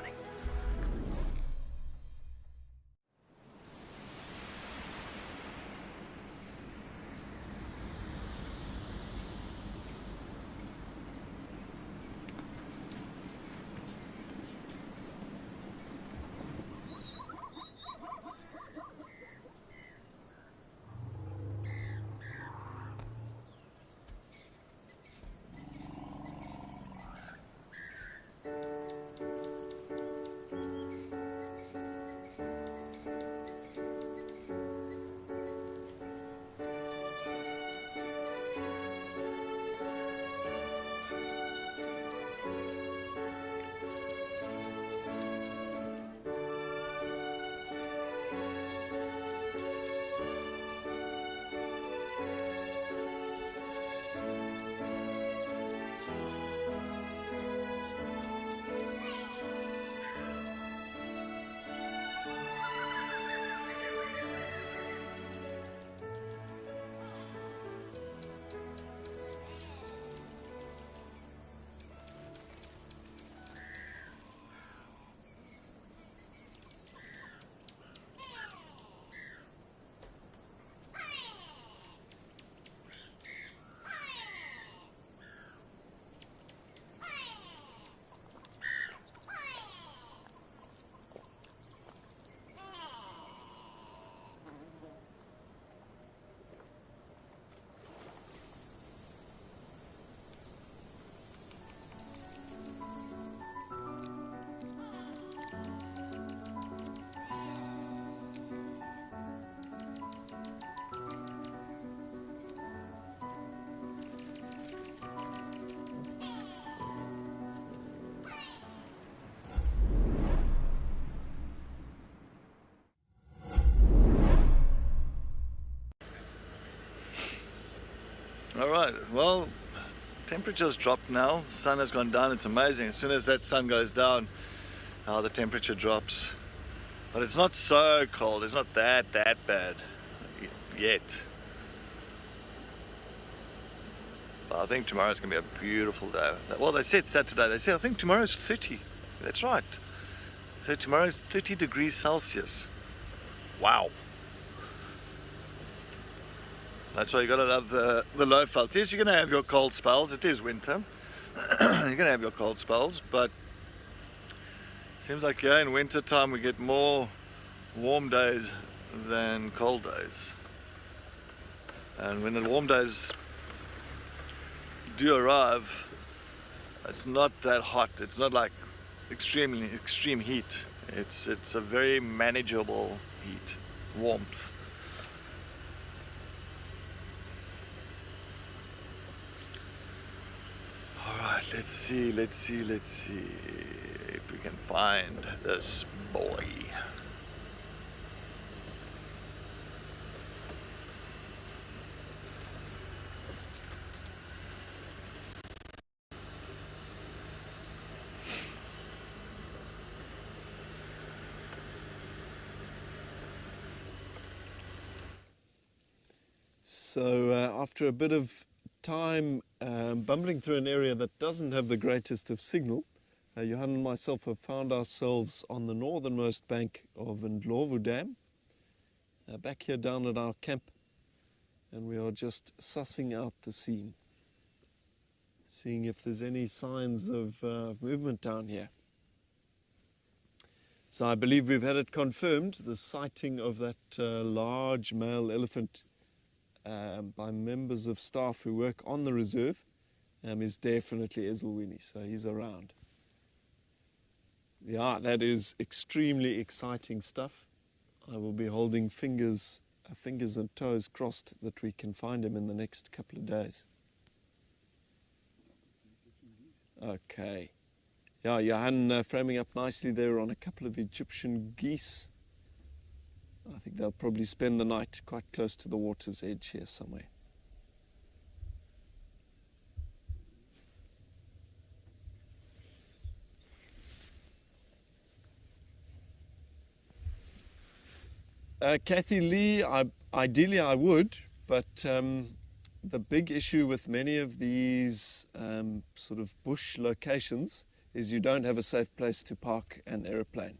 Speaker 2: right, well, temperature's dropped now. Sun has gone down. It's amazing. As soon as that sun goes down, how the temperature drops. But it's not so cold. It's not that bad yet. But I think tomorrow's going to be a beautiful day. Well, they said Saturday. They said I think tomorrow's 30. That's right. So tomorrow's 30 degrees Celsius. Wow. That's why you gotta love the low felt. Yes, you're gonna have your cold spells. It is winter. You're gonna have your cold spells, but it seems like in winter time we get more warm days than cold days. And when the warm days do arrive, it's not that hot. It's not like extreme heat. It's a very manageable heat, warmth. Alright, let's see if we can find this boy.
Speaker 3: So after a bit of time bumbling through an area that doesn't have the greatest of signal, Johan and myself have found ourselves on the northernmost bank of Ndlovu Dam, back here down at our camp, and we are just sussing out the scene, seeing if there's any signs of movement down here. So I believe we've had it confirmed, the sighting of that large male elephant by members of staff who work on the reserve is definitely Ezulwini, so he's around. Yeah, that is extremely exciting stuff. I will be holding fingers and toes crossed that we can find him in the next couple of days. Okay. Yeah, Johan framing up nicely there on a couple of Egyptian geese. I think they'll probably spend the night quite close to the water's edge here somewhere. Kathy Lee, ideally I would, but the big issue with many of these sort of bush locations is you don't have a safe place to park an aeroplane.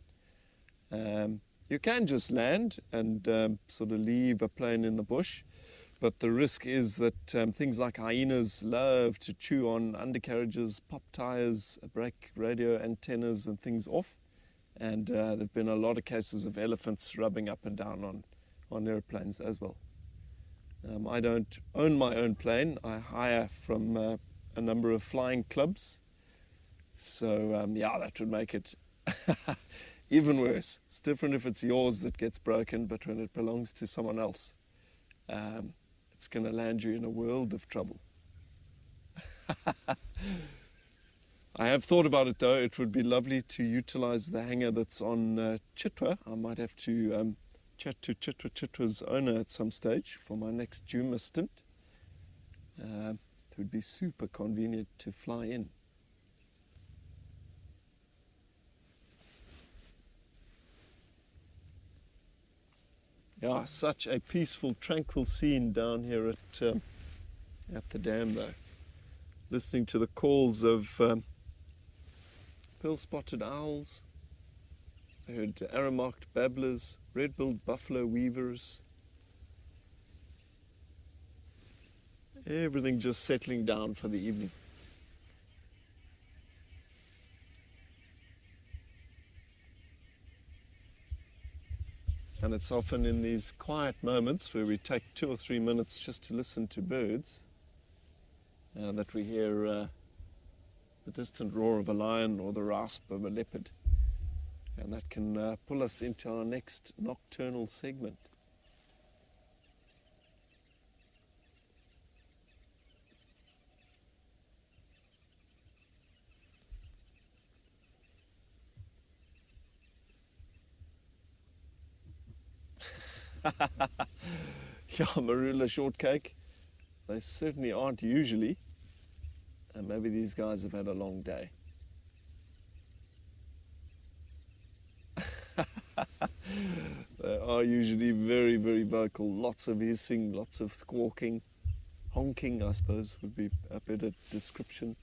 Speaker 3: You can just land and sort of leave a plane in the bush, but the risk is that things like hyenas love to chew on undercarriages, pop tires, break radio antennas and things off. And there have been a lot of cases of elephants rubbing up and down on airplanes as well. I don't own my own plane. I hire from a number of flying clubs. So yeah, that would make it even worse. It's different if it's yours that gets broken, but when it belongs to someone else, it's going to land you in a world of trouble. I have thought about it though. It would be lovely to utilize the hangar that's on Chitwa. I might have to chat to Chitwa's owner at some stage for my next Juma stint. It would be super convenient to fly in. Yeah, such a peaceful, tranquil scene down here at the dam though. Listening to the calls of pearl-spotted owls. I heard arrow-marked babblers, red-billed buffalo weavers. Everything just settling down for the evening. And it's often in these quiet moments where we take 2 or 3 minutes just to listen to birds that we hear the distant roar of a lion or the rasp of a leopard. And that can pull us into our next nocturnal segment. Yeah, marula shortcake. They certainly aren't usually. And maybe these guys have had a long day. They are usually very, very vocal. Lots of hissing, lots of squawking. Honking, I suppose, would be a better description.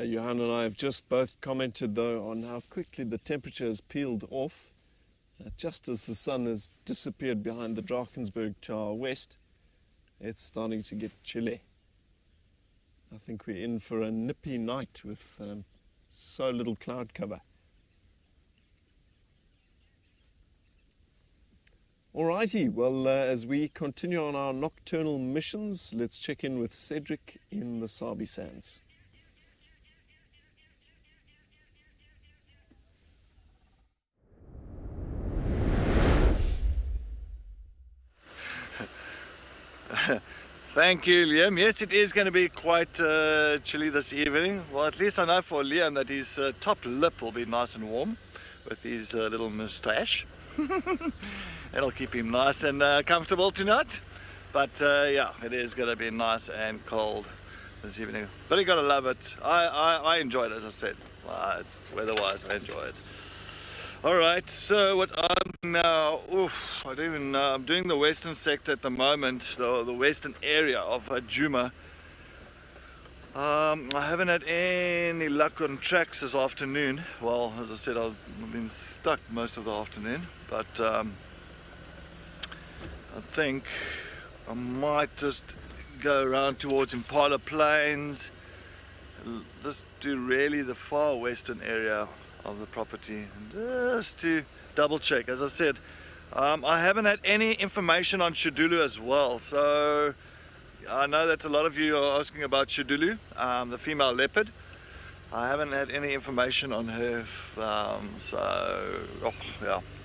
Speaker 3: Johan and I have just both commented, though, on how quickly the temperature has peeled off. Just as the sun has disappeared behind the Drakensberg to our west, it's starting to get chilly. I think we're in for a nippy night with so little cloud cover. Alrighty, well, as we continue on our nocturnal missions, let's check in with Cedric in the Sabi Sands.
Speaker 2: Thank you, Liam. Yes, it is going to be quite chilly this evening. Well, at least I know for Liam that his top lip will be nice and warm with his little moustache. It'll keep him nice and comfortable tonight. But yeah, it is going to be nice and cold this evening. But you got to love it. I enjoy it, as I said. Weather-wise, I enjoy it. Alright, so what I'm now, I don't even know, I'm doing the western sector at the moment, the western area of Djuma. I haven't had any luck on tracks this afternoon. Well, as I said, I've been stuck most of the afternoon, but I think I might just go around towards Impala Plains, just do really the far western area of the property, just to double check. As I said, I haven't had any information on Shadulu as well, so I know that a lot of you are asking about Shadulu, the female leopard. I haven't had any information on her, yeah,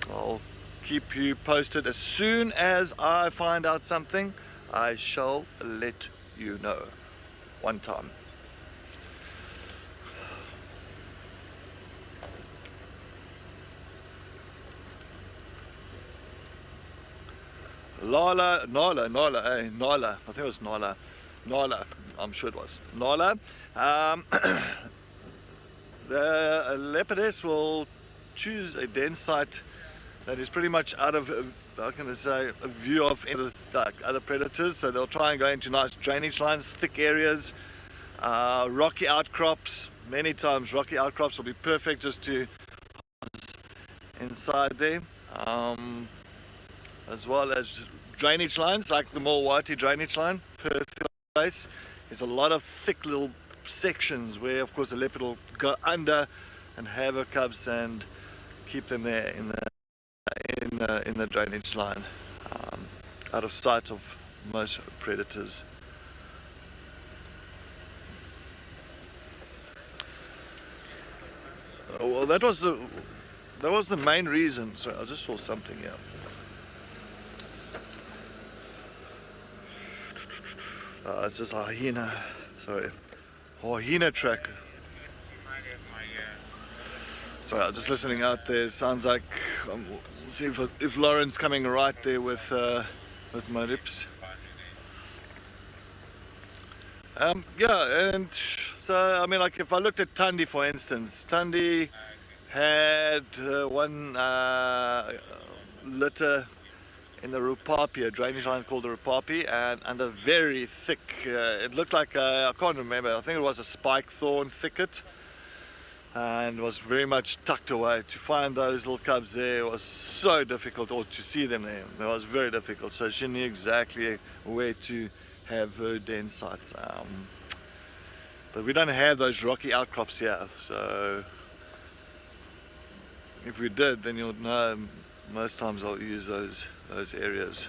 Speaker 2: I'll keep you posted. As soon as I find out something, I shall let you know. One time. Nala, I think it was Nala, I'm sure it was Nala. The leopardess will choose a den site that is pretty much out of, how can I say, a view of other predators, so they'll try and go into nice drainage lines, thick areas, rocky outcrops. Many times rocky outcrops will be perfect just to inside there. As well as drainage lines like the Mulwati drainage line, perfect place. There's a lot of thick little sections where of course the leopard will go under and have her cubs and keep them there in the drainage line, out of sight of most predators. Well, that was the main reason. Sorry, I just saw something here. It's just a hyena, sorry, hyena track. Sorry, I'm just listening out there. Sounds like, we'll see if Lauren's coming right there with my lips. Yeah, and so, I mean, like if I looked at Tundi, for instance, Tundi had one litter in the Rupapi, a drainage line called the Rupapi, and under very thick, it looked like, I can't remember, I think it was a spike thorn thicket, and was very much tucked away. To find those little cubs there was so difficult, or to see them there, it was very difficult, so she knew exactly where to have her den sites. But we don't have those rocky outcrops here, so if we did, then you'll know most times I'll use those areas.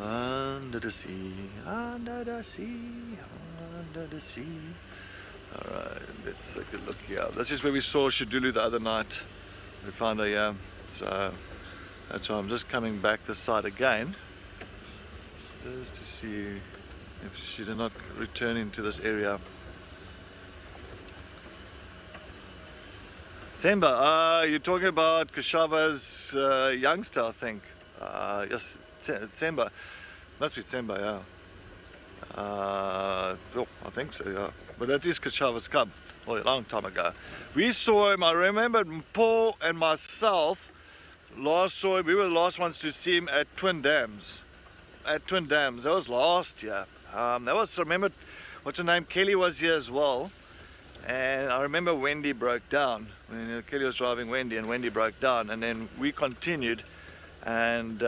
Speaker 2: Under the sea, under the sea, under the sea. Alright, let's take a look here. This is where we saw Shidulu the other night. We found her here. So that's why I'm just coming back this side again. Just to see if she did not return into this area. Tsemba, you're talking about Kashava's youngster, I think. Yes, Tsemba. Must be Tsemba, yeah. Oh, I think so, yeah. But that is Kashava's cub, a long time ago. We saw him, I remember Paul and myself last saw him, we were the last ones to see him at Twin Dams. That was last year. That was, remember, what's her name, Kelly was here as well. And I remember Wendy broke down. When Kelly was driving Wendy and Wendy broke down, and then we continued and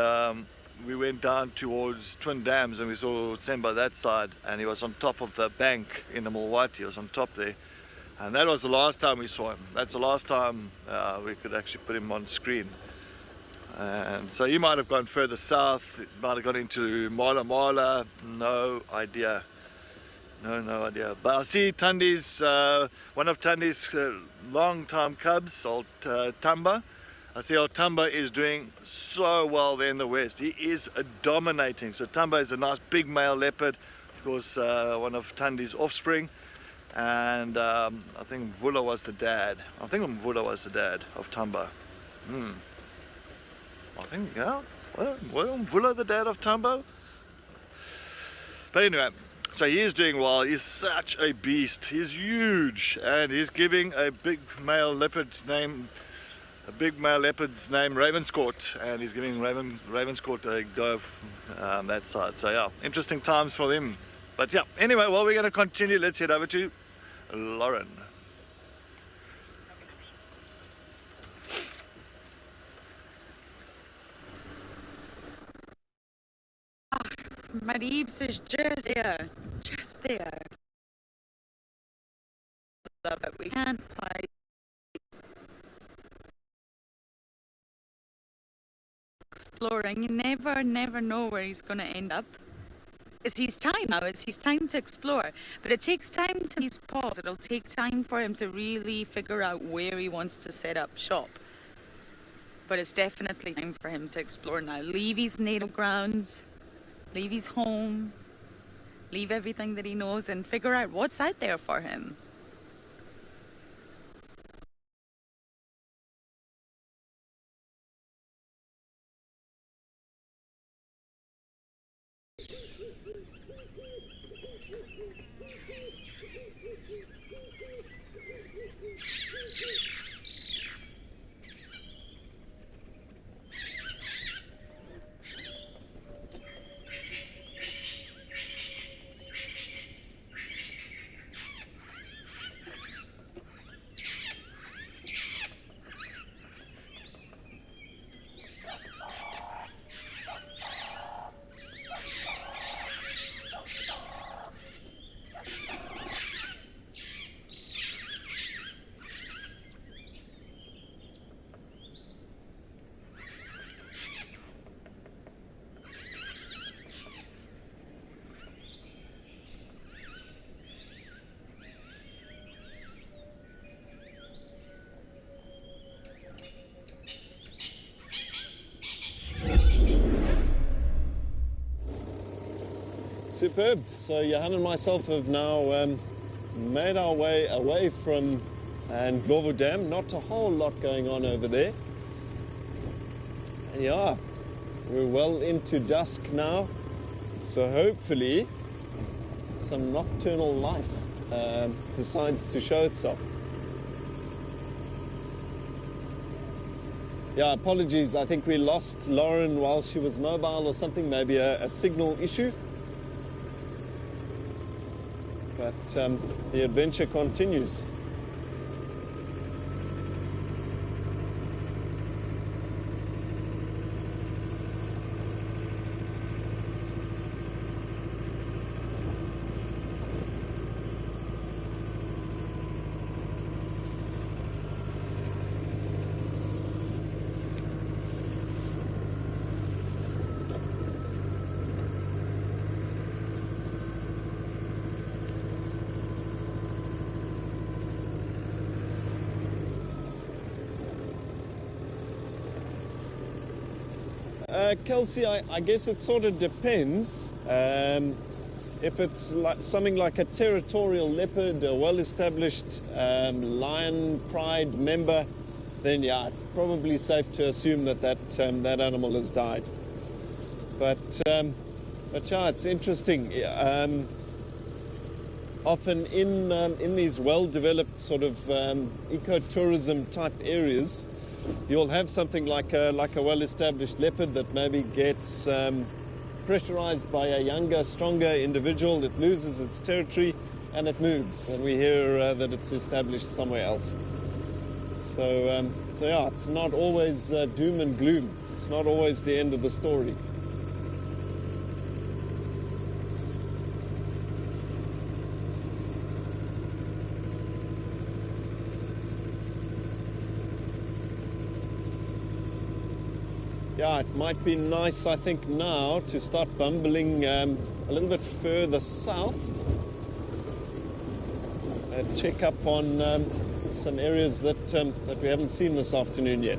Speaker 2: we went down towards Twin Dams and we saw Tsemba that side, and he was on top of the bank in the Mulwati. He was on top there, and that was the last time we saw him. That's the last time we could actually put him on screen. And so he might have gone further south, might have gone into Mala Mala, no idea. No idea. But I see Tandi's, one of Tandi's long-time cubs, old Tamba. I see old Tamba is doing so well there in the west. He is dominating. So Tamba is a nice big male leopard, of course, one of Tandi's offspring. And I think Mvula was the dad. I think Mvula was the dad of Tamba. I think, yeah. Well, Mvula the dad of Tamba? But anyway. So he is doing well. He's such a beast. He's huge, and he's giving a big male leopard's name Ravenscourt, and he's giving Ravenscourt a go on that side. So yeah, interesting times for them. But yeah, anyway, well, we're going to continue. Let's head over to Lauren.
Speaker 1: Mariebs is just there. Love it. We can't quite exploring. You never know where he's going to end up. It's his time now. It's his time to explore. But it takes time to his pause. It'll take time for him to really figure out where he wants to set up shop. But it's definitely time for him to explore now. Leave his native grounds. Leave his home, leave everything that he knows, and figure out what's out there for him.
Speaker 3: Superb. So Johan and myself have now made our way away from Ndlovu Dam. Not a whole lot going on over there. And yeah, we're well into dusk now. So hopefully some nocturnal life decides to show itself. Yeah, apologies. I think we lost Lauren while she was mobile or something, maybe a signal issue. But the adventure continues. Kelsey, I guess it sort of depends. If it's like something like a territorial leopard, a well-established lion pride member, then yeah, it's probably safe to assume that that animal has died. But yeah, it's interesting. Often in these well-developed sort of ecotourism type areas, you'll have something like a well-established leopard that maybe gets pressurized by a younger, stronger individual. It loses its territory and it moves, and we hear that it's established somewhere else. So yeah, it's not always doom and gloom. It's not always the end of the story. Yeah, it might be nice, I think, now to start bumbling a little bit further south. Check up on some areas that we haven't seen this afternoon yet.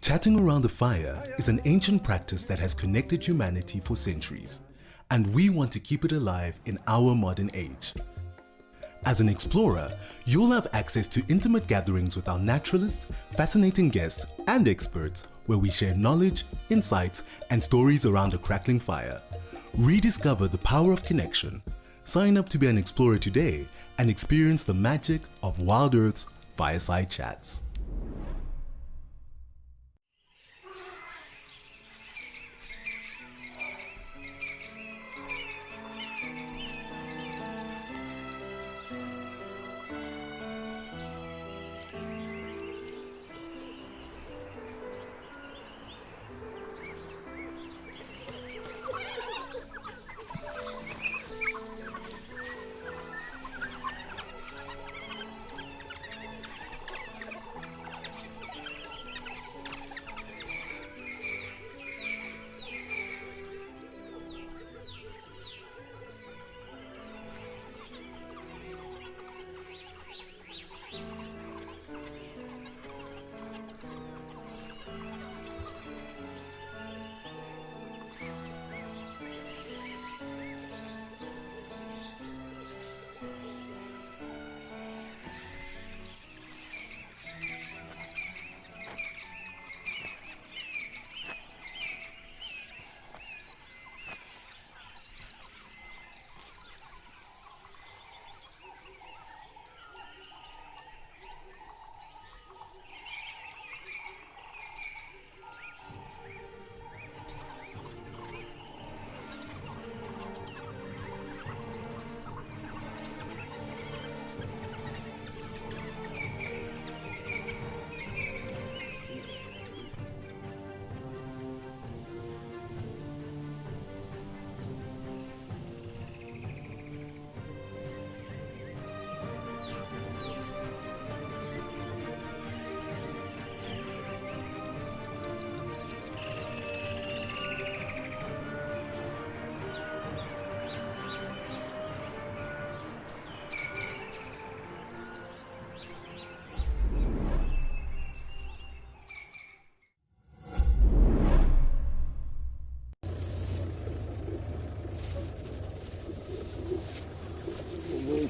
Speaker 4: Chatting around a fire is an ancient practice that has connected humanity for centuries, and we want to keep it alive in our modern age. As an explorer, you'll have access to intimate gatherings with our naturalists, fascinating guests, and experts where we share knowledge, insights, and stories around a crackling fire. Rediscover the power of connection. Sign up to be an explorer today and experience the magic of WildEarth's Fireside Chats.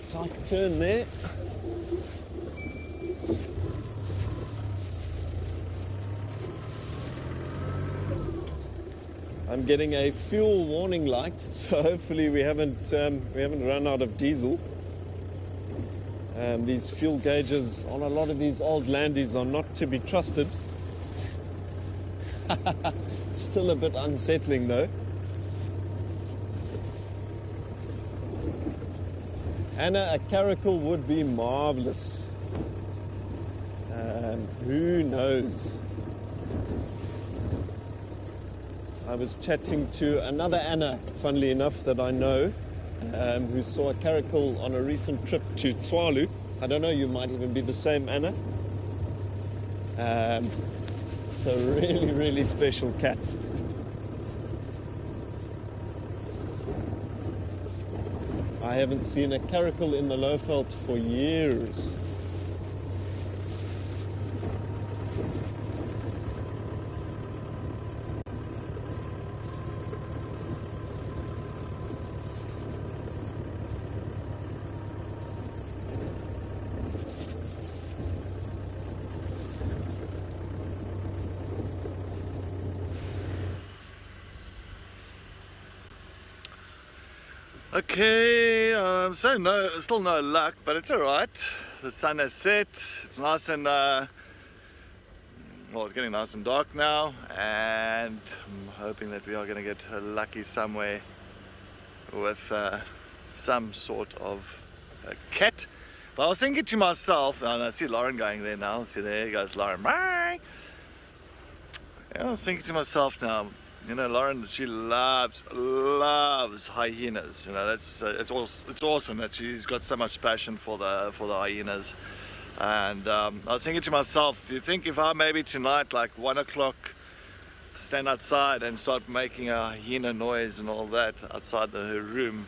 Speaker 3: Tight turn there. I'm getting a fuel warning light, so hopefully we haven't run out of diesel. These fuel gauges on a lot of these old landies are not to be trusted. Still a bit unsettling though. Anna, a caracal would be marvelous. Who knows? I was chatting to another Anna, funnily enough, that I know, who saw a caracal on a recent trip to Tswalu. I don't know, you might even be the same Anna. It's a really, really special cat. I haven't seen a caracal in the Lowveld for years.
Speaker 2: Okay, still no luck, but it's alright. The sun has set, it's nice and, well, it's getting nice and dark now, and I'm hoping that we are going to get lucky somewhere with some sort of a cat. But I was thinking to myself, and I see Lauren going there now, see there goes Lauren. Bye. I was thinking to myself now, you know, Lauren, she loves hyenas. You know, it's awesome that she's got so much passion for the hyenas. And I was thinking to myself, do you think if I maybe tonight, like 1 o'clock, stand outside and start making a hyena noise and all that outside her room,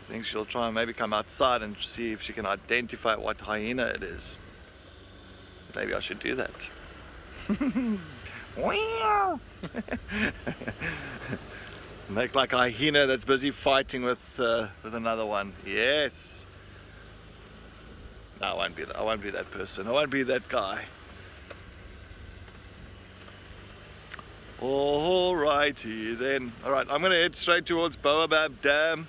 Speaker 2: I think she'll try and maybe come outside and see if she can identify what hyena it is. Maybe I should do that. Make like a hyena that's busy fighting with another one. Yes. No, I won't be that person. I won't be that guy. Alrighty then. Alright, I'm gonna head straight towards Baobab Dam.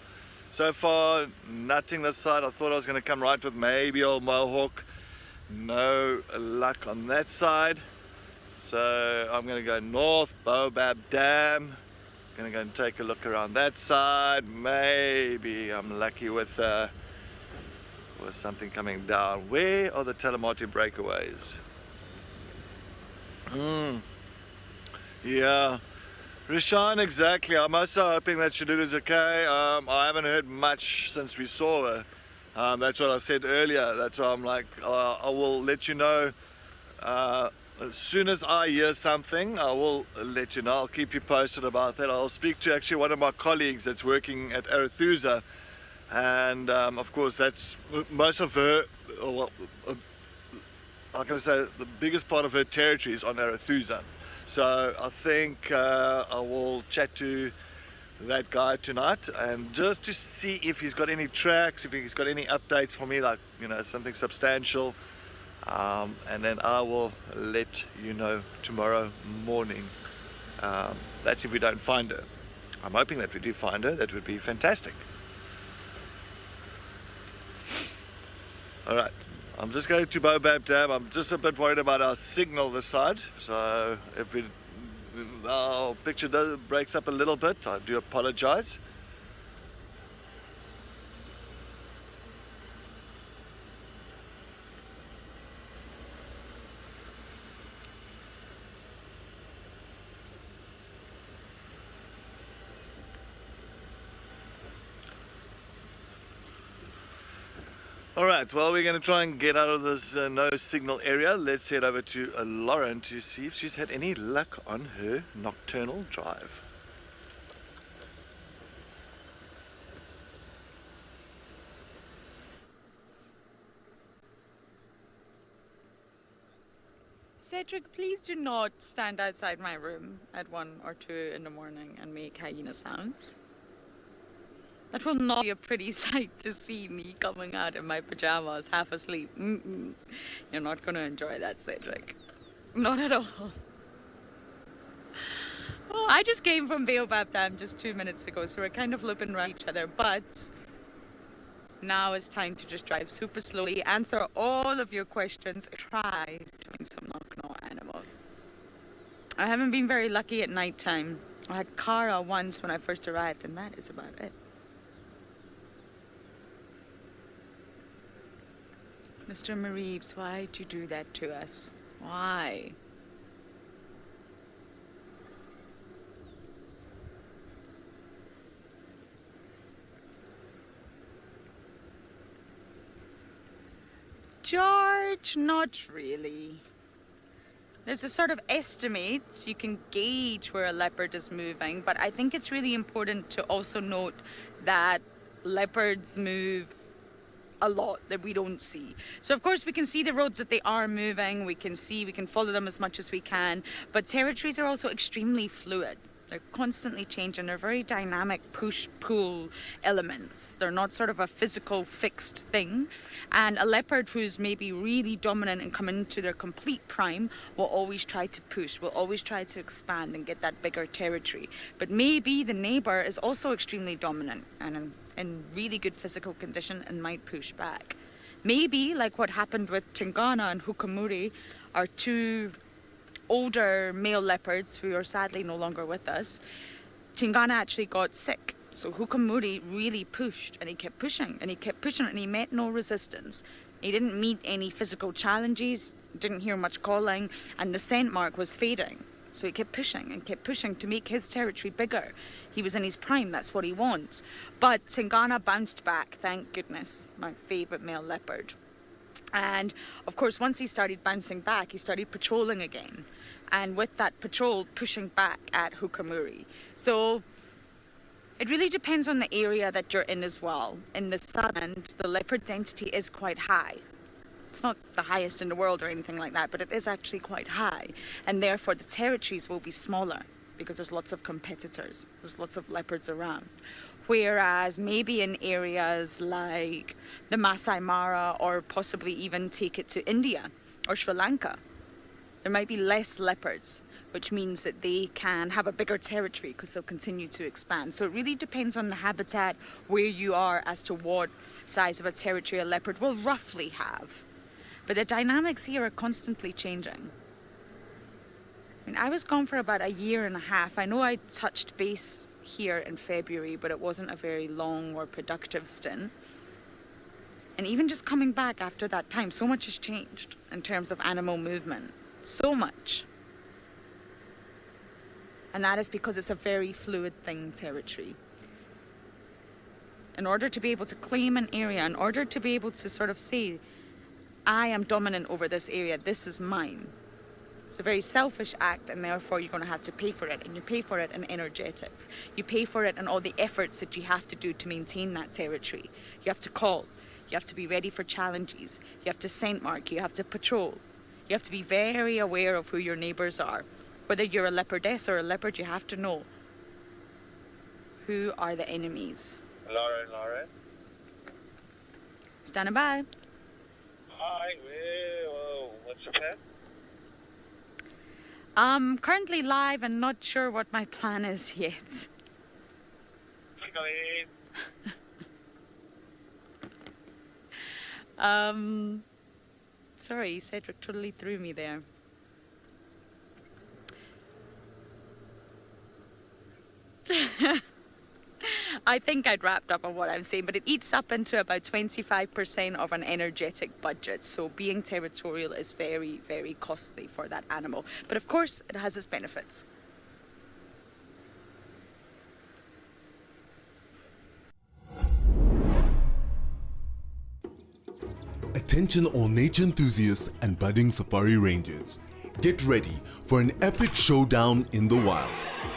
Speaker 2: So far, nothing this side. I thought I was gonna come right with maybe old Mohawk. No luck on that side. So I'm going to go north, Baobab Dam. Going to go and take a look around that side. Maybe I'm lucky with something coming down. Where are the Talamati breakaways? Yeah, Rishan, exactly. I'm also hoping that Shadula's okay. I haven't heard much since we saw her. That's what I said earlier. That's why I'm like, I will let you know. As soon as I hear something, I will let you know. I'll keep you posted about that. I'll speak to actually one of my colleagues that's working at Arethusa, and of course that's most of her, well, how can I say, the biggest part of her territory is on Arethusa. So I think I will chat to that guy tonight and just to see if he's got any tracks, if he's got any updates for me, like, you know, something substantial. And then I will let you know tomorrow morning. That's if we don't find her. I'm hoping that we do find her. That would be fantastic. Alright, I'm just going to Baobab Dam. I'm just a bit worried about our signal this side. So if our picture breaks up a little bit, I do apologize. Alright, well, we're going to try and get out of this no signal area. Let's head over to Lauren to see if she's had any luck on her nocturnal drive.
Speaker 1: Cedric, please do not stand outside my room at 1 or 2 in the morning and make hyena sounds. That will not be a pretty sight to see me coming out in my pajamas, half asleep. You're not going to enjoy that, Cedric. Not at all. Oh, I just came from Baobab Dam just 2 minutes ago, so we're kind of looking around each other, but now it's time to just drive super slowly, answer all of your questions, try to find some knock-knock animals. I haven't been very lucky at night time. I had Cara once when I first arrived, and that is about it. Mr. Mareebs, why'd you do that to us? Why? George, not really. There's a sort of estimate, you can gauge where a leopard is moving, but I think it's really important to also note that leopards move a lot that we don't see. So of course we can see the roads that they are moving, we can follow them as much as we can, but territories are also extremely fluid. They're constantly changing. They're very dynamic push-pull elements. They're not sort of a physical fixed thing. And a leopard who's maybe really dominant and coming into their complete prime will always try to push, will always try to expand and get that bigger territory. But maybe the neighbor is also extremely dominant and in really good physical condition and might push back. Maybe, like what happened with Tingana and Hukamuri, are two older male leopards who are sadly no longer with us. Tingana actually got sick, so Hukamuri really pushed, and he kept pushing and he kept pushing, and he met no resistance. He didn't meet any physical challenges, didn't hear much calling, and the scent mark was fading. So he kept pushing and kept pushing to make his territory bigger. He was in his prime, that's what he wants. But Tingana bounced back, thank goodness, my favourite male leopard. And of course, once he started bouncing back, he started patrolling again. And with that patrol, pushing back at Hukamuri. So it really depends on the area that you're in as well. In the southern, the leopard density is quite high. It's not the highest in the world or anything like that, but it is actually quite high. And therefore, the territories will be smaller because there's lots of competitors. There's lots of leopards around. Whereas maybe in areas like the Masai Mara, or possibly even take it to India or Sri Lanka, there might be less leopards, which means that they can have a bigger territory because they'll continue to expand. So it really depends on the habitat, where you are, as to what size of a territory a leopard will roughly have. But the dynamics here are constantly changing. I mean, I was gone for about 1.5 years. I know I touched base here in February, but it wasn't a very long or productive stint. And even just coming back after that time, so much has changed in terms of animal movement. So much. And that is because it's a very fluid thing, territory. In order to be able to claim an area, in order to be able to sort of say, I am dominant over this area, this is mine. It's a very selfish act, and therefore you're going to have to pay for it, and you pay for it in energetics. You pay for it in all the efforts that you have to do to maintain that territory. You have to call, you have to be ready for challenges, you have to scent mark, you have to patrol. You have to be very aware of who your neighbours are. Whether you're a leopardess or a leopard, you have to know who are the enemies.
Speaker 12: Lauren.
Speaker 1: Standing by.
Speaker 12: Hi, what's your plan?
Speaker 1: Currently live and not sure what my plan is yet. Sorry, Cedric totally threw me there. I think I'd wrapped up on what I'm saying, but it eats up into about 25% of an energetic budget. So being territorial is very, very costly for that animal. But of course, it has its benefits.
Speaker 4: Attention all nature enthusiasts and budding safari rangers. Get ready for an epic showdown in the wild.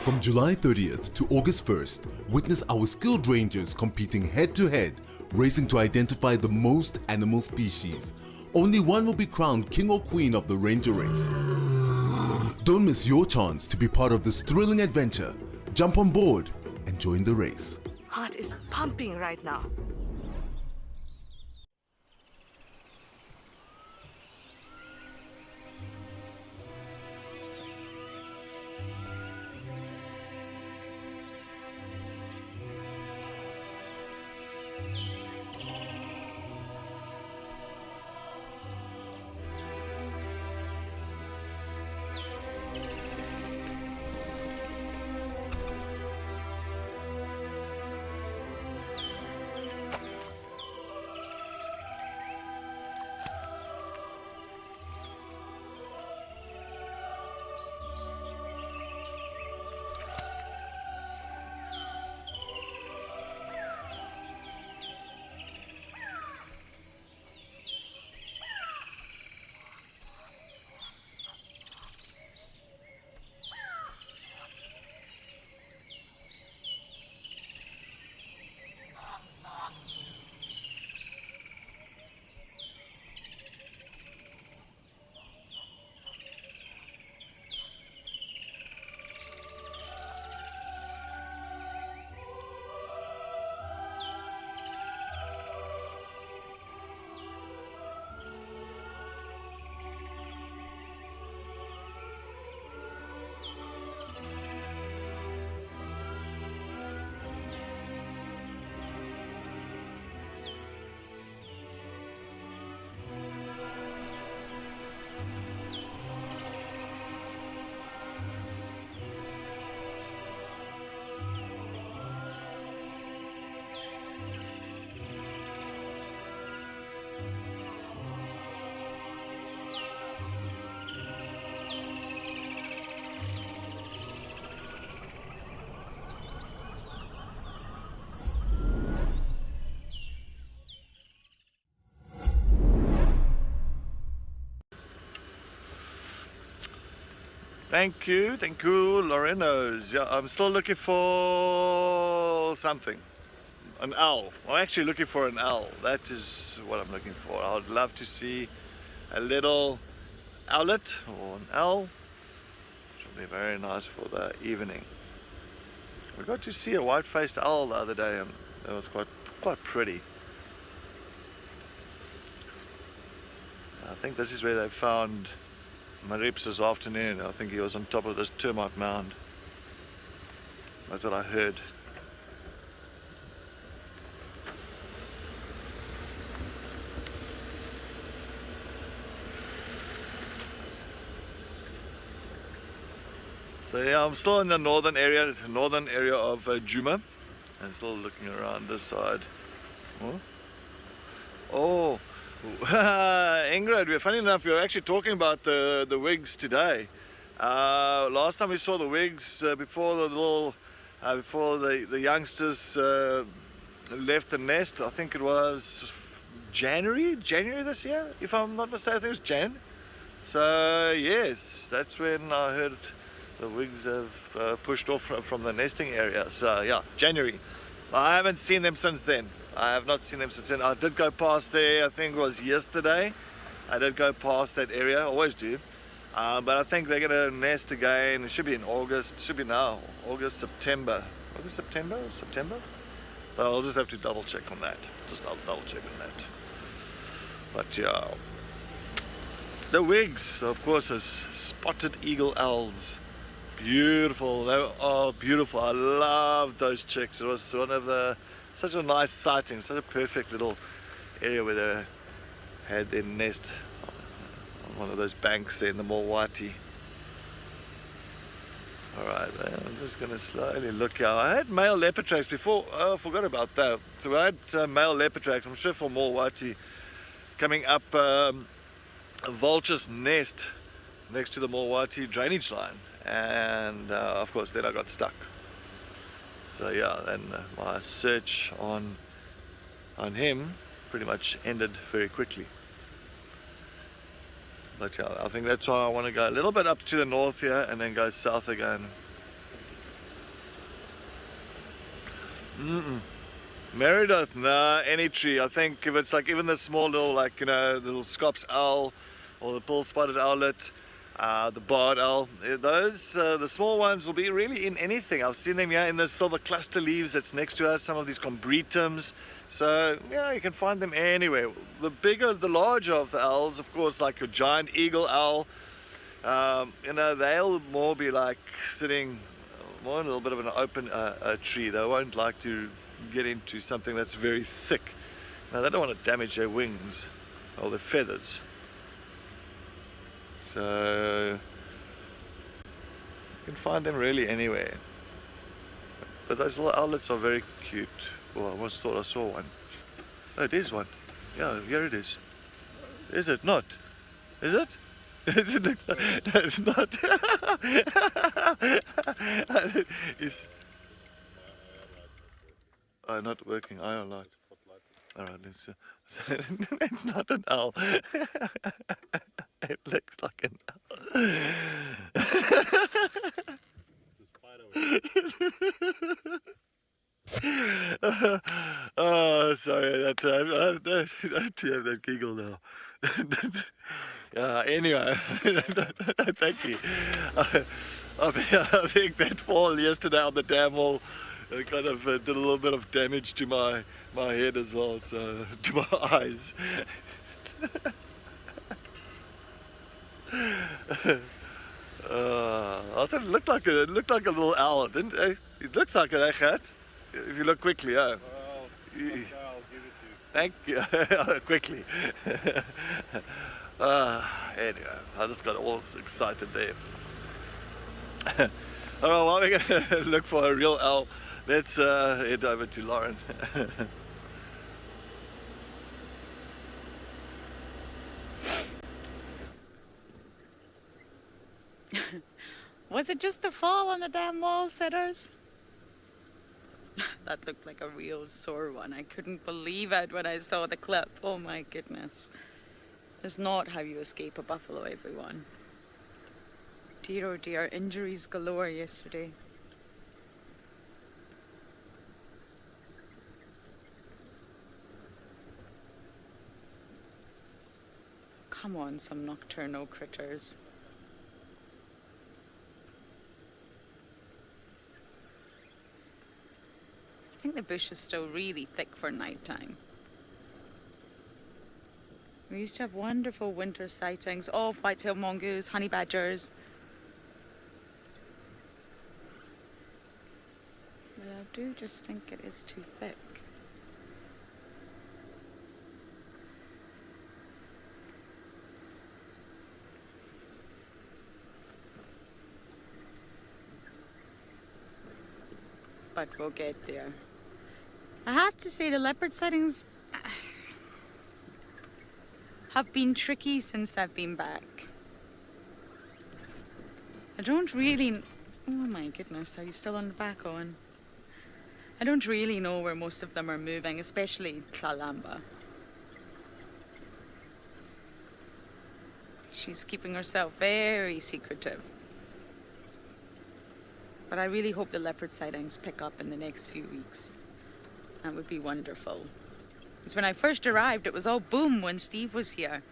Speaker 4: From July 30th to August 1st, witness our skilled rangers competing head-to-head, racing to identify the most animal species. Only one will be crowned king or queen of the ranger race. Don't miss your chance to be part of this thrilling adventure. Jump on board and join the race.
Speaker 14: Heart is pumping right now.
Speaker 2: Thank you, Lorenos. Yeah, I'm still looking for something. An owl. I'm actually looking for an owl. That is what I'm looking for. I would love to see a little owlet or an owl, which would be very nice for the evening. We got to see a white-faced owl the other day, and it was quite pretty. I think this is where they found Marips this afternoon. I think he was on top of this termite mound. That's what I heard. So yeah, I'm still in the northern area of Djuma. I'm still looking around this side. Oh, Ingrid, funny enough, we were actually talking about the wigs today. Last time we saw the wigs before the youngsters left the nest, I think it was January this year, if I'm not mistaken. I think it was Jan. So yes, that's when I heard the wigs have pushed off from the nesting area. So yeah, January. I haven't seen them since then. I have not seen them since then. I did go past there, I think it was yesterday. I did go past that area, always do. But I think they're going to nest again. It should be in August. It should be now. September. September? But I'll just have to double check on that. I'll double check on that. But yeah. The wigs, of course, is spotted eagle owls. Beautiful. They are beautiful. I love those chicks. It was such a nice sighting, such a perfect little area where they had their nest on one of those banks there in the Mulwati. Alright, I'm just going to slowly look out. I had male leopard tracks before. Oh, I forgot about that. So I had male leopard tracks, I'm sure for Mulwati, coming up a vulture's nest next to the Mulwati drainage line. And of course then I got stuck. So yeah, then my search on him pretty much ended very quickly. But yeah, I think that's why I want to go a little bit up to the north here and then go south again. Meredith, nah, any tree. I think if it's like even the small little, like, you know, the little Scops owl or the pearl-spotted owlet, the barred owl, those the small ones will be really in anything. I've seen them here in the silver cluster leaves that's next to us, some of these combretums. So yeah, you can find them anywhere. The larger of the owls, of course, like your giant eagle owl, you know, they'll more be like sitting more in a little bit of an open tree. They won't like to get into something that's very thick. Now they don't want to damage their wings or their feathers. So you can find them really anywhere. But those little owlets are very cute. Well, I almost thought I saw one. Oh, it is one. Yeah, here it is. Is it not? Is it? It looks like, no, it's not. It's not working. Iron light. Alright, let's see. It's not an owl. It looks like an owl. Oh, sorry, I don't have that giggle now. Anyway, thank you. I think that fall yesterday on the dam wall kind of did a little bit of damage to my head as well, so to my eyes. I thought it looked like a little owl, didn't it? It looks like it, Gat? If you look quickly, oh. Well, okay, I'll give it to you. Thank you. Quickly. Anyway, I just got all excited there. Alright, while we're going to look for a real owl, let's head over to Lauren.
Speaker 1: Was it just the fall on the damn wall, sitters? That looked like a real sore one. I couldn't believe it when I saw the clip. Oh my goodness. That's not how you escape a buffalo, everyone. Dear, oh dear, injuries galore yesterday. Come on, some nocturnal critters. I think the bush is still really thick for nighttime. We used to have wonderful winter sightings of white-tailed mongoose, honey badgers. But I do just think it is too thick. But we'll get there. I have to say the leopard sightings have been tricky since I've been back. I don't really... Oh my goodness, are you still on the back, Owen? I don't really know where most of them are moving, especially Tlalamba. She's keeping herself very secretive. But I really hope the leopard sightings pick up in the next few weeks. That would be wonderful. Because when I first arrived, it was all boom when Steve was here.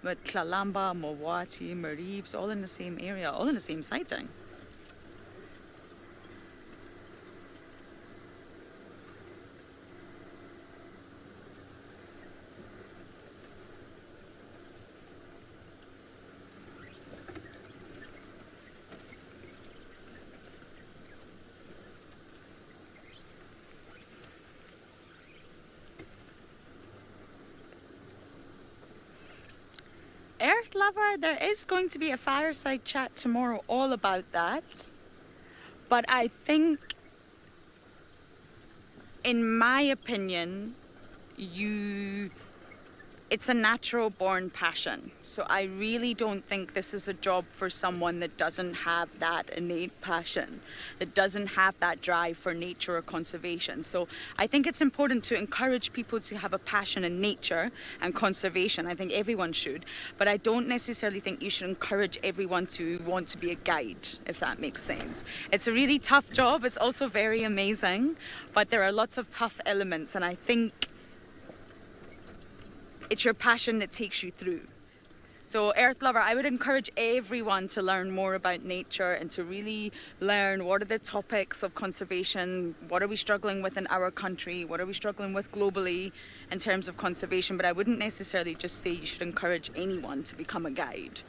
Speaker 1: But Tlalamba, Mowati, Maribs, all in the same area, all in the same sighting. Earth Lover, there is going to be a fireside chat tomorrow all about that. But I think, in my opinion, it's a natural born passion. So I really don't think this is a job for someone that doesn't have that innate passion, that doesn't have that drive for nature or conservation. So I think it's important to encourage people to have a passion in nature and conservation. I think everyone should. But I don't necessarily think you should encourage everyone to want to be a guide, if that makes sense. It's a really tough job. It's also very amazing. But there are lots of tough elements. And I think it's your passion that takes you through. So Earth Lover, I would encourage everyone to learn more about nature and to really learn what are the topics of conservation, what are we struggling with in our country, what are we struggling with globally in terms of conservation. But I wouldn't necessarily just say you should encourage anyone to become a guide.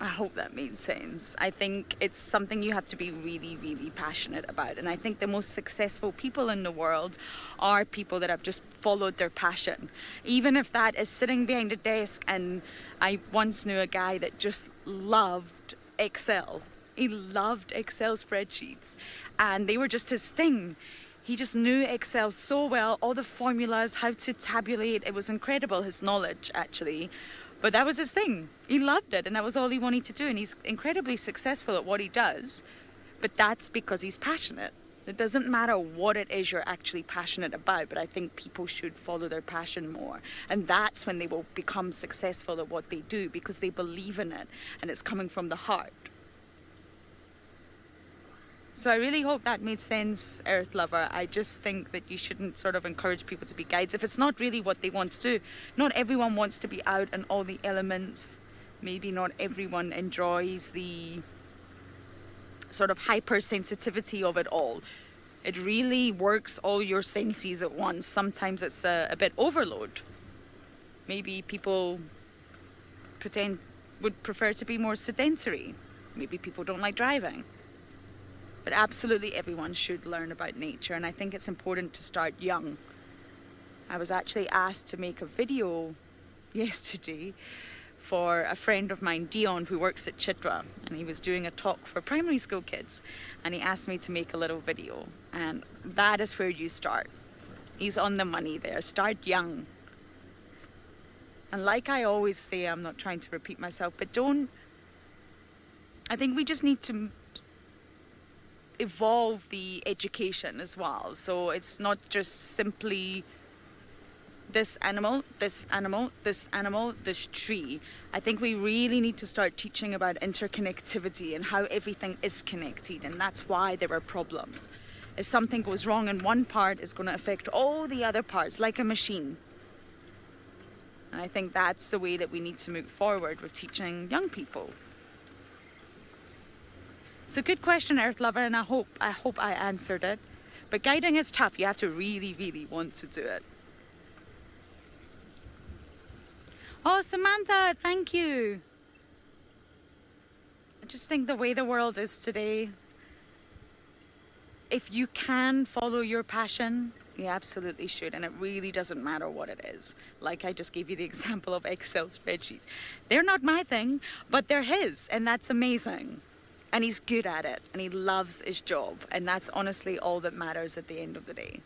Speaker 1: I hope that made sense. I think it's something you have to be really, really passionate about. And I think the most successful people in the world are people that have just followed their passion. Even if that is sitting behind a desk, and I once knew a guy that just loved Excel. He loved Excel spreadsheets, and they were just his thing. He just knew Excel so well, all the formulas, how to tabulate. It was incredible, his knowledge, actually. But that was his thing. He loved it, and that was all he wanted to do. And he's incredibly successful at what he does. But that's because he's passionate. It doesn't matter what it is you're actually passionate about, but I think people should follow their passion more. And that's when they will become successful at what they do, because they believe in it, and it's coming from the heart. So I really hope that made sense, Earth Lover. I just think that you shouldn't sort of encourage people to be guides if it's not really what they want to do. Not everyone wants to be out in all the elements. Maybe not everyone enjoys the sort of hypersensitivity of it all. It really works all your senses at once. Sometimes it's a bit overload. Maybe people would prefer to be more sedentary. Maybe people don't like driving. But absolutely everyone should learn about nature, and I think it's important to start young. I was actually asked to make a video yesterday for a friend of mine, Dion, who works at Chitwa, and he was doing a talk for primary school kids, and he asked me to make a little video, and that is where you start. He's on the money there. Start young. And like I always say, I'm not trying to repeat myself, but I think we just need to evolve the education as well. So it's not just simply this animal, this animal, this animal, this tree. I think we really need to start teaching about interconnectivity and how everything is connected, and that's why there are problems. If something goes wrong in one part, it's going to affect all the other parts, like a machine. And I think that's the way that we need to move forward with teaching young people. It's a good question, Earth Lover, and I hope I answered it. But guiding is tough. You have to really, really want to do it. Oh, Samantha, thank you. I just think the way the world is today, if you can follow your passion, you absolutely should. And it really doesn't matter what it is. Like I just gave you the example of Excel spreadsheets. They're not my thing, but they're his. And that's amazing. And he's good at it. And he loves his job. And that's honestly all that matters at the end of the day.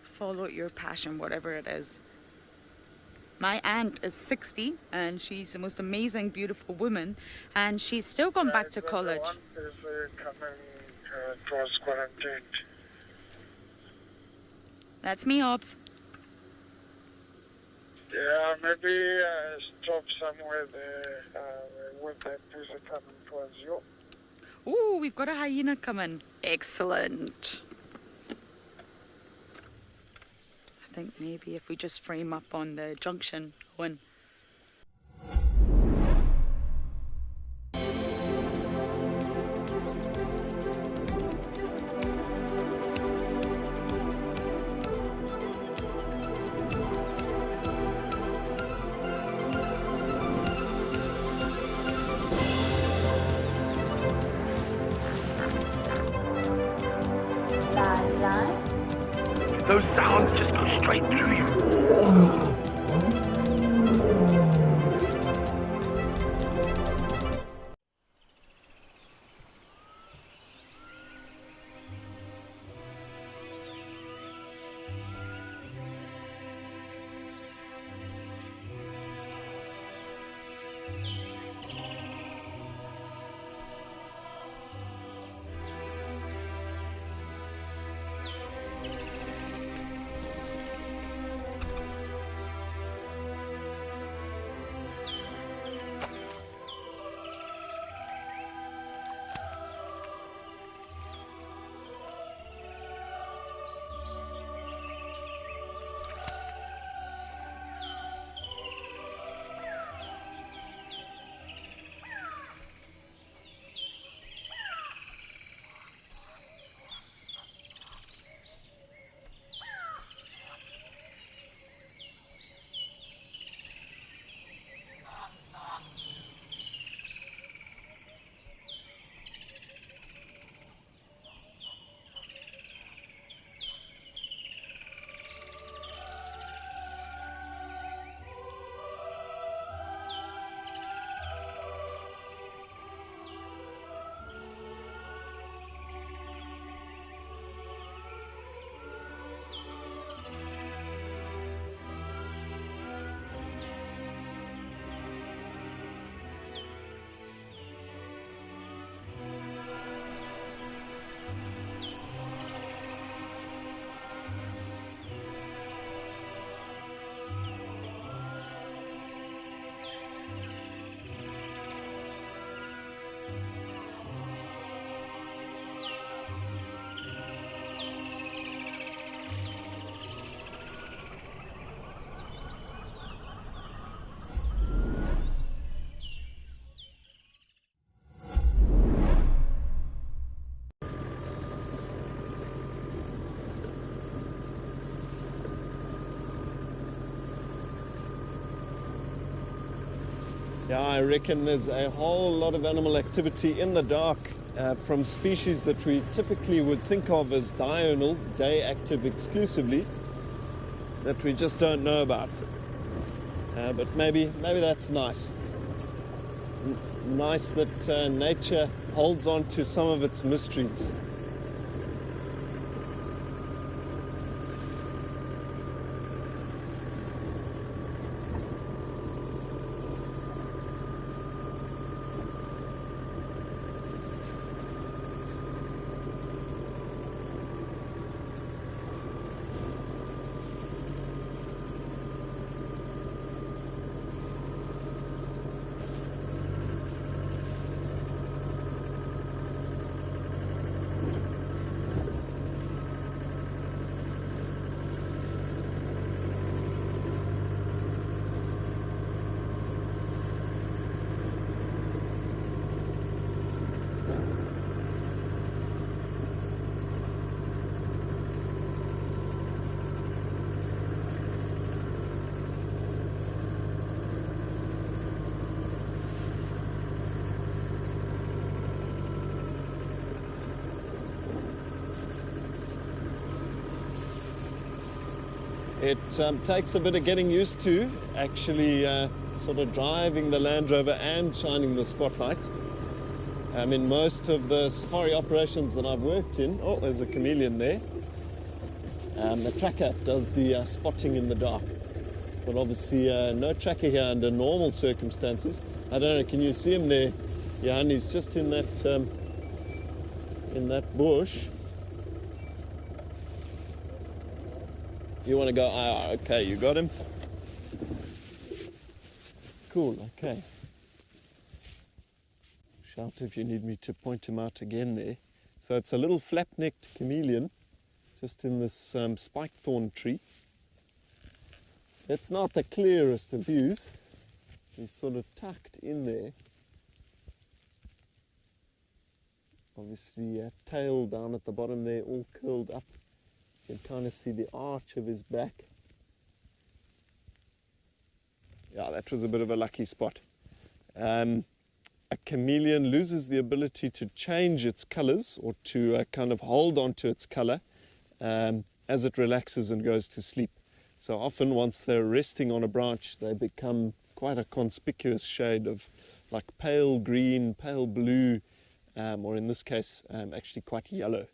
Speaker 1: Follow your passion, whatever it is. My aunt is 60 and she's the most amazing, beautiful woman, and she's still gone back to college.
Speaker 12: One is coming towards quarantine.
Speaker 1: That's me, Ops.
Speaker 12: Yeah, maybe stop somewhere there with that person coming towards you.
Speaker 1: Ooh, we've got a hyena coming. Excellent. I think maybe if we just frame up on the junction, Owen.
Speaker 7: Those sounds just go straight through you.
Speaker 3: Yeah, I reckon there's a whole lot of animal activity in the dark from species that we typically would think of as diurnal, day active exclusively, that we just don't know about. But maybe that's nice. Nice that nature holds on to some of its mysteries. It takes a bit of getting used to, actually sort of driving the Land Rover and shining the spotlight. In most of the safari operations that I've worked in, oh, there's a chameleon there. The tracker does the spotting in the dark. But obviously no tracker here under normal circumstances. I don't know, can you see him there? Yeah, and he's just in that bush. You want to go? Okay, you got him. Cool, okay. Shout if you need me to point him out again there. So it's a little flap-necked chameleon, just in this spike thorn tree. It's not the clearest of views. He's sort of tucked in there. Obviously tail down at the bottom there, all curled up. You can kind of see the arch of his back. Yeah, that was a bit of a lucky spot. A chameleon loses the ability to change its colors or to kind of hold on to its color as it relaxes and goes to sleep. So often once they're resting on a branch, they become quite a conspicuous shade of like pale green, pale blue, or in this case actually quite yellow.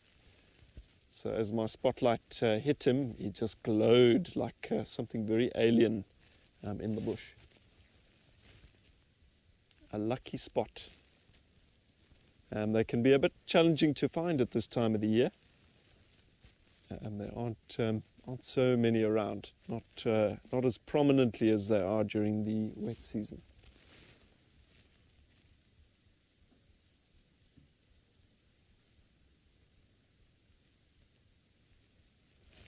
Speaker 3: So as my spotlight hit him, he just glowed like something very alien in the bush. A lucky spot. They can be a bit challenging to find at this time of the year. There aren't so many around, not as prominently as they are during the wet season.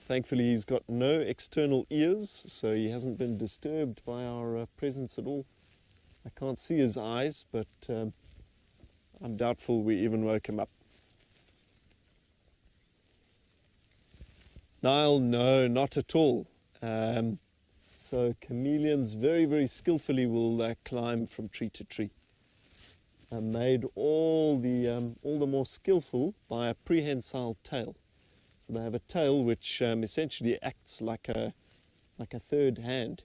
Speaker 3: Thankfully he's got no external ears, so he hasn't been disturbed by our presence at all. I can't see his eyes, but I'm doubtful we even woke him up. Nile, no, not at all. So chameleons very, very skillfully will climb from tree to tree. Made all the more skillful by a prehensile tail. So they have a tail which essentially acts like a third hand.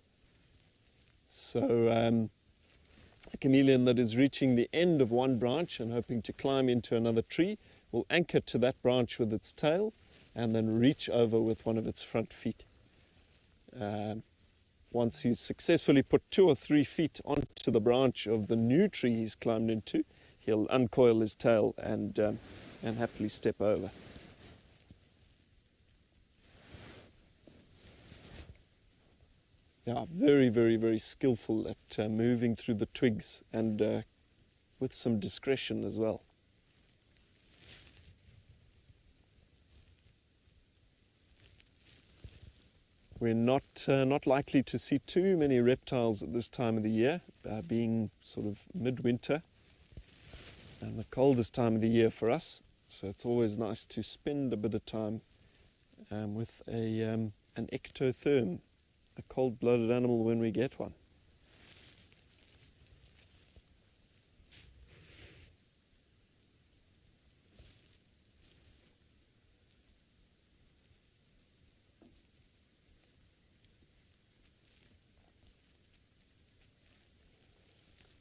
Speaker 3: So a chameleon that is reaching the end of one branch and hoping to climb into another tree will anchor to that branch with its tail and then reach over with one of its front feet. Once he's successfully put 2 or 3 feet onto the branch of the new tree he's climbed into, he'll uncoil his tail and happily step over. Yeah, very, very, very skillful at moving through the twigs and with some discretion as well. We're not likely to see too many reptiles at this time of the year, being sort of midwinter and the coldest time of the year for us. So it's always nice to spend a bit of time with an ectotherm, a cold-blooded animal when we get one.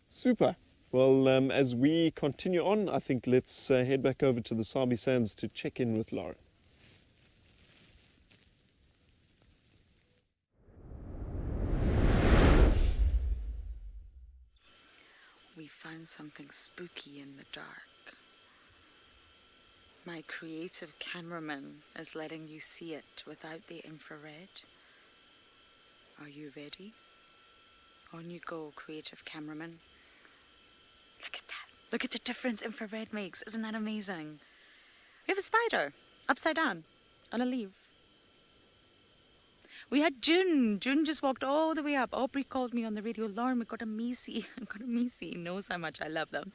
Speaker 3: Super. Well, as we continue on, I think let's head back over to the Sabi Sands to check in with Lauren.
Speaker 1: We found something spooky in the dark. My creative cameraman is letting you see it without the infrared. Are you ready? On you go, creative cameraman. Look at that. Look at the difference infrared makes. Isn't that amazing? We have a spider upside down on a leaf. We had June. June just walked all the way up. Aubrey called me on the radio. Lauren, we got a Macy. I got a Macy. He knows how much I love them.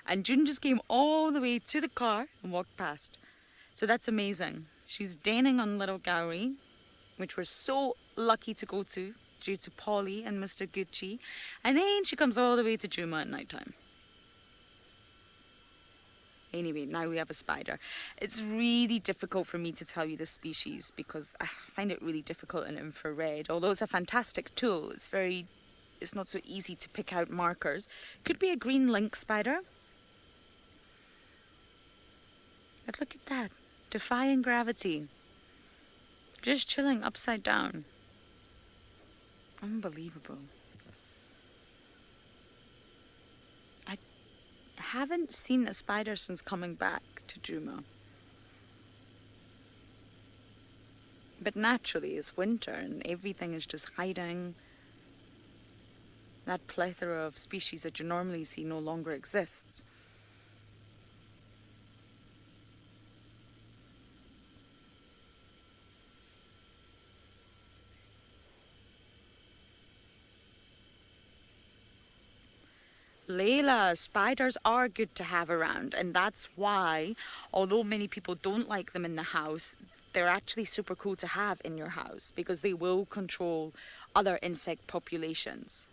Speaker 1: And June just came all the way to the car and walked past. So that's amazing. She's dining on Little Gowrie, which we're so lucky to go to due to Polly and Mr. Gucci. And then she comes all the way to Juma at night time. Anyway, now we have a spider. It's really difficult for me to tell you the species because I find it really difficult in infrared. Although it's a fantastic tool, it's not so easy to pick out markers. Could be a green lynx spider. But look at that, defying gravity. Just chilling upside down. Unbelievable. I haven't seen a spider since coming back to Juma. But naturally, it's winter and everything is just hiding. That plethora of species that you normally see no longer exists. Layla, spiders are good to have around, and that's why, although many people don't like them in the house, they're actually super cool to have in your house because they will control other insect populations.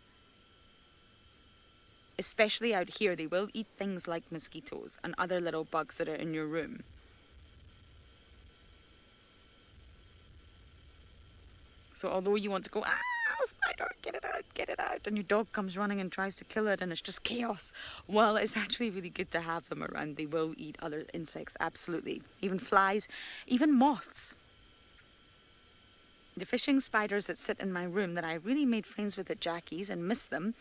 Speaker 1: Especially out here, they will eat things like mosquitoes and other little bugs that are in your room. So although you want to go, spider, get it out, and your dog comes running and tries to kill it and it's just chaos, well, it's actually really good to have them around. They will eat other insects, absolutely. Even flies, even moths. The fishing spiders that sit in my room that I really made friends with at Jackie's and miss them,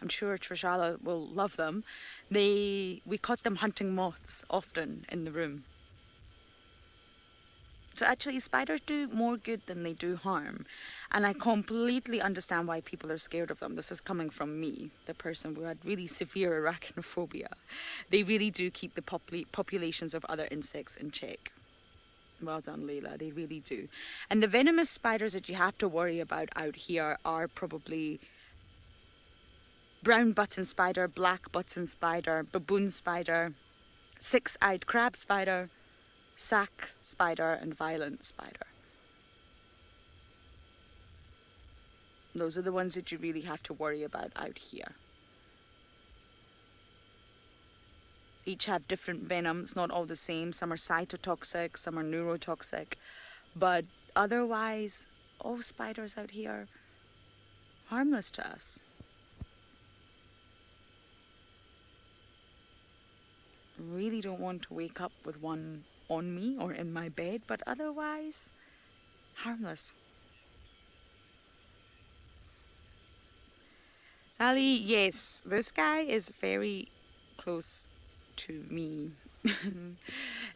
Speaker 1: I'm sure Trishala will love them, we caught them hunting moths often in the room. So actually, spiders do more good than they do harm. And I completely understand why people are scared of them. This is coming from me, the person who had really severe arachnophobia. They really do keep the populations of other insects in check. Well done, Leila, they really do. And the venomous spiders that you have to worry about out here are probably brown button spider, black button spider, baboon spider, six-eyed crab spider, sack spider, and violent spider. Those are the ones that you really have to worry about out here. Each have different venoms, not all the same. Some are cytotoxic, some are neurotoxic. But otherwise, all spiders out here are harmless to us. Really don't want to wake up with one on me or in my bed, but otherwise, harmless. Sally, yes, this guy is very close to me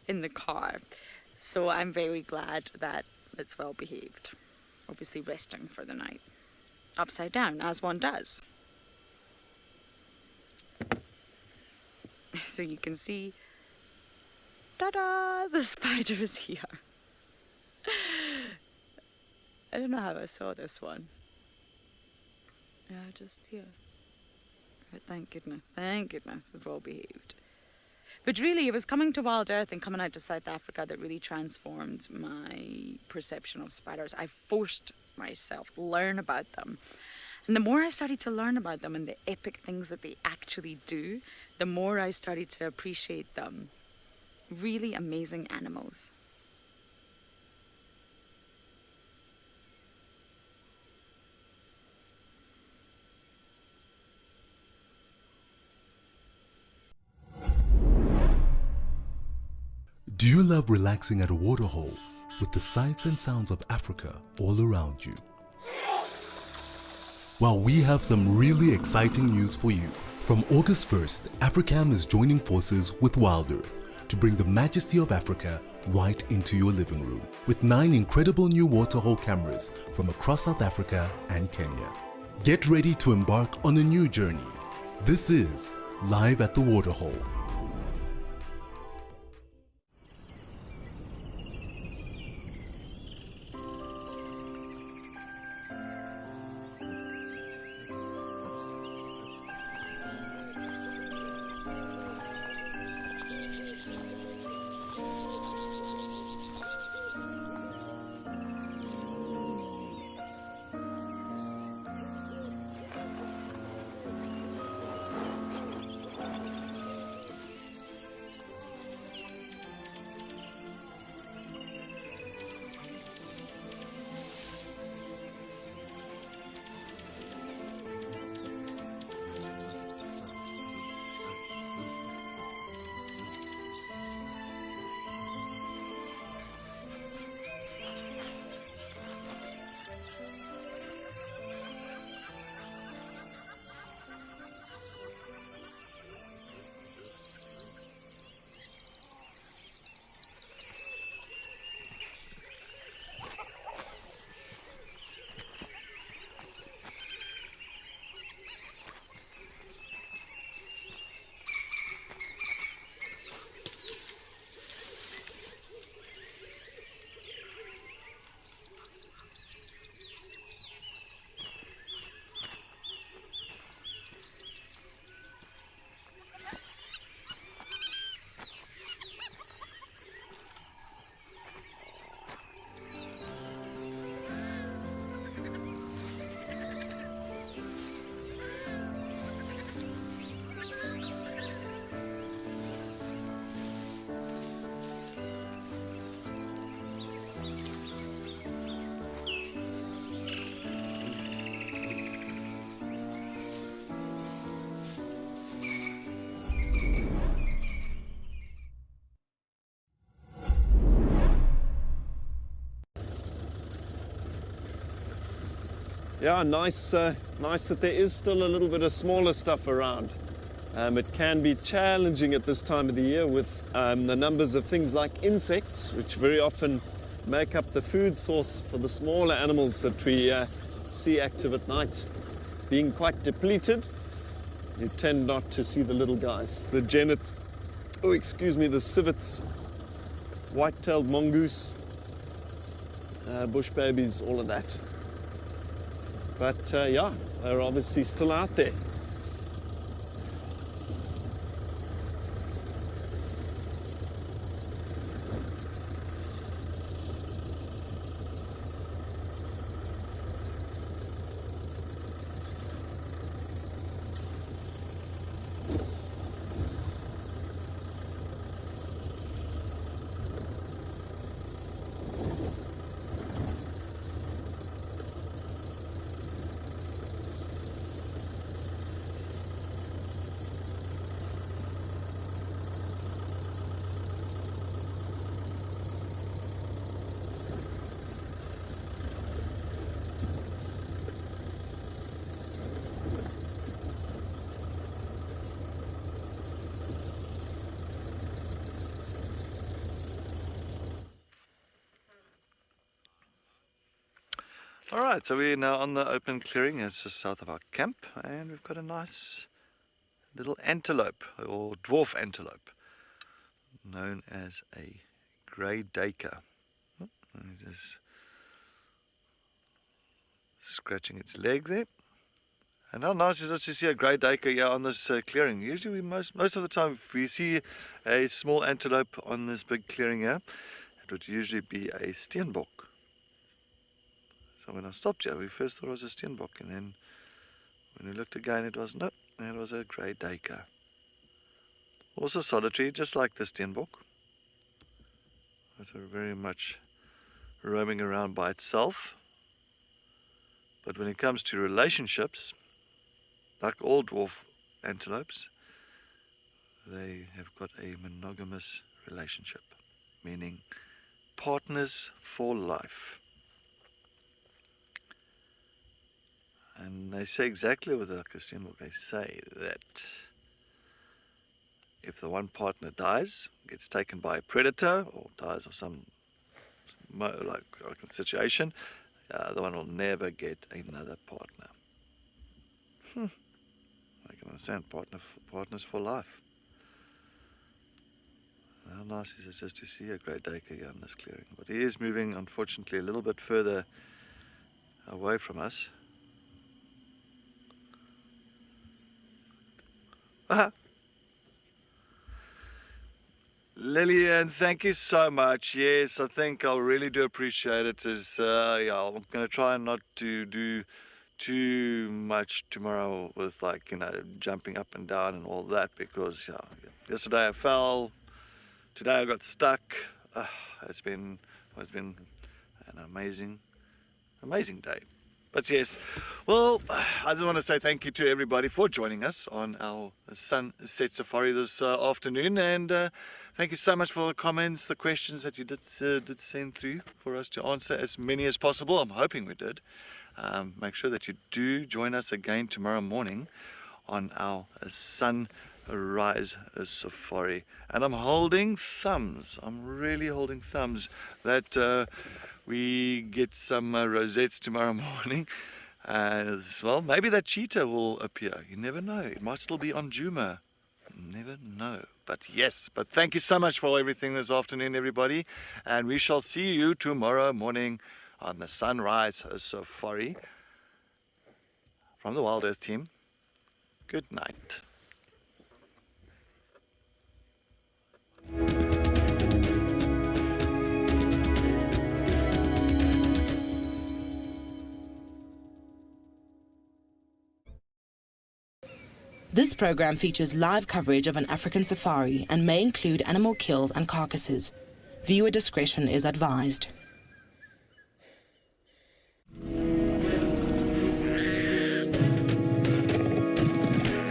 Speaker 1: in the car. So I'm very glad that it's well behaved. Obviously resting for the night. Upside down, as one does. So you can see, ta-da, the spider is here. I don't know how I saw this one. Yeah, just here. But thank goodness, it's well behaved. But really, it was coming to WildEarth and coming out to South Africa that really transformed my perception of spiders. I forced myself to learn about them. And the more I started to learn about them and the epic things that they actually do, the more I started to appreciate them. Really amazing animals.
Speaker 4: Do you love relaxing at a waterhole with the sights and sounds of Africa all around you? Well, we have some really exciting news for you. From August 1st, Africam is joining forces with WildEarth to bring the majesty of Africa right into your living room with 9 incredible new waterhole cameras from across South Africa and Kenya. Get ready to embark on a new journey. This is Live at the Waterhole.
Speaker 3: Yeah, nice that there is still a little bit of smaller stuff around. It can be challenging at this time of the year with the numbers of things like insects, which very often make up the food source for the smaller animals that we see active at night. Being quite depleted, you tend not to see the little guys. The genets, the civets, white-tailed mongoose, bush babies, all of that. But yeah, they're obviously still out there.
Speaker 2: Alright, so we're now on the open clearing. It's just south of our camp, and we've got a nice little antelope, or dwarf antelope, known as a grey daker. He's just scratching its leg there. And how nice is it to see a grey daker here on this clearing. Usually most of the time if we see a small antelope on this big clearing here, it would usually be a steenbok. So when I stopped here, we first thought it was a steenbok, and then when we looked again, it was it was a grey daker. Also solitary, just like the steenbok. It's very much roaming around by itself. But when it comes to relationships, like all dwarf antelopes, they have got a monogamous relationship, meaning partners for life. And they say exactly what the steenbok, they say that if the one partner dies, gets taken by a predator, or dies of some like a situation, the one will never get another partner. I can understand, partners for life. How nice is it just to see a grey daker here in this clearing. But he is moving, unfortunately, a little bit further away from us. Lillian, thank you so much. Yes, I think I really do appreciate it. Yeah, I'm going to try not to do too much tomorrow with, like, jumping up and down and all that, because yesterday I fell, today I got stuck. It's been an amazing day. But yes, well, I just want to say thank you to everybody for joining us on our sunset safari this afternoon, and thank you so much for the comments, the questions that you did send through for us to answer as many as possible. I'm hoping we did. Make sure that you do join us again tomorrow morning on our sunrise safari. And I'm holding thumbs. I'm really holding thumbs that we get some rosettes tomorrow morning as well. Maybe that cheetah will appear. You never know. It might still be on Juma. Never know. But yes, but thank you so much for everything this afternoon, everybody. And we shall see you tomorrow morning on the sunrise safari. From the WildEarth team, good night.
Speaker 15: This program features live coverage of an African safari and may include animal kills and carcasses. Viewer discretion is advised.